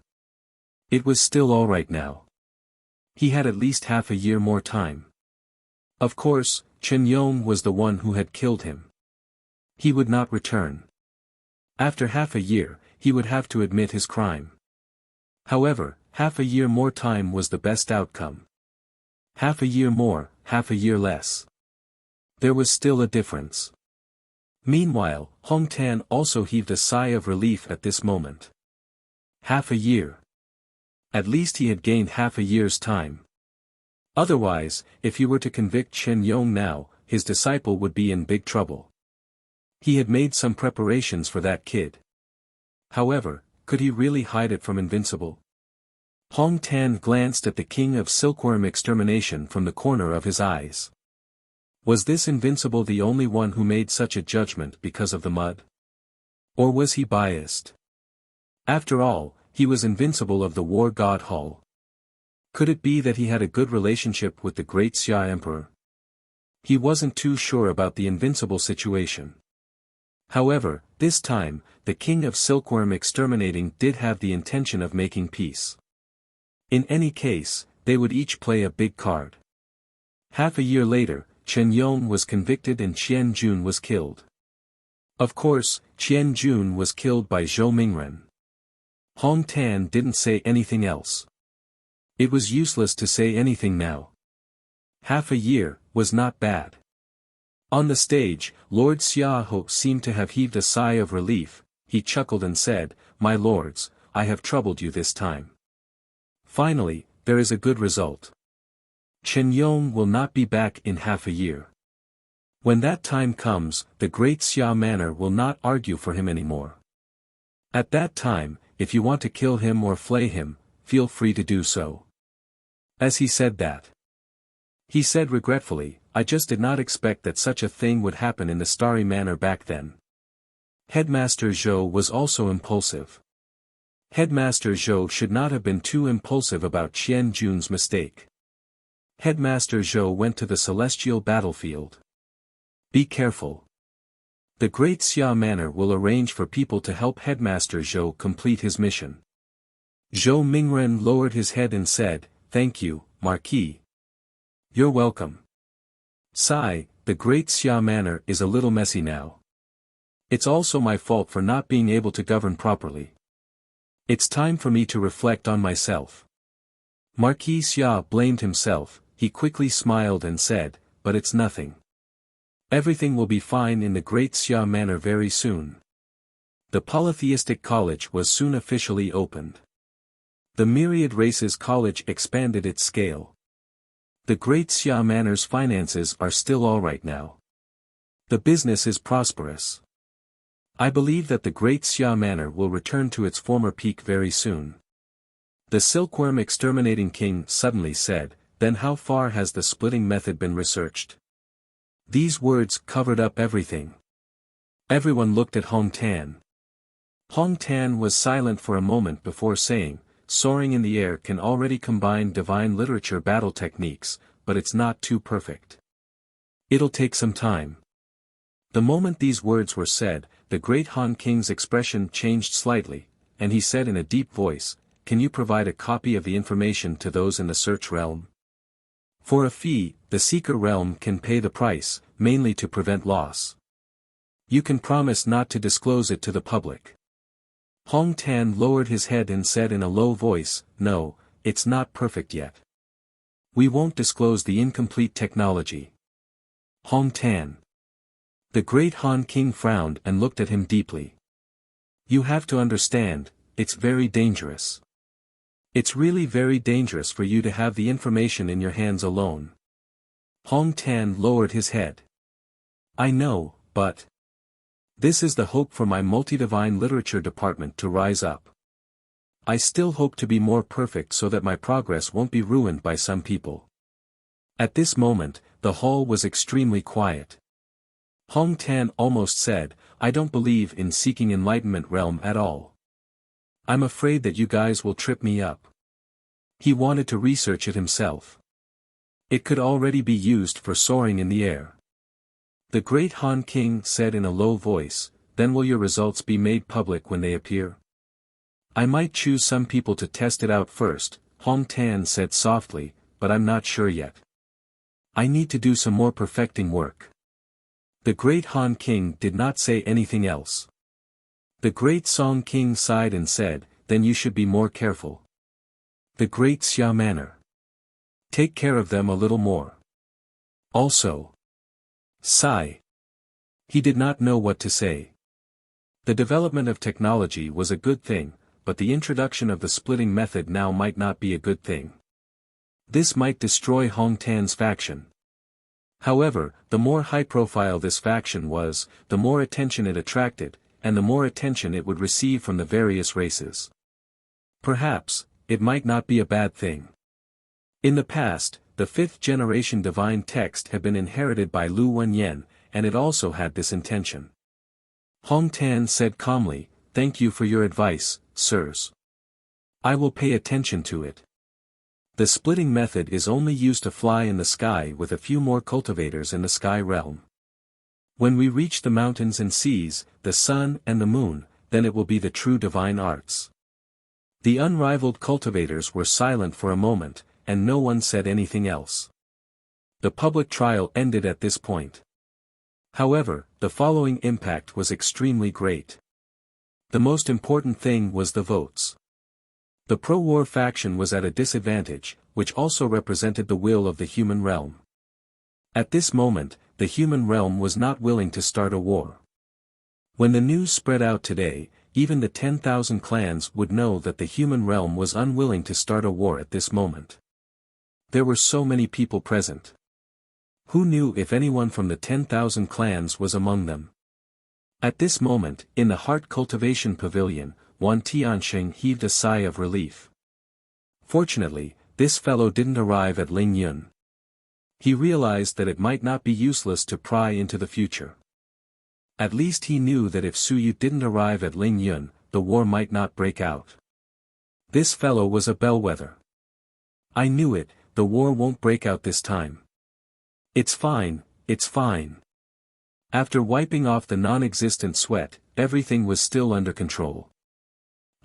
It was still alright now. He had at least half a year more time. Of course, Chen Yong was the one who had killed him. He would not return. After half a year, he would have to admit his crime. However, half a year more time was the best outcome. Half a year more, half a year less. There was still a difference. Meanwhile, Hong Tan also heaved a sigh of relief at this moment. Half a year. At least he had gained half a year's time. Otherwise, if he were to convict Chen Yong now, his disciple would be in big trouble. He had made some preparations for that kid. However, could he really hide it from Invincible? Hong Tan glanced at the King of Silkworm Extermination from the corner of his eyes. Was this Invincible the only one who made such a judgment because of the mud? Or was he biased? After all, he was Invincible of the War God Hall. Could it be that he had a good relationship with the Great Xia Emperor? He wasn't too sure about the Invincible situation. However, this time, the King of Silkworm Exterminating did have the intention of making peace. In any case, they would each play a big card. Half a year later, Chen Yong was convicted and Qian Jun was killed. Of course, Qian Jun was killed by Zhou Mingren. Hong Tan didn't say anything else. It was useless to say anything now. Half a year was not bad. On the stage, Lord Xiaoho seemed to have heaved a sigh of relief. He chuckled and said, My lords, I have troubled you this time. Finally, there is a good result. Chen Yong will not be back in half a year. When that time comes, the Great Xia Manor will not argue for him anymore. At that time, if you want to kill him or flay him, feel free to do so. As he said that, he said regretfully, I just did not expect that such a thing would happen in the Starry Manor back then. Headmaster Zhou was also impulsive. Headmaster Zhou should not have been too impulsive about Qian Jun's mistake. Headmaster Zhou went to the celestial battlefield. Be careful. The Great Xia Manor will arrange for people to help Headmaster Zhou complete his mission. Zhou Mingren lowered his head and said, Thank you, Marquis. You're welcome. Sigh, the Great Xia Manor is a little messy now. It's also my fault for not being able to govern properly. It's time for me to reflect on myself. Marquis Xia blamed himself. He quickly smiled and said, but it's nothing. Everything will be fine in the Great Xia Manor very soon. The Polytheistic College was soon officially opened. The Myriad Races College expanded its scale. The Great Xia Manor's finances are still alright now. The business is prosperous. I believe that the Great Xia Manor will return to its former peak very soon. The Silkworm Exterminating King suddenly said, then how far has the splitting method been researched? These words covered up everything. Everyone looked at Hong Tan. Hong Tan was silent for a moment before saying, soaring in the air can already combine divine literature battle techniques, but it's not too perfect. It'll take some time. The moment these words were said, the great Han King's expression changed slightly, and he said in a deep voice, can you provide a copy of the information to those in the search realm? For a fee, the seeker realm can pay the price, mainly to prevent loss. You can promise not to disclose it to the public. Hong Tan lowered his head and said in a low voice, no, it's not perfect yet. We won't disclose the incomplete technology. Hong Tan. The great Han King frowned and looked at him deeply. You have to understand, it's very dangerous. It's really very dangerous for you to have the information in your hands alone. Hong Tan lowered his head. I know, but this is the hope for my multi-divine literature department to rise up. I still hope to be more perfect so that my progress won't be ruined by some people. At this moment, the hall was extremely quiet. Hong Tan almost said, I don't believe in seeking enlightenment realm at all. I'm afraid that you guys will trip me up. He wanted to research it himself. It could already be used for soaring in the air. The great Han King said in a low voice, then will your results be made public when they appear? I might choose some people to test it out first, Hong Tan said softly, but I'm not sure yet. I need to do some more perfecting work. The great Han King did not say anything else. The great Song King sighed and said, then you should be more careful. The great Xia Manor. Take care of them a little more. Also. Sigh. He did not know what to say. The development of technology was a good thing, but the introduction of the splitting method now might not be a good thing. This might destroy Hong Tan's faction. However, the more high-profile this faction was, the more attention it attracted, and the more attention it would receive from the various races. Perhaps, it might not be a bad thing. In the past, the fifth-generation divine text had been inherited by Lu Wenyan, and it also had this intention. Hong Tan said calmly, thank you for your advice, sirs. I will pay attention to it. The splitting method is only used to fly in the sky with a few more cultivators in the sky realm. When we reach the mountains and seas, the sun and the moon, then it will be the true divine arts. The unrivaled cultivators were silent for a moment, and no one said anything else. The public trial ended at this point. However, the following impact was extremely great. The most important thing was the votes. The pro-war faction was at a disadvantage, which also represented the will of the human realm. At this moment, the human realm was not willing to start a war. When the news spread out today, even the 10,000 clans would know that the human realm was unwilling to start a war at this moment. There were so many people present. Who knew if anyone from the 10,000 clans was among them? At this moment, in the Heart Cultivation Pavilion, Wan Tianxing heaved a sigh of relief. Fortunately, this fellow didn't arrive at Ling Yun. He realized that it might not be useless to pry into the future. At least he knew that if Su Yu didn't arrive at Ling Yun, the war might not break out. This fellow was a bellwether. I knew it, the war won't break out this time. It's fine, it's fine. After wiping off the non-existent sweat, everything was still under control.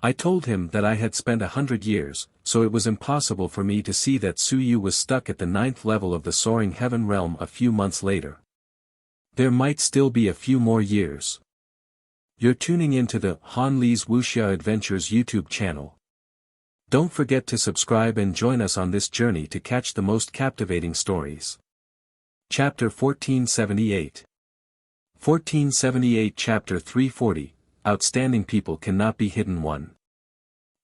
I told him that I had spent 100 years, so it was impossible for me to see that Su Yu was stuck at the 9th level of the soaring heaven realm a few months later. There might still be a few more years. You're tuning into the Han Li's Wuxia Adventures YouTube channel. Don't forget to subscribe and join us on this journey to catch the most captivating stories. Chapter 1478. 1478 Chapter 340, Outstanding People Cannot Be Hidden 1.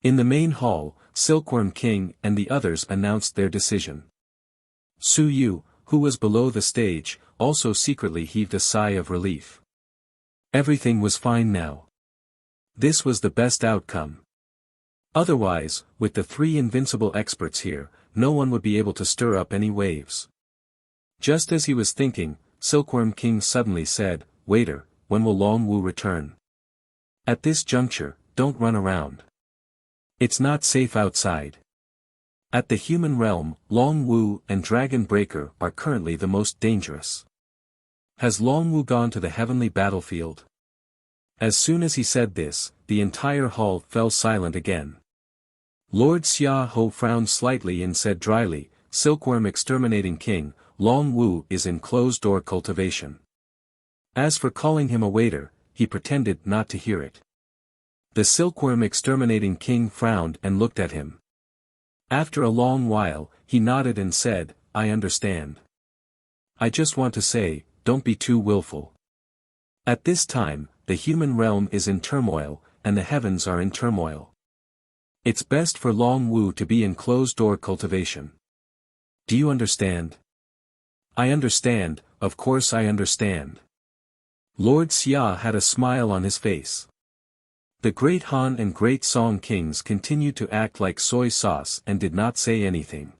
In the main hall, Silkworm King and the others announced their decision. Su Yu, who was below the stage, also secretly heaved a sigh of relief. Everything was fine now. This was the best outcome. Otherwise, with the three invincible experts here, no one would be able to stir up any waves. Just as he was thinking, Silkworm King suddenly said, "Waiter, when will Long Wu return? At this juncture, don't run around. It's not safe outside. At the human realm, Long Wu and Dragon Breaker are currently the most dangerous. Has Long Wu gone to the heavenly battlefield?" As soon as he said this, the entire hall fell silent again. Lord Xia Ho frowned slightly and said dryly, "Silkworm Exterminating King, Long Wu is in closed-door cultivation." As for calling him a waiter, he pretended not to hear it. The Silkworm Exterminating King frowned and looked at him. After a long while, he nodded and said, "I understand. I just want to say, don't be too willful. At this time, the human realm is in turmoil, and the heavens are in turmoil. It's best for Long Wu to be in closed-door cultivation. Do you understand?" "I understand, of course I understand." Lord Xia had a smile on his face. The Great Han and Great Song Kings continued to act like soy sauce and did not say anything.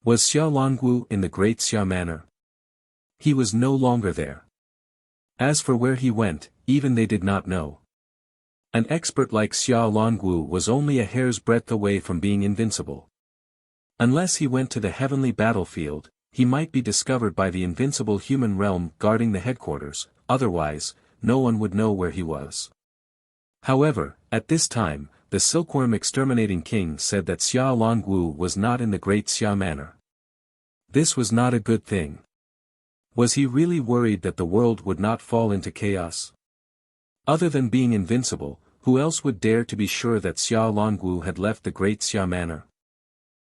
Was Xia Longwu in the Great Xia Manor? He was no longer there. As for where he went, even they did not know. An expert like Xia Longwu was only a hair's breadth away from being invincible. Unless he went to the heavenly battlefield, he might be discovered by the invincible human realm guarding the headquarters, otherwise, no one would know where he was. However, at this time, the Silkworm Exterminating King said that Xia Longwu was not in the Great Xia Manor. This was not a good thing. Was he really worried that the world would not fall into chaos? Other than being invincible, who else would dare to be sure that Xia Longwu had left the Great Xia Manor?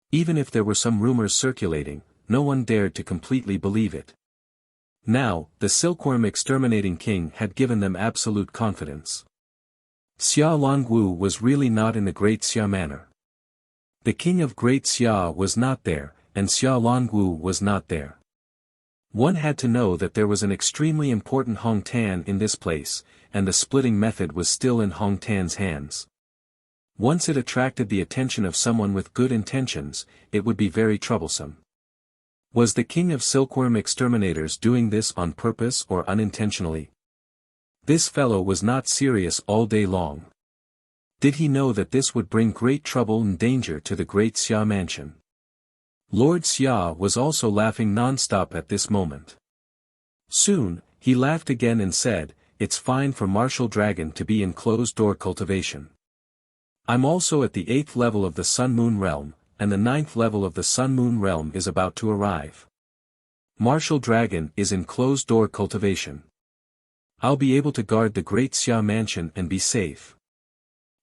Even if there were some rumors circulating, no one dared to completely believe it. Now, the Silkworm Exterminating King had given them absolute confidence. Xia Longwu was really not in the Great Xia Manor. The King of Great Xia was not there, and Xia Longwu was not there. One had to know that there was an extremely important Hong Tan in this place, and the splitting method was still in Hong Tan's hands. Once it attracted the attention of someone with good intentions, it would be very troublesome. Was the King of Silkworm Exterminators doing this on purpose or unintentionally? This fellow was not serious all day long. Did he know that this would bring great trouble and danger to the Great Xia Mansion? Lord Xia was also laughing non-stop at this moment. Soon, he laughed again and said, "It's fine for Martial Dragon to be in closed-door cultivation. I'm also at the 8th level of the Sun-Moon Realm, and the 9th level of the Sun-Moon Realm is about to arrive. Martial Dragon is in closed-door cultivation. I'll be able to guard the Great Xia Mansion and be safe."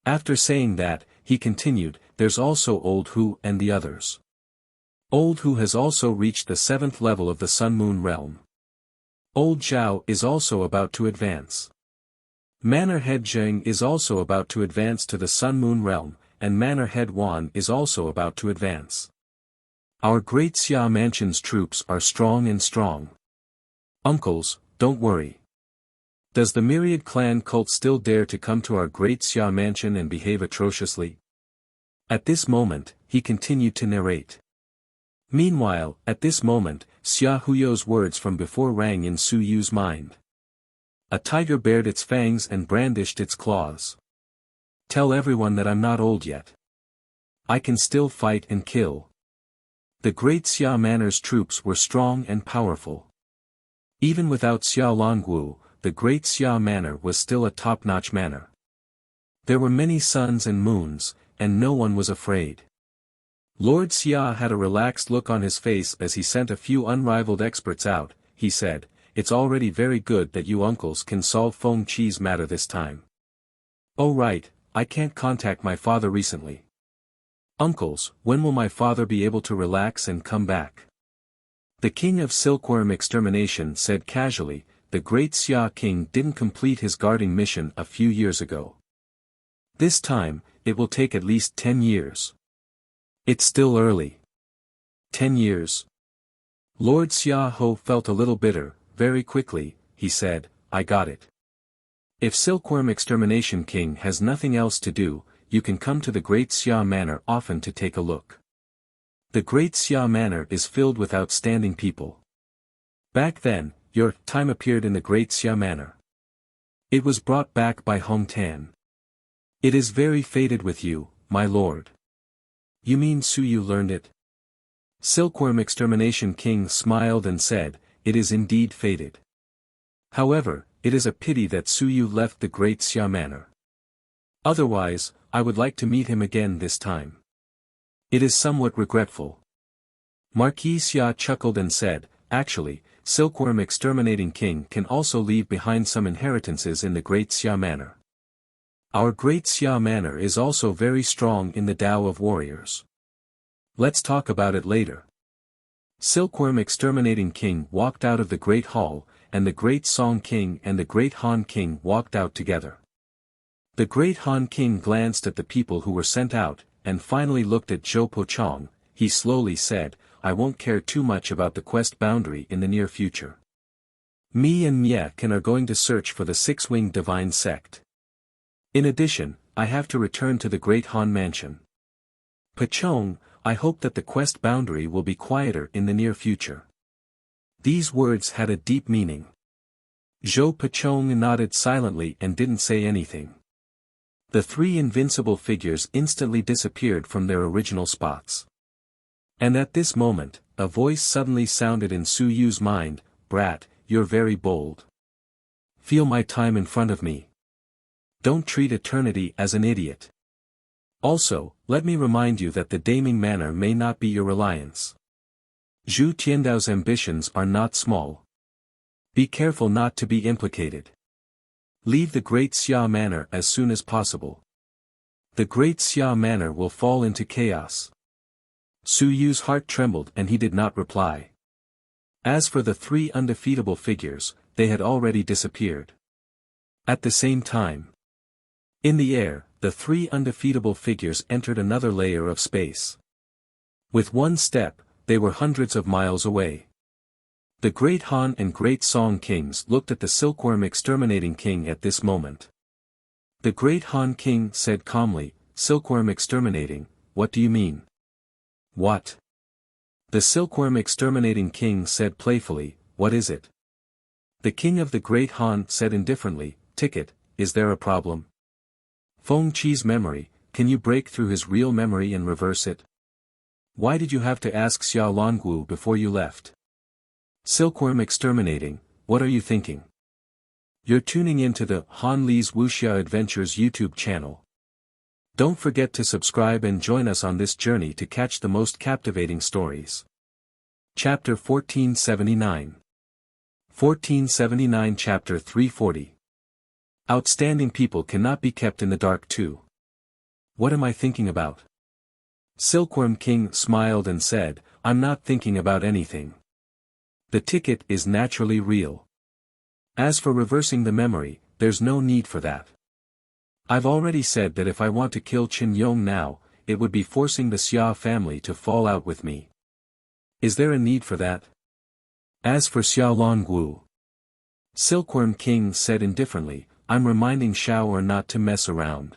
After saying that, he continued, "There's also Old Hu and the others. Old Hu has also reached the 7th level of the Sun-Moon Realm. Old Zhao is also about to advance. Manor Head Zheng is also about to advance to the Sun-Moon Realm, and Manor Head Wan is also about to advance. Our Great Xia Mansion's troops are strong and strong. Uncles, don't worry. Does the Myriad Clan cult still dare to come to our Great Xia Mansion and behave atrociously?" At this moment, he continued to narrate. Meanwhile, at this moment, Xia Huyo's words from before rang in Su Yu's mind. A tiger bared its fangs and brandished its claws. "Tell everyone that I'm not old yet. I can still fight and kill." The Great Xia Manor's troops were strong and powerful. Even without Xia Longwu, the Great Xia Manor was still a top-notch manor. There were many suns and moons, and no one was afraid. Lord Xia had a relaxed look on his face as he sent a few unrivaled experts out. He said, it's already very good that you uncles can solve Feng Qi's matter this time. Oh right, I can't contact my father recently. Uncles, when will my father be able to relax and come back? The king of Silkworm Extermination said casually, the great Xia king didn't complete his guarding mission a few years ago. This time, it will take at least 10 years. It's still early. 10 years. Lord Xia Ho felt a little bitter. Very quickly, he said, I got it. If Silkworm Extermination King has nothing else to do, you can come to the Great Xia Manor often to take a look. The Great Xia Manor is filled with outstanding people. Back then, your time appeared in the Great Xia Manor. It was brought back by Hong Tan. It is very fated with you, my lord. You mean Su Yu learned it? Silkworm Extermination King smiled and said, it is indeed fated. However, it is a pity that Su Yu left the Great Xia Manor. Otherwise, I would like to meet him again this time. It is somewhat regretful. Marquis Xia chuckled and said, actually, Silkworm Exterminating King can also leave behind some inheritances in the Great Xia Manor. Our Great Xia Manor is also very strong in the Tao of Warriors. Let's talk about it later. Silkworm Exterminating King walked out of the Great Hall, and the Great Song King and the Great Han King walked out together. The Great Han King glanced at the people who were sent out, and finally looked at Zhou Pochong. He slowly said, I won't care too much about the quest boundary in the near future. Me and Miekan are going to search for the Six-Winged Divine Sect. In addition, I have to return to the Great Han Mansion. Pochong, I hope that the quest boundary will be quieter in the near future. These words had a deep meaning. Zhou Pochong nodded silently and didn't say anything. The three invincible figures instantly disappeared from their original spots. And at this moment, a voice suddenly sounded in Su Yu's mind, Brat, you're very bold. Feel my time in front of me. Don't treat eternity as an idiot. Also, let me remind you that the Daming Manor may not be your reliance. Zhu Tiandao's ambitions are not small. Be careful not to be implicated. Leave the Great Xia Manor as soon as possible. The Great Xia Manor will fall into chaos. Su Yu's heart trembled and he did not reply. As for the three undefeatable figures, they had already disappeared. At the same time, in the air, the three undefeatable figures entered another layer of space. With one step, they were hundreds of miles away. The Great Han and Great Song Kings looked at the Silkworm Exterminating King at this moment. The Great Han King said calmly, Silkworm Exterminating, what do you mean? What? The Silkworm Exterminating King said playfully, what is it? The King of the Great Han said indifferently, Ticket, is there a problem? Feng Qi's memory, can you break through his real memory and reverse it? Why did you have to ask Xia Longwu before you left? Silkworm Exterminating, what are you thinking? You're tuning into the Han Li's Wuxia Adventures YouTube channel. Don't forget to subscribe and join us on this journey to catch the most captivating stories. Chapter 1479. 1479 Chapter 340. Outstanding people cannot be kept in the dark too. What am I thinking about? Silkworm King smiled and said, I'm not thinking about anything. The ticket is naturally real. As for reversing the memory, there's no need for that. I've already said that if I want to kill Qin Yong now, it would be forcing the Xia family to fall out with me. Is there a need for that? As for Xia Longwu, Silkworm King said indifferently, I'm reminding Xiao not to mess around.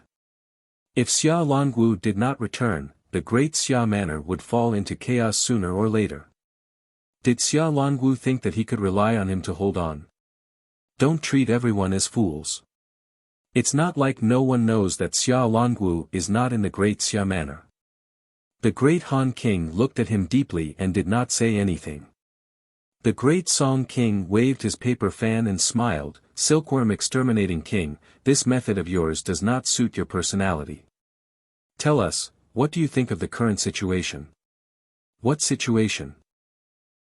If Xia Longwu did not return, the Great Xia Manor would fall into chaos sooner or later. Did Xia Longwu think that he could rely on him to hold on? Don't treat everyone as fools. It's not like no one knows that Xia Longwu is not in the Great Xia Manor. The Great Han King looked at him deeply and did not say anything. The Great Song King waved his paper fan and smiled, Silkworm Exterminating King, this method of yours does not suit your personality. Tell us, what do you think of the current situation? What situation?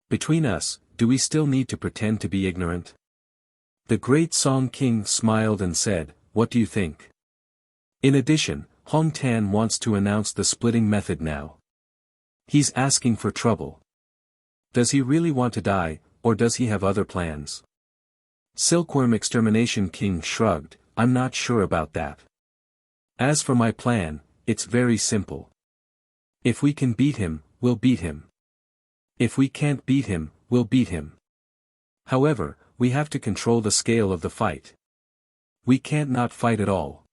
Between us, do we still need to pretend to be ignorant? The great Song King smiled and said, what do you think? In addition, Hong Tan wants to announce the splitting method now. He's asking for trouble. Does he really want to die, or does he have other plans? Silkworm Extermination King shrugged, I'm not sure about that. As for my plan, it's very simple. If we can beat him, we'll beat him. If we can't beat him, we'll beat him. However, we have to control the scale of the fight. We can't not fight at all.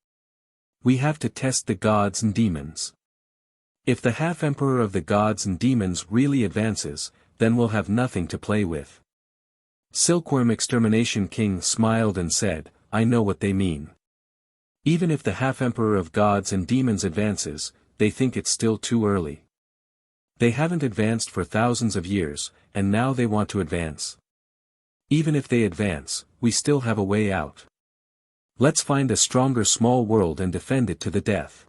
We have to test the gods and demons. If the half-emperor of the gods and demons really advances, then we'll have nothing to play with. Silkworm Extermination King smiled and said, I know what they mean. Even if the half-emperor of gods and demons advances, they think it's still too early. They haven't advanced for thousands of years, and now they want to advance. Even if they advance, we still have a way out. Let's find a stronger small world and defend it to the death.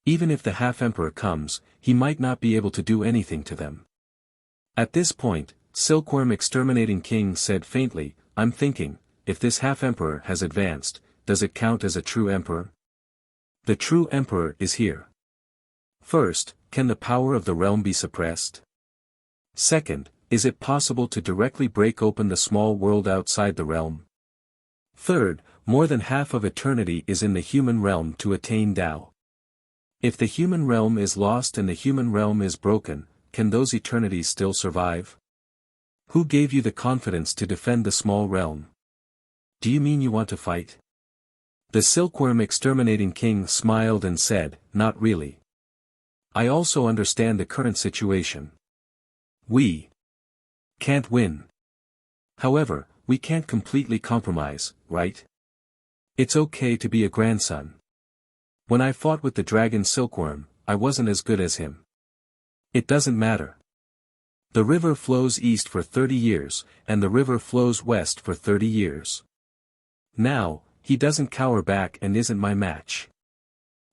Even if the half-emperor comes, he might not be able to do anything to them. At this point, Silkworm Exterminating King said faintly, I'm thinking, if this half-emperor has advanced, does it count as a true emperor? The true emperor is here. First, can the power of the realm be suppressed? Second, is it possible to directly break open the small world outside the realm? Third, more than half of eternity is in the human realm to attain Tao. If the human realm is lost and the human realm is broken, can those eternities still survive? Who gave you the confidence to defend the small realm? Do you mean you want to fight? The Silkworm Exterminating King smiled and said, not really. I also understand the current situation. We can't win. However, we can't completely compromise, right? It's okay to be a grandson. When I fought with the dragon Silkworm, I wasn't as good as him. It doesn't matter. The river flows east for 30 years, and the river flows west for 30 years. Now, he doesn't cower back and isn't my match.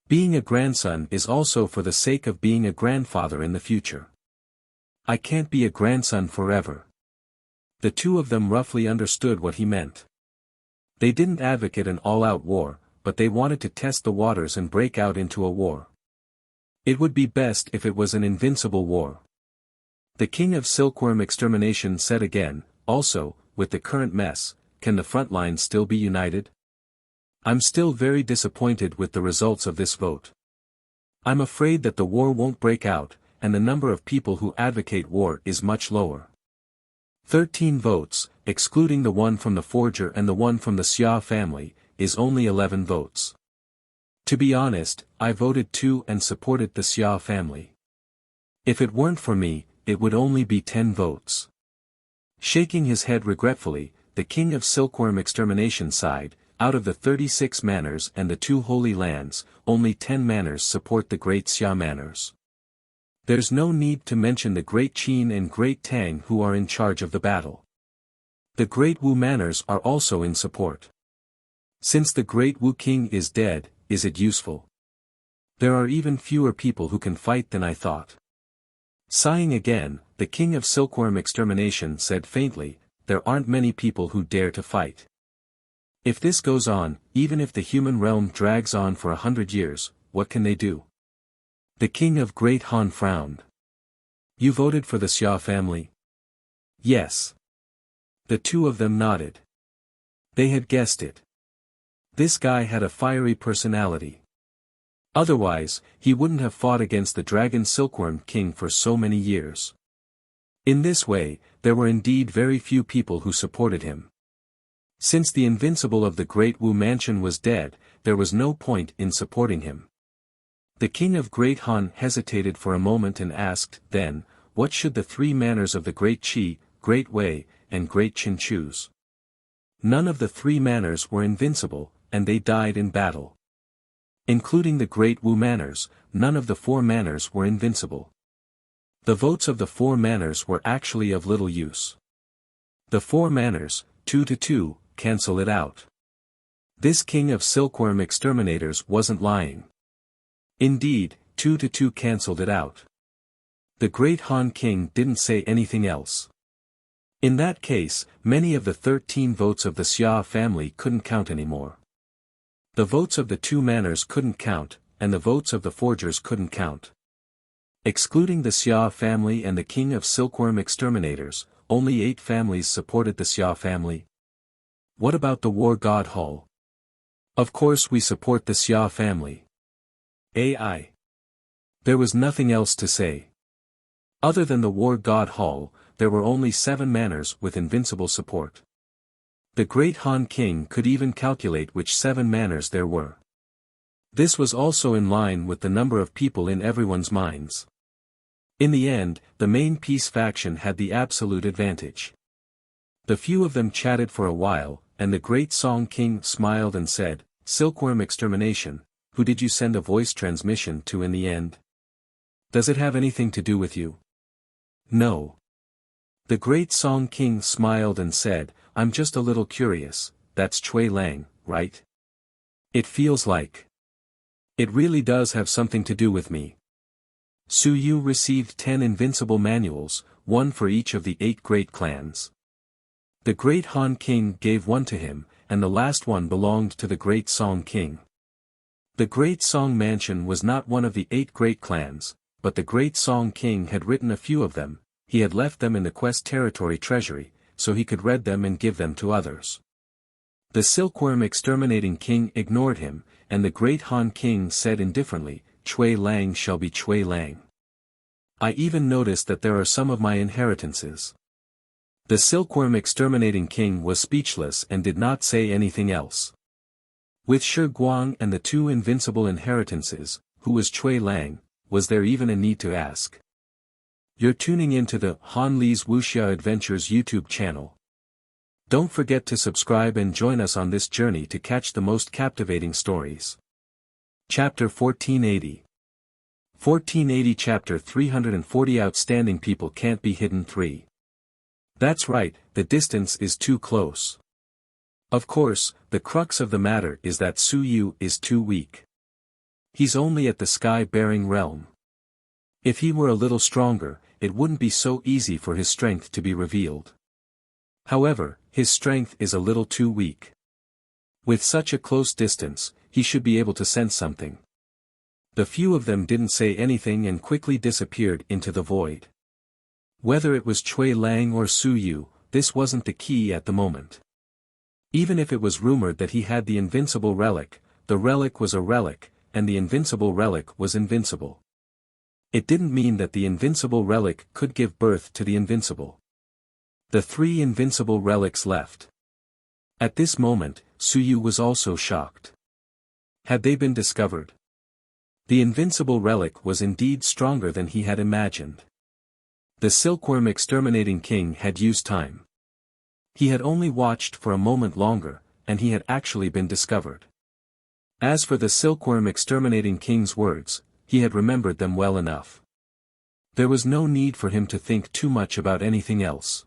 Being a grandson is also for the sake of being a grandfather in the future. I can't be a grandson forever. The two of them roughly understood what he meant. They didn't advocate an all-out war, but they wanted to test the waters and break out into a war. It would be best if it was an invincible war. The King of Silkworm Extermination said again, also, with the current mess, can the front lines still be united? I'm still very disappointed with the results of this vote. I'm afraid that the war won't break out, and the number of people who advocate war is much lower. 13 votes, excluding the one from the Forger and the one from the Xia family, is only 11 votes. To be honest, I voted too and supported the Xia family. If it weren't for me, it would only be 10 votes. Shaking his head regretfully, the King of Silkworm Extermination sighed, out of the 36 manors and the 2 holy lands, only 10 manors support the Great Xia manors. There's no need to mention the Great Qin and Great Tang who are in charge of the battle. The Great Wu manors are also in support. Since the Great Wu King is dead, is it useful? There are even fewer people who can fight than I thought. Sighing again, the King of Silkworm Extermination said faintly, there aren't many people who dare to fight. If this goes on, even if the human realm drags on for 100 years, what can they do? The King of Great Han frowned. You voted for the Xia family? Yes. The two of them nodded. They had guessed it. This guy had a fiery personality. Otherwise, he wouldn't have fought against the Dragon Silkworm King for so many years. In this way, there were indeed very few people who supported him. Since the invincible of the Great Wu Mansion was dead, there was no point in supporting him. The King of Great Han hesitated for a moment and asked, then, what should the 3 manors of the Great Qi, Great Wei, and Great Qin choose? None of the 3 manors were invincible, and they died in battle. Including the Great Wu manors, none of the 4 manors were invincible. The votes of the 4 manors were actually of little use. The 4 manors, 2 to 2, cancel it out. This King of Silkworm Exterminators wasn't lying. Indeed, 2 to 2 cancelled it out. The Great Han King didn't say anything else. In that case, many of the 13 votes of the Xia family couldn't count anymore. The votes of the two manners couldn't count, and the votes of the forgers couldn't count. Excluding the Xia family and the king of silkworm exterminators, only 8 families supported the Xia family. What about the war god Hall? Of course we support the Xia family. AI. There was nothing else to say. Other than the war god Hall, there were only 7 manners with invincible support. The great Han King could even calculate which 7 manners there were. This was also in line with the number of people in everyone's minds. In the end, the main peace faction had the absolute advantage. The few of them chatted for a while, and the great Song King smiled and said, "Silkworm extermination, who did you send a voice transmission to in the end? Does it have anything to do with you?" "No." The great Song King smiled and said, "I'm just a little curious, that's Chui Lang, right? It feels like. It really does have something to do with me." Su Yu received 10 invincible manuals, 1 for each of the 8 great clans. The great Han King gave 1 to him, and the last one belonged to the great Song King. The great Song Mansion was not one of the 8 great clans, but the great Song King had written a few of them. He had left them in the Quest Territory treasury, so he could read them and give them to others. The Silkworm Exterminating King ignored him, and the great Han King said indifferently, "Chui Lang shall be Chui Lang. I even noticed that there are some of my inheritances." The Silkworm Exterminating King was speechless and did not say anything else. With Shi Guang and the 2 invincible inheritances, who was Chui Lang, was there even a need to ask? You're tuning into the Han Li's Wuxia Adventures YouTube channel. Don't forget to subscribe and join us on this journey to catch the most captivating stories. Chapter 1480. 1480 Chapter 340 Outstanding People Can't Be Hidden 3. That's right, the distance is too close. Of course, the crux of the matter is that Su Yu is too weak. He's only at the sky-bearing realm. If he were a little stronger, it wouldn't be so easy for his strength to be revealed. However, his strength is a little too weak. With such a close distance, he should be able to sense something. The few of them didn't say anything and quickly disappeared into the void. Whether it was Chui Lang or Su Yu, this wasn't the key at the moment. Even if it was rumored that he had the invincible relic, the relic was a relic, and the invincible relic was invincible. It didn't mean that the invincible relic could give birth to the invincible. The 3 invincible relics left. At this moment, Su Yu was also shocked. Had they been discovered? The invincible relic was indeed stronger than he had imagined. The Silkworm Exterminating King had used time. He had only watched for a moment longer, and he had actually been discovered. As for the Silkworm Exterminating King's words, he had remembered them well enough. There was no need for him to think too much about anything else.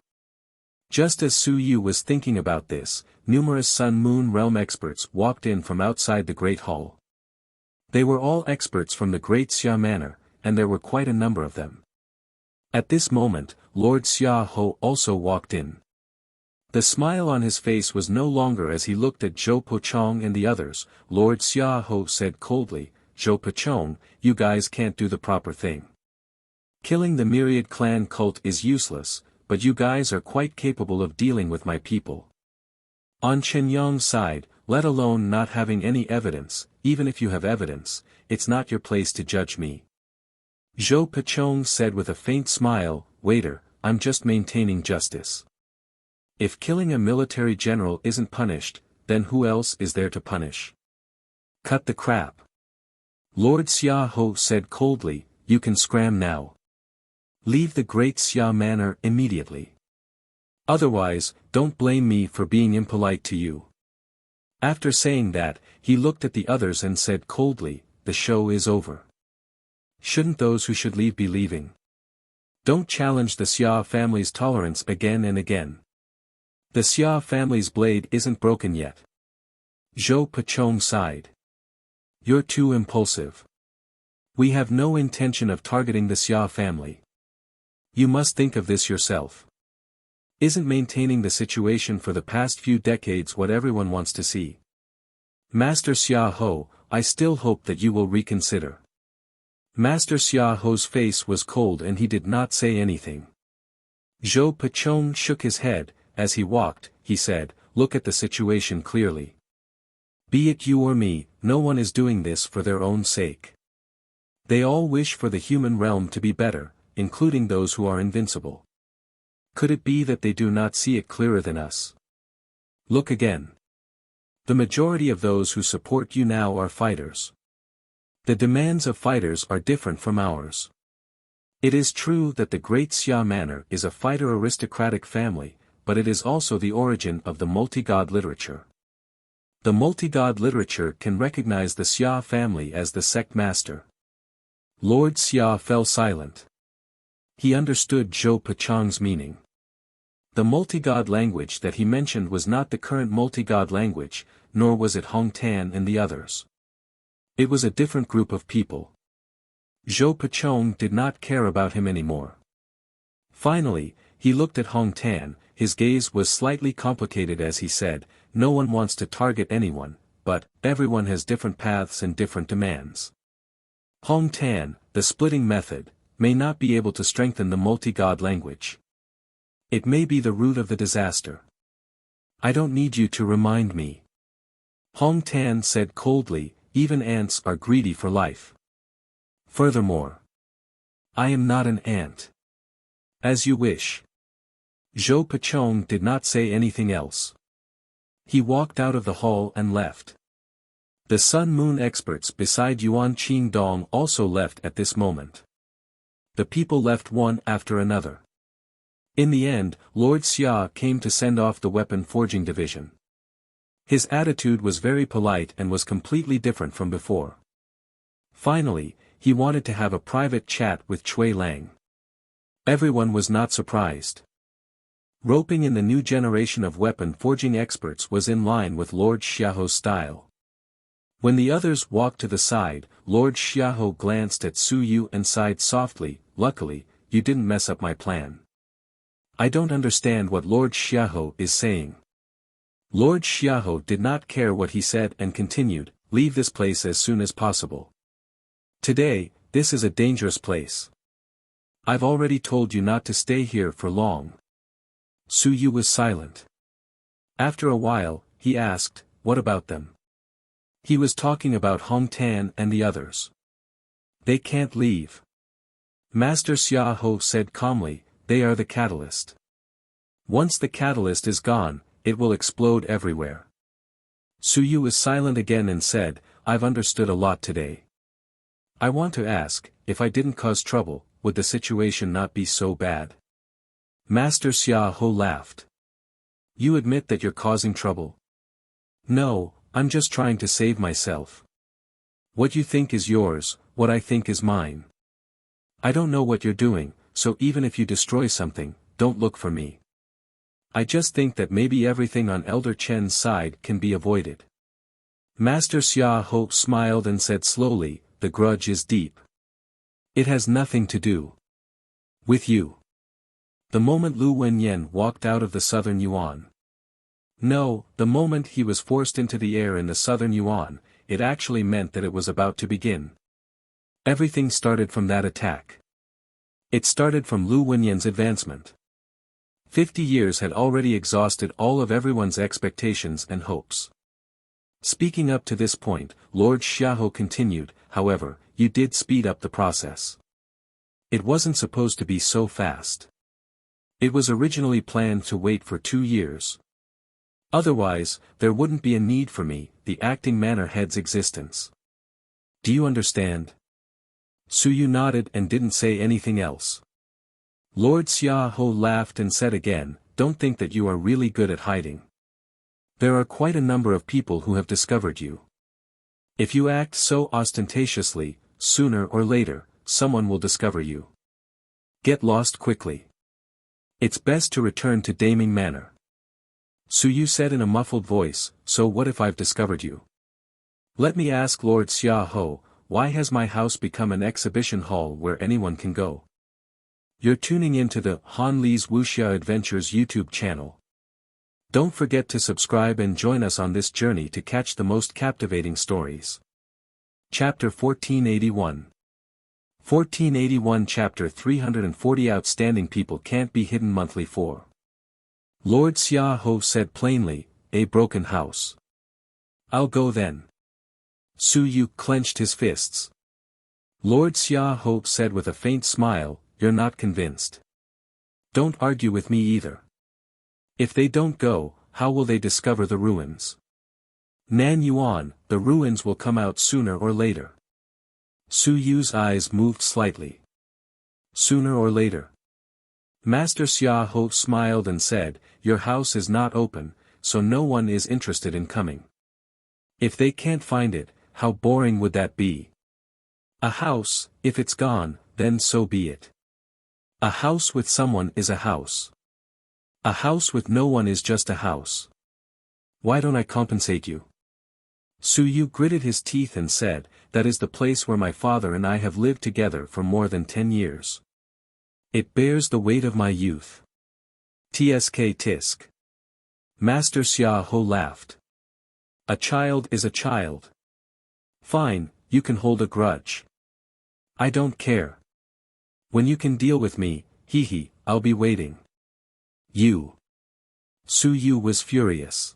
Just as Su Yu was thinking about this, numerous Sun-Moon Realm experts walked in from outside the Great Hall. They were all experts from the Great Xia Manor, and there were quite a number of them. At this moment, Lord Xia Ho also walked in. The smile on his face was no longer as he looked at Zhou Pochong and the others. Lord Xia Ho said coldly, "Zhou Pochong, you guys can't do the proper thing. Killing the Myriad clan cult is useless, but you guys are quite capable of dealing with my people. On Chen Yong's side, let alone not having any evidence, even if you have evidence, it's not your place to judge me." Zhou Pochong said with a faint smile, "Waiter, I'm just maintaining justice. If killing a military general isn't punished, then who else is there to punish? Cut the crap." Lord Xia Ho said coldly, "You can scram now. Leave the Great Xia Manor immediately. Otherwise, don't blame me for being impolite to you." After saying that, he looked at the others and said coldly, "The show is over. Shouldn't those who should leave be leaving? Don't challenge the Xia family's tolerance again and again. The Xia family's blade isn't broken yet." Zhou Pochong sighed. "You're too impulsive. We have no intention of targeting the Xia family. You must think of this yourself." Isn't maintaining the situation for the past few decades what everyone wants to see? Master Xia Ho, I still hope that you will reconsider. Master Xia Ho's face was cold and he did not say anything. Zhou Pachong shook his head. As he walked, he said, look at the situation clearly. Be it you or me, no one is doing this for their own sake. They all wish for the human realm to be better, including those who are invincible. Could it be that they do not see it clearer than us? Look again. The majority of those who support you now are fighters. The demands of fighters are different from ours. It is true that the Great Xia Manor is a fighter aristocratic family, but it is also the origin of the multi-god literature. The multi-god literature can recognize the Xia family as the sect master. Lord Xia fell silent. He understood Zhou Pachong's meaning. The multi-god language that he mentioned was not the current multi-god language, nor was it Hong Tan and the others. It was a different group of people. Zhou Pachong did not care about him anymore. Finally, he looked at Hong Tan. His gaze was slightly complicated as he said, no one wants to target anyone, but everyone has different paths and different demands. Hong Tan, the splitting method, may not be able to strengthen the multi-god language. It may be the root of the disaster. I don't need you to remind me. Hong Tan said coldly, even ants are greedy for life. Furthermore, I am not an ant. As you wish. Zhou Pachong did not say anything else. He walked out of the hall and left. The Sun-Moon experts beside Yuan Qingdong also left at this moment. The people left one after another. In the end, Lord Xia came to send off the weapon forging division. His attitude was very polite and was completely different from before. Finally, he wanted to have a private chat with Cui Lang. Everyone was not surprised. Roping in the new generation of weapon forging experts was in line with Lord Xiao's style. When the others walked to the side, Lord Xiao glanced at Su Yu and sighed softly, luckily, you didn't mess up my plan. I don't understand what Lord Xiao is saying. Lord Xiao did not care what he said and continued, leave this place as soon as possible. Today, this is a dangerous place. I've already told you not to stay here for long. Su Yu was silent. After a while, he asked, what about them? He was talking about Hong Tan and the others. They can't leave. Master Xiao said calmly, they are the catalyst. Once the catalyst is gone, it will explode everywhere. Su Yu was silent again and said, I've understood a lot today. I want to ask, if I didn't cause trouble, would the situation not be so bad? Master Xiao laughed. You admit that you're causing trouble? No, I'm just trying to save myself. What you think is yours, what I think is mine. I don't know what you're doing, so even if you destroy something, don't look for me. I just think that maybe everything on Elder Chen's side can be avoided. Master Xiao smiled and said slowly, the grudge is deep. It has nothing to do with you. The moment Lu Wenyan walked out of the southern Yuan. No, the moment he was forced into the air in the southern Yuan, it actually meant that it was about to begin. Everything started from that attack. It started from Lu Wenyan's advancement. 50 years had already exhausted all of everyone's expectations and hopes. Speaking up to this point, Lord Xiao continued, however, you did speed up the process. It wasn't supposed to be so fast. It was originally planned to wait for 2 years. Otherwise, there wouldn't be a need for me, the acting manor head's existence. Do you understand? Su Yu nodded and didn't say anything else. Lord Xiao laughed and said again, don't think that you are really good at hiding. There are quite a number of people who have discovered you. If you act so ostentatiously, sooner or later, someone will discover you. Get lost quickly. It's best to return to Daming Manor. Su Yu said in a muffled voice, so what if I've discovered you? Let me ask Lord Xiao, why has my house become an exhibition hall where anyone can go? You're tuning into the Han Li's Wuxia Adventures YouTube channel. Don't forget to subscribe and join us on this journey to catch the most captivating stories. Chapter 1481. 1481 Chapter 340 Outstanding People Can't Be Hidden Monthly 4. Lord Xia Ho said plainly, a broken house. I'll go then. Su Yu clenched his fists. Lord Xia Ho said with a faint smile, you're not convinced. Don't argue with me either. If they don't go, how will they discover the ruins? Nan Yuan, the ruins will come out sooner or later. Su Yu's eyes moved slightly. Sooner or later. Master Xia Ho smiled and said, your house is not open, so no one is interested in coming. If they can't find it, how boring would that be? A house, if it's gone, then so be it. A house with someone is a house. A house with no one is just a house. Why don't I compensate you? Su Yu gritted his teeth and said, that is the place where my father and I have lived together for more than 10 years. It bears the weight of my youth. Tsk tisk. Master Xia Ho laughed. A child is a child. Fine, you can hold a grudge. I don't care. When you can deal with me, hee, I'll be waiting. You. Su Yu was furious.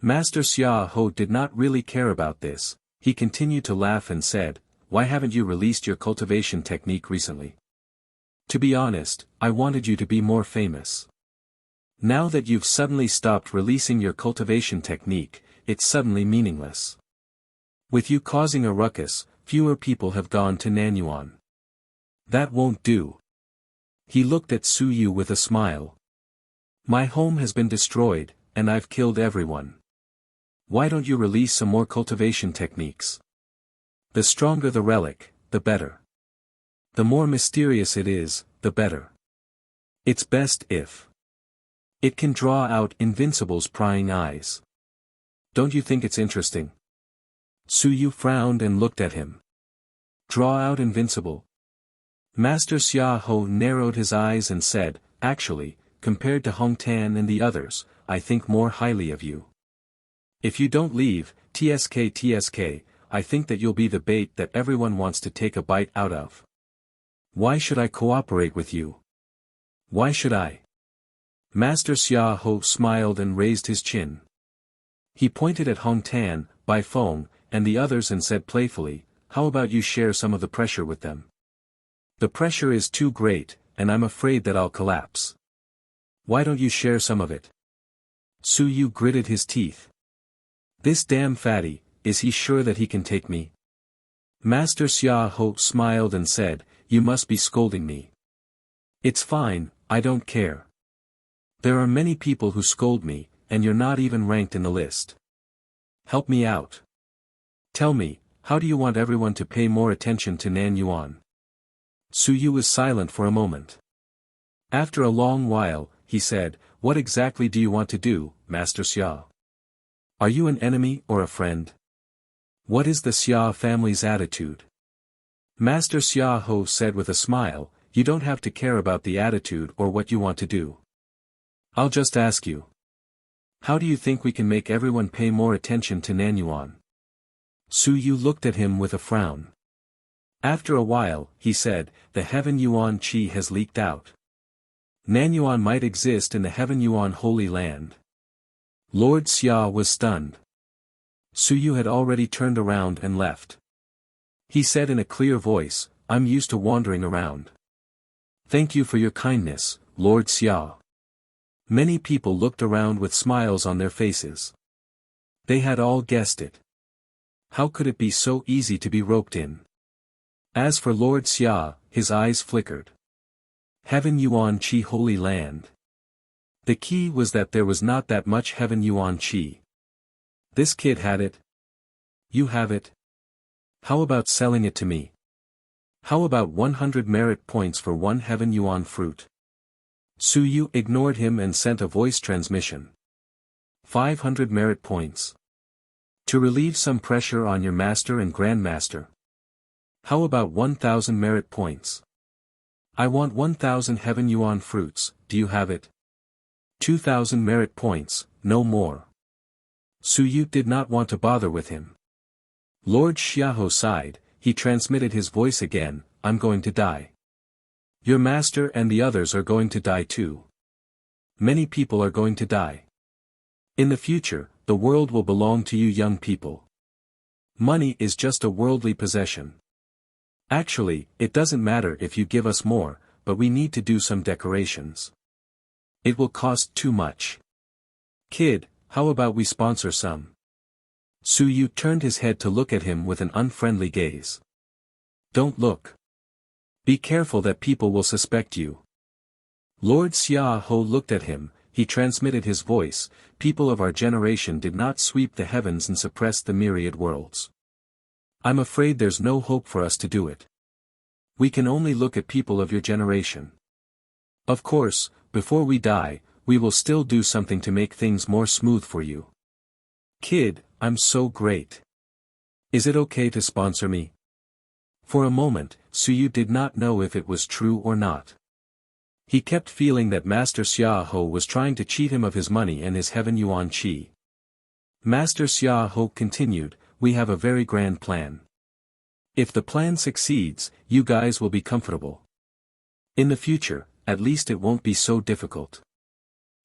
Master Xia Ho did not really care about this. He continued to laugh and said, why haven't you released your cultivation technique recently? To be honest, I wanted you to be more famous. Now that you've suddenly stopped releasing your cultivation technique, it's suddenly meaningless. With you causing a ruckus, fewer people have gone to Nanyuan. That won't do. He looked at Su Yu with a smile. My home has been destroyed, and I've killed everyone. Why don't you release some more cultivation techniques? The stronger the relic, the better. The more mysterious it is, the better. It's best if it can draw out Invincible's prying eyes. Don't you think it's interesting? Su Yu frowned and looked at him. Draw out Invincible. Master Xia Ho narrowed his eyes and said, actually, compared to Hong Tan and the others, I think more highly of you. If you don't leave, tsk, I think that you'll be the bait that everyone wants to take a bite out of. Why should I cooperate with you? Why should I? Master Xia Ho smiled and raised his chin. He pointed at Hong Tan, Bai Feng, and the others and said playfully, how about you share some of the pressure with them? The pressure is too great, and I'm afraid that I'll collapse. Why don't you share some of it? Su Yu gritted his teeth. This damn fatty, is he sure that he can take me? Master Xia Ho smiled and said, you must be scolding me. It's fine, I don't care. There are many people who scold me, and you're not even ranked in the list. Help me out. Tell me, how do you want everyone to pay more attention to Nan Yuan? Su Yu was silent for a moment. After a long while, he said, what exactly do you want to do, Master Xia? Are you an enemy or a friend? What is the Xia family's attitude? Master Xia Ho said with a smile, you don't have to care about the attitude or what you want to do. I'll just ask you. How do you think we can make everyone pay more attention to Nanyuan? Su Yu looked at him with a frown. After a while, he said, the Heaven Yuan Qi has leaked out. Nanyuan might exist in the Heaven Yuan Holy Land. Lord Xia was stunned. Su Yu had already turned around and left. He said in a clear voice, I'm used to wandering around. Thank you for your kindness, Lord Xia. Many people looked around with smiles on their faces. They had all guessed it. How could it be so easy to be roped in? As for Lord Xia, his eyes flickered. Heaven Yuan Qi Holy Land. The key was that there was not that much Heaven Yuan Qi. This kid had it. You have it. How about selling it to me? How about 100 merit points for one Heaven Yuan fruit? Su Yu ignored him and sent a voice transmission. 500 merit points. To relieve some pressure on your master and grandmaster. How about 1,000 merit points? I want 1,000 heaven yuan fruits, do you have it? 2,000 merit points, no more. Su Yu did not want to bother with him. Lord Xiaohou sighed, he transmitted his voice again, I'm going to die. Your master and the others are going to die too. Many people are going to die. In the future, the world will belong to you young people. Money is just a worldly possession. Actually, it doesn't matter if you give us more, but we need to do some decorations. It will cost too much. Kid, how about we sponsor some? Su Yu turned his head to look at him with an unfriendly gaze. Don't look. Be careful that people will suspect you. Lord Xiaohou looked at him, he transmitted his voice, people of our generation did not sweep the heavens and suppress the myriad worlds. I'm afraid there's no hope for us to do it. We can only look at people of your generation. Of course, before we die, we will still do something to make things more smooth for you. Kid, I'm so great. Is it okay to sponsor me? For a moment, Su Yu did not know if it was true or not. He kept feeling that Master Xiaohou was trying to cheat him of his money and his heaven yuan qi. Master Xiaohou continued, we have a very grand plan. If the plan succeeds, you guys will be comfortable. In the future, at least it won't be so difficult.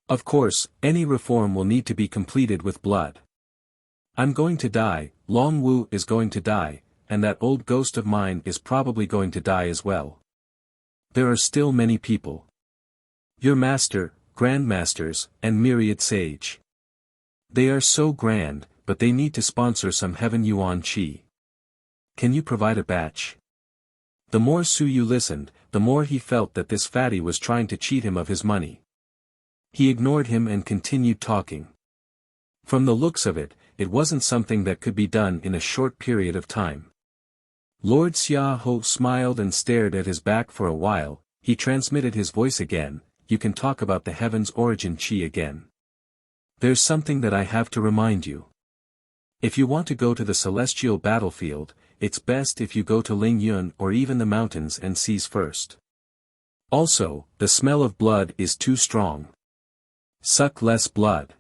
Of course, any reform will need to be completed with blood. I'm going to die, Long Wu is going to die, and that old ghost of mine is probably going to die as well. There are still many people. Your master, grandmasters, and myriad sage. They are so grand, but they need to sponsor some heaven yuan qi. Can you provide a batch? The more Su Yu listened, the more he felt that this fatty was trying to cheat him of his money. He ignored him and continued talking. From the looks of it, it wasn't something that could be done in a short period of time. Lord Xiaohou smiled and stared at his back for a while, he transmitted his voice again, you can talk about the heaven's origin qi again. There's something that I have to remind you. If you want to go to the celestial battlefield, it's best if you go to Lingyun or even the mountains and seas first. Also, the smell of blood is too strong. Suck less blood.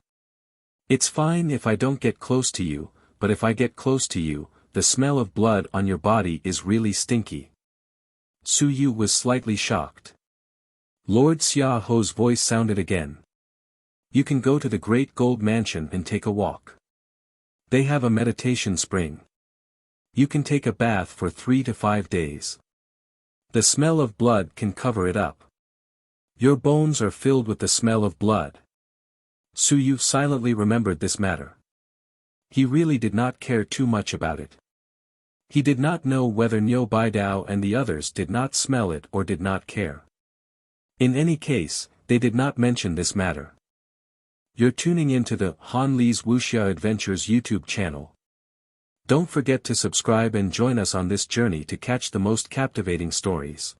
It's fine if I don't get close to you, but if I get close to you, the smell of blood on your body is really stinky. Su Yu was slightly shocked. Lord Xiaohou's voice sounded again. You can go to the Great Gold Mansion and take a walk. They have a meditation spring. You can take a bath for 3 to 5 days. The smell of blood can cover it up. Your bones are filled with the smell of blood. Su Yu silently remembered this matter. He really did not care too much about it. He did not know whether Niu Baidao and the others did not smell it or did not care. In any case, they did not mention this matter. You're tuning into the Han Li's Wuxia Adventures YouTube channel. Don't forget to subscribe and join us on this journey to catch the most captivating stories.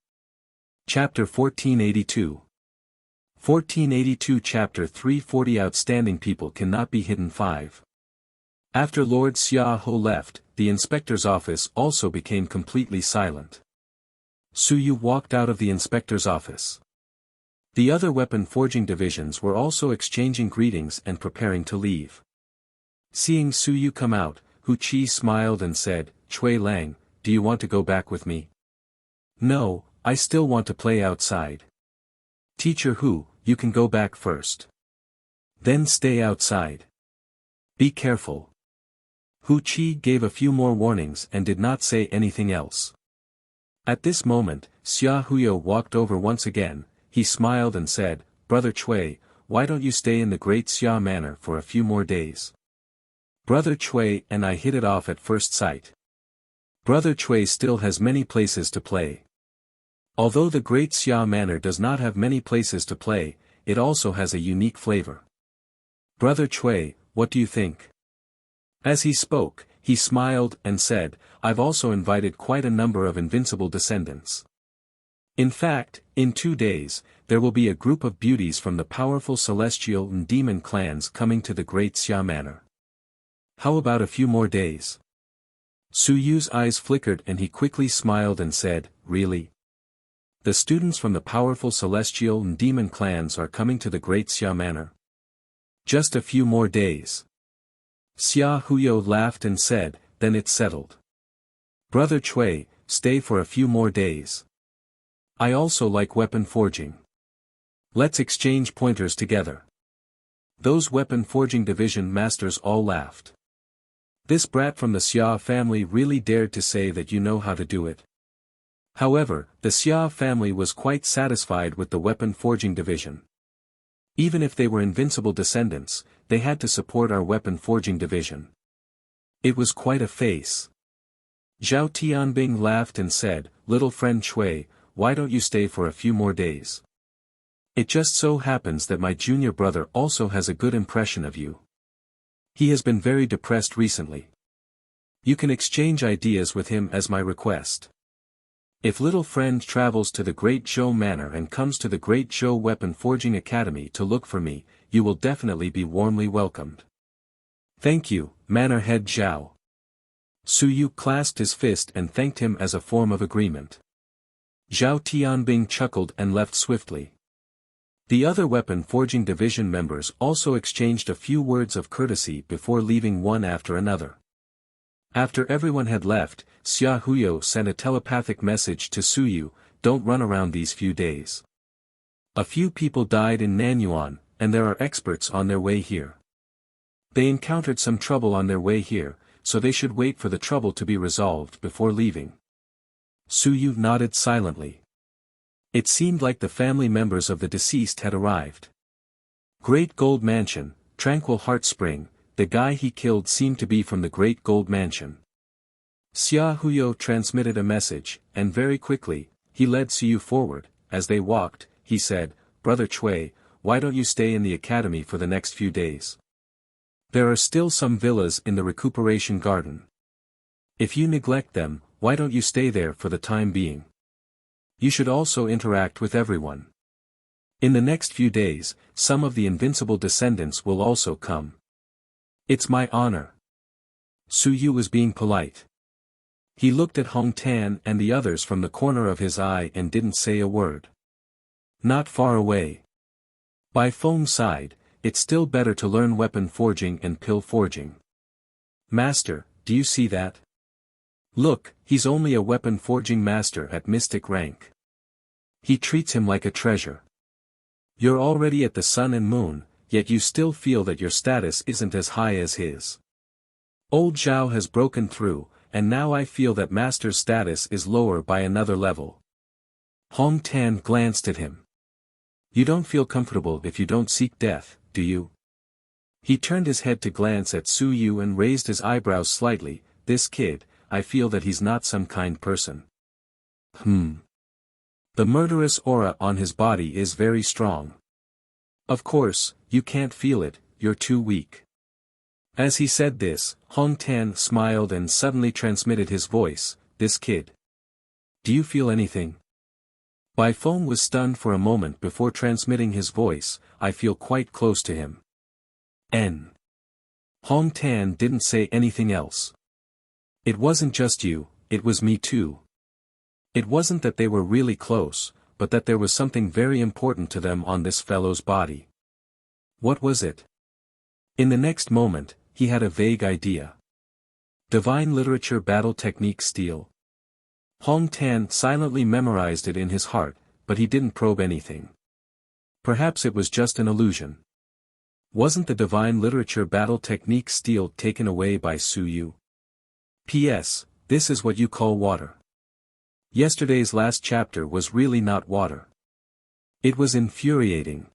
Chapter 1482. 1482 Chapter 340 Outstanding People Cannot Be Hidden 5. After Lord Xiaohou left, the inspector's office also became completely silent. Su Yu walked out of the inspector's office. The other weapon forging divisions were also exchanging greetings and preparing to leave. Seeing Su Yu come out, Hu Qi smiled and said, Cui Lang, do you want to go back with me? No, I still want to play outside. Teacher Hu, you can go back first. Then stay outside. Be careful. Hu Qi gave a few more warnings and did not say anything else. At this moment, Xia Huyo walked over once again, he smiled and said, Brother Cui, why don't you stay in the Great Xia Manor for a few more days? Brother Cui and I hit it off at first sight. Brother Cui still has many places to play. Although the Great Xia Manor does not have many places to play, it also has a unique flavor. Brother Cui, what do you think? As he spoke, he smiled and said, I've also invited quite a number of invincible descendants. In fact, in 2 days, there will be a group of beauties from the powerful celestial and demon clans coming to the Great Xia Manor. How about a few more days? Su Yu's eyes flickered and he quickly smiled and said, Really? The students from the powerful celestial and demon clans are coming to the Great Xia Manor. Just a few more days. Xia Huyo laughed and said, then it's settled. Brother Cui, stay for a few more days. I also like weapon forging. Let's exchange pointers together. Those weapon forging division masters all laughed. This brat from the Xia family really dared to say that you know how to do it. However, the Xia family was quite satisfied with the weapon forging division. Even if they were invincible descendants, they had to support our weapon forging division. It was quite a face. Zhao Tianbing laughed and said, little friend Cui, why don't you stay for a few more days? It just so happens that my junior brother also has a good impression of you. He has been very depressed recently. You can exchange ideas with him as my request. If little friend travels to the Great Zhou Manor and comes to the Great Zhou Weapon Forging Academy to look for me, you will definitely be warmly welcomed. Thank you, Manor Head Zhao. Su Yu clasped his fist and thanked him as a form of agreement. Zhao Tianbing chuckled and left swiftly. The other weapon forging division members also exchanged a few words of courtesy before leaving one after another. After everyone had left, Xia Huyo sent a telepathic message to Su Yu, don't run around these few days. A few people died in Nanyuan, and there are experts on their way here. They encountered some trouble on their way here, so they should wait for the trouble to be resolved before leaving. Su Yu nodded silently. It seemed like the family members of the deceased had arrived. Great Gold Mansion, Tranquil Heart Spring, the guy he killed seemed to be from the Great Gold Mansion. Xia Huyo transmitted a message, and very quickly, he led Su Yu forward. As they walked, he said, Brother Cui, why don't you stay in the academy for the next few days? There are still some villas in the recuperation garden. If you neglect them, why don't you stay there for the time being? You should also interact with everyone. In the next few days, some of the invincible descendants will also come. It's my honor. Su Yu was being polite. He looked at Hong Tan and the others from the corner of his eye and didn't say a word. Not far away. By Feng's side, it's still better to learn weapon forging and pill forging. Master, do you see that? Look, he's only a weapon forging master at mystic rank. He treats him like a treasure. You're already at the sun and moon, yet you still feel that your status isn't as high as his. Old Zhao has broken through, and now I feel that master's status is lower by another level. Hong Tan glanced at him. You don't feel comfortable if you don't seek death, do you? He turned his head to glance at Su Yu and raised his eyebrows slightly. This kid, I feel that he's not some kind person. The murderous aura on his body is very strong. Of course, you can't feel it, you're too weak. As he said this, Hong Tan smiled and suddenly transmitted his voice, this kid. Do you feel anything? Bai Feng was stunned for a moment before transmitting his voice, I feel quite close to him. Hong Tan didn't say anything else. It wasn't just you, it was me too. It wasn't that they were really close, but that there was something very important to them on this fellow's body. What was it? In the next moment, he had a vague idea. Divine Literature Battle Technique Steel. Hong Tan silently memorized it in his heart, but he didn't probe anything. Perhaps it was just an illusion. Wasn't the Divine Literature Battle Technique Steel taken away by Su Yu? P.S. This is what you call water. Yesterday's last chapter was really not water. It was infuriating.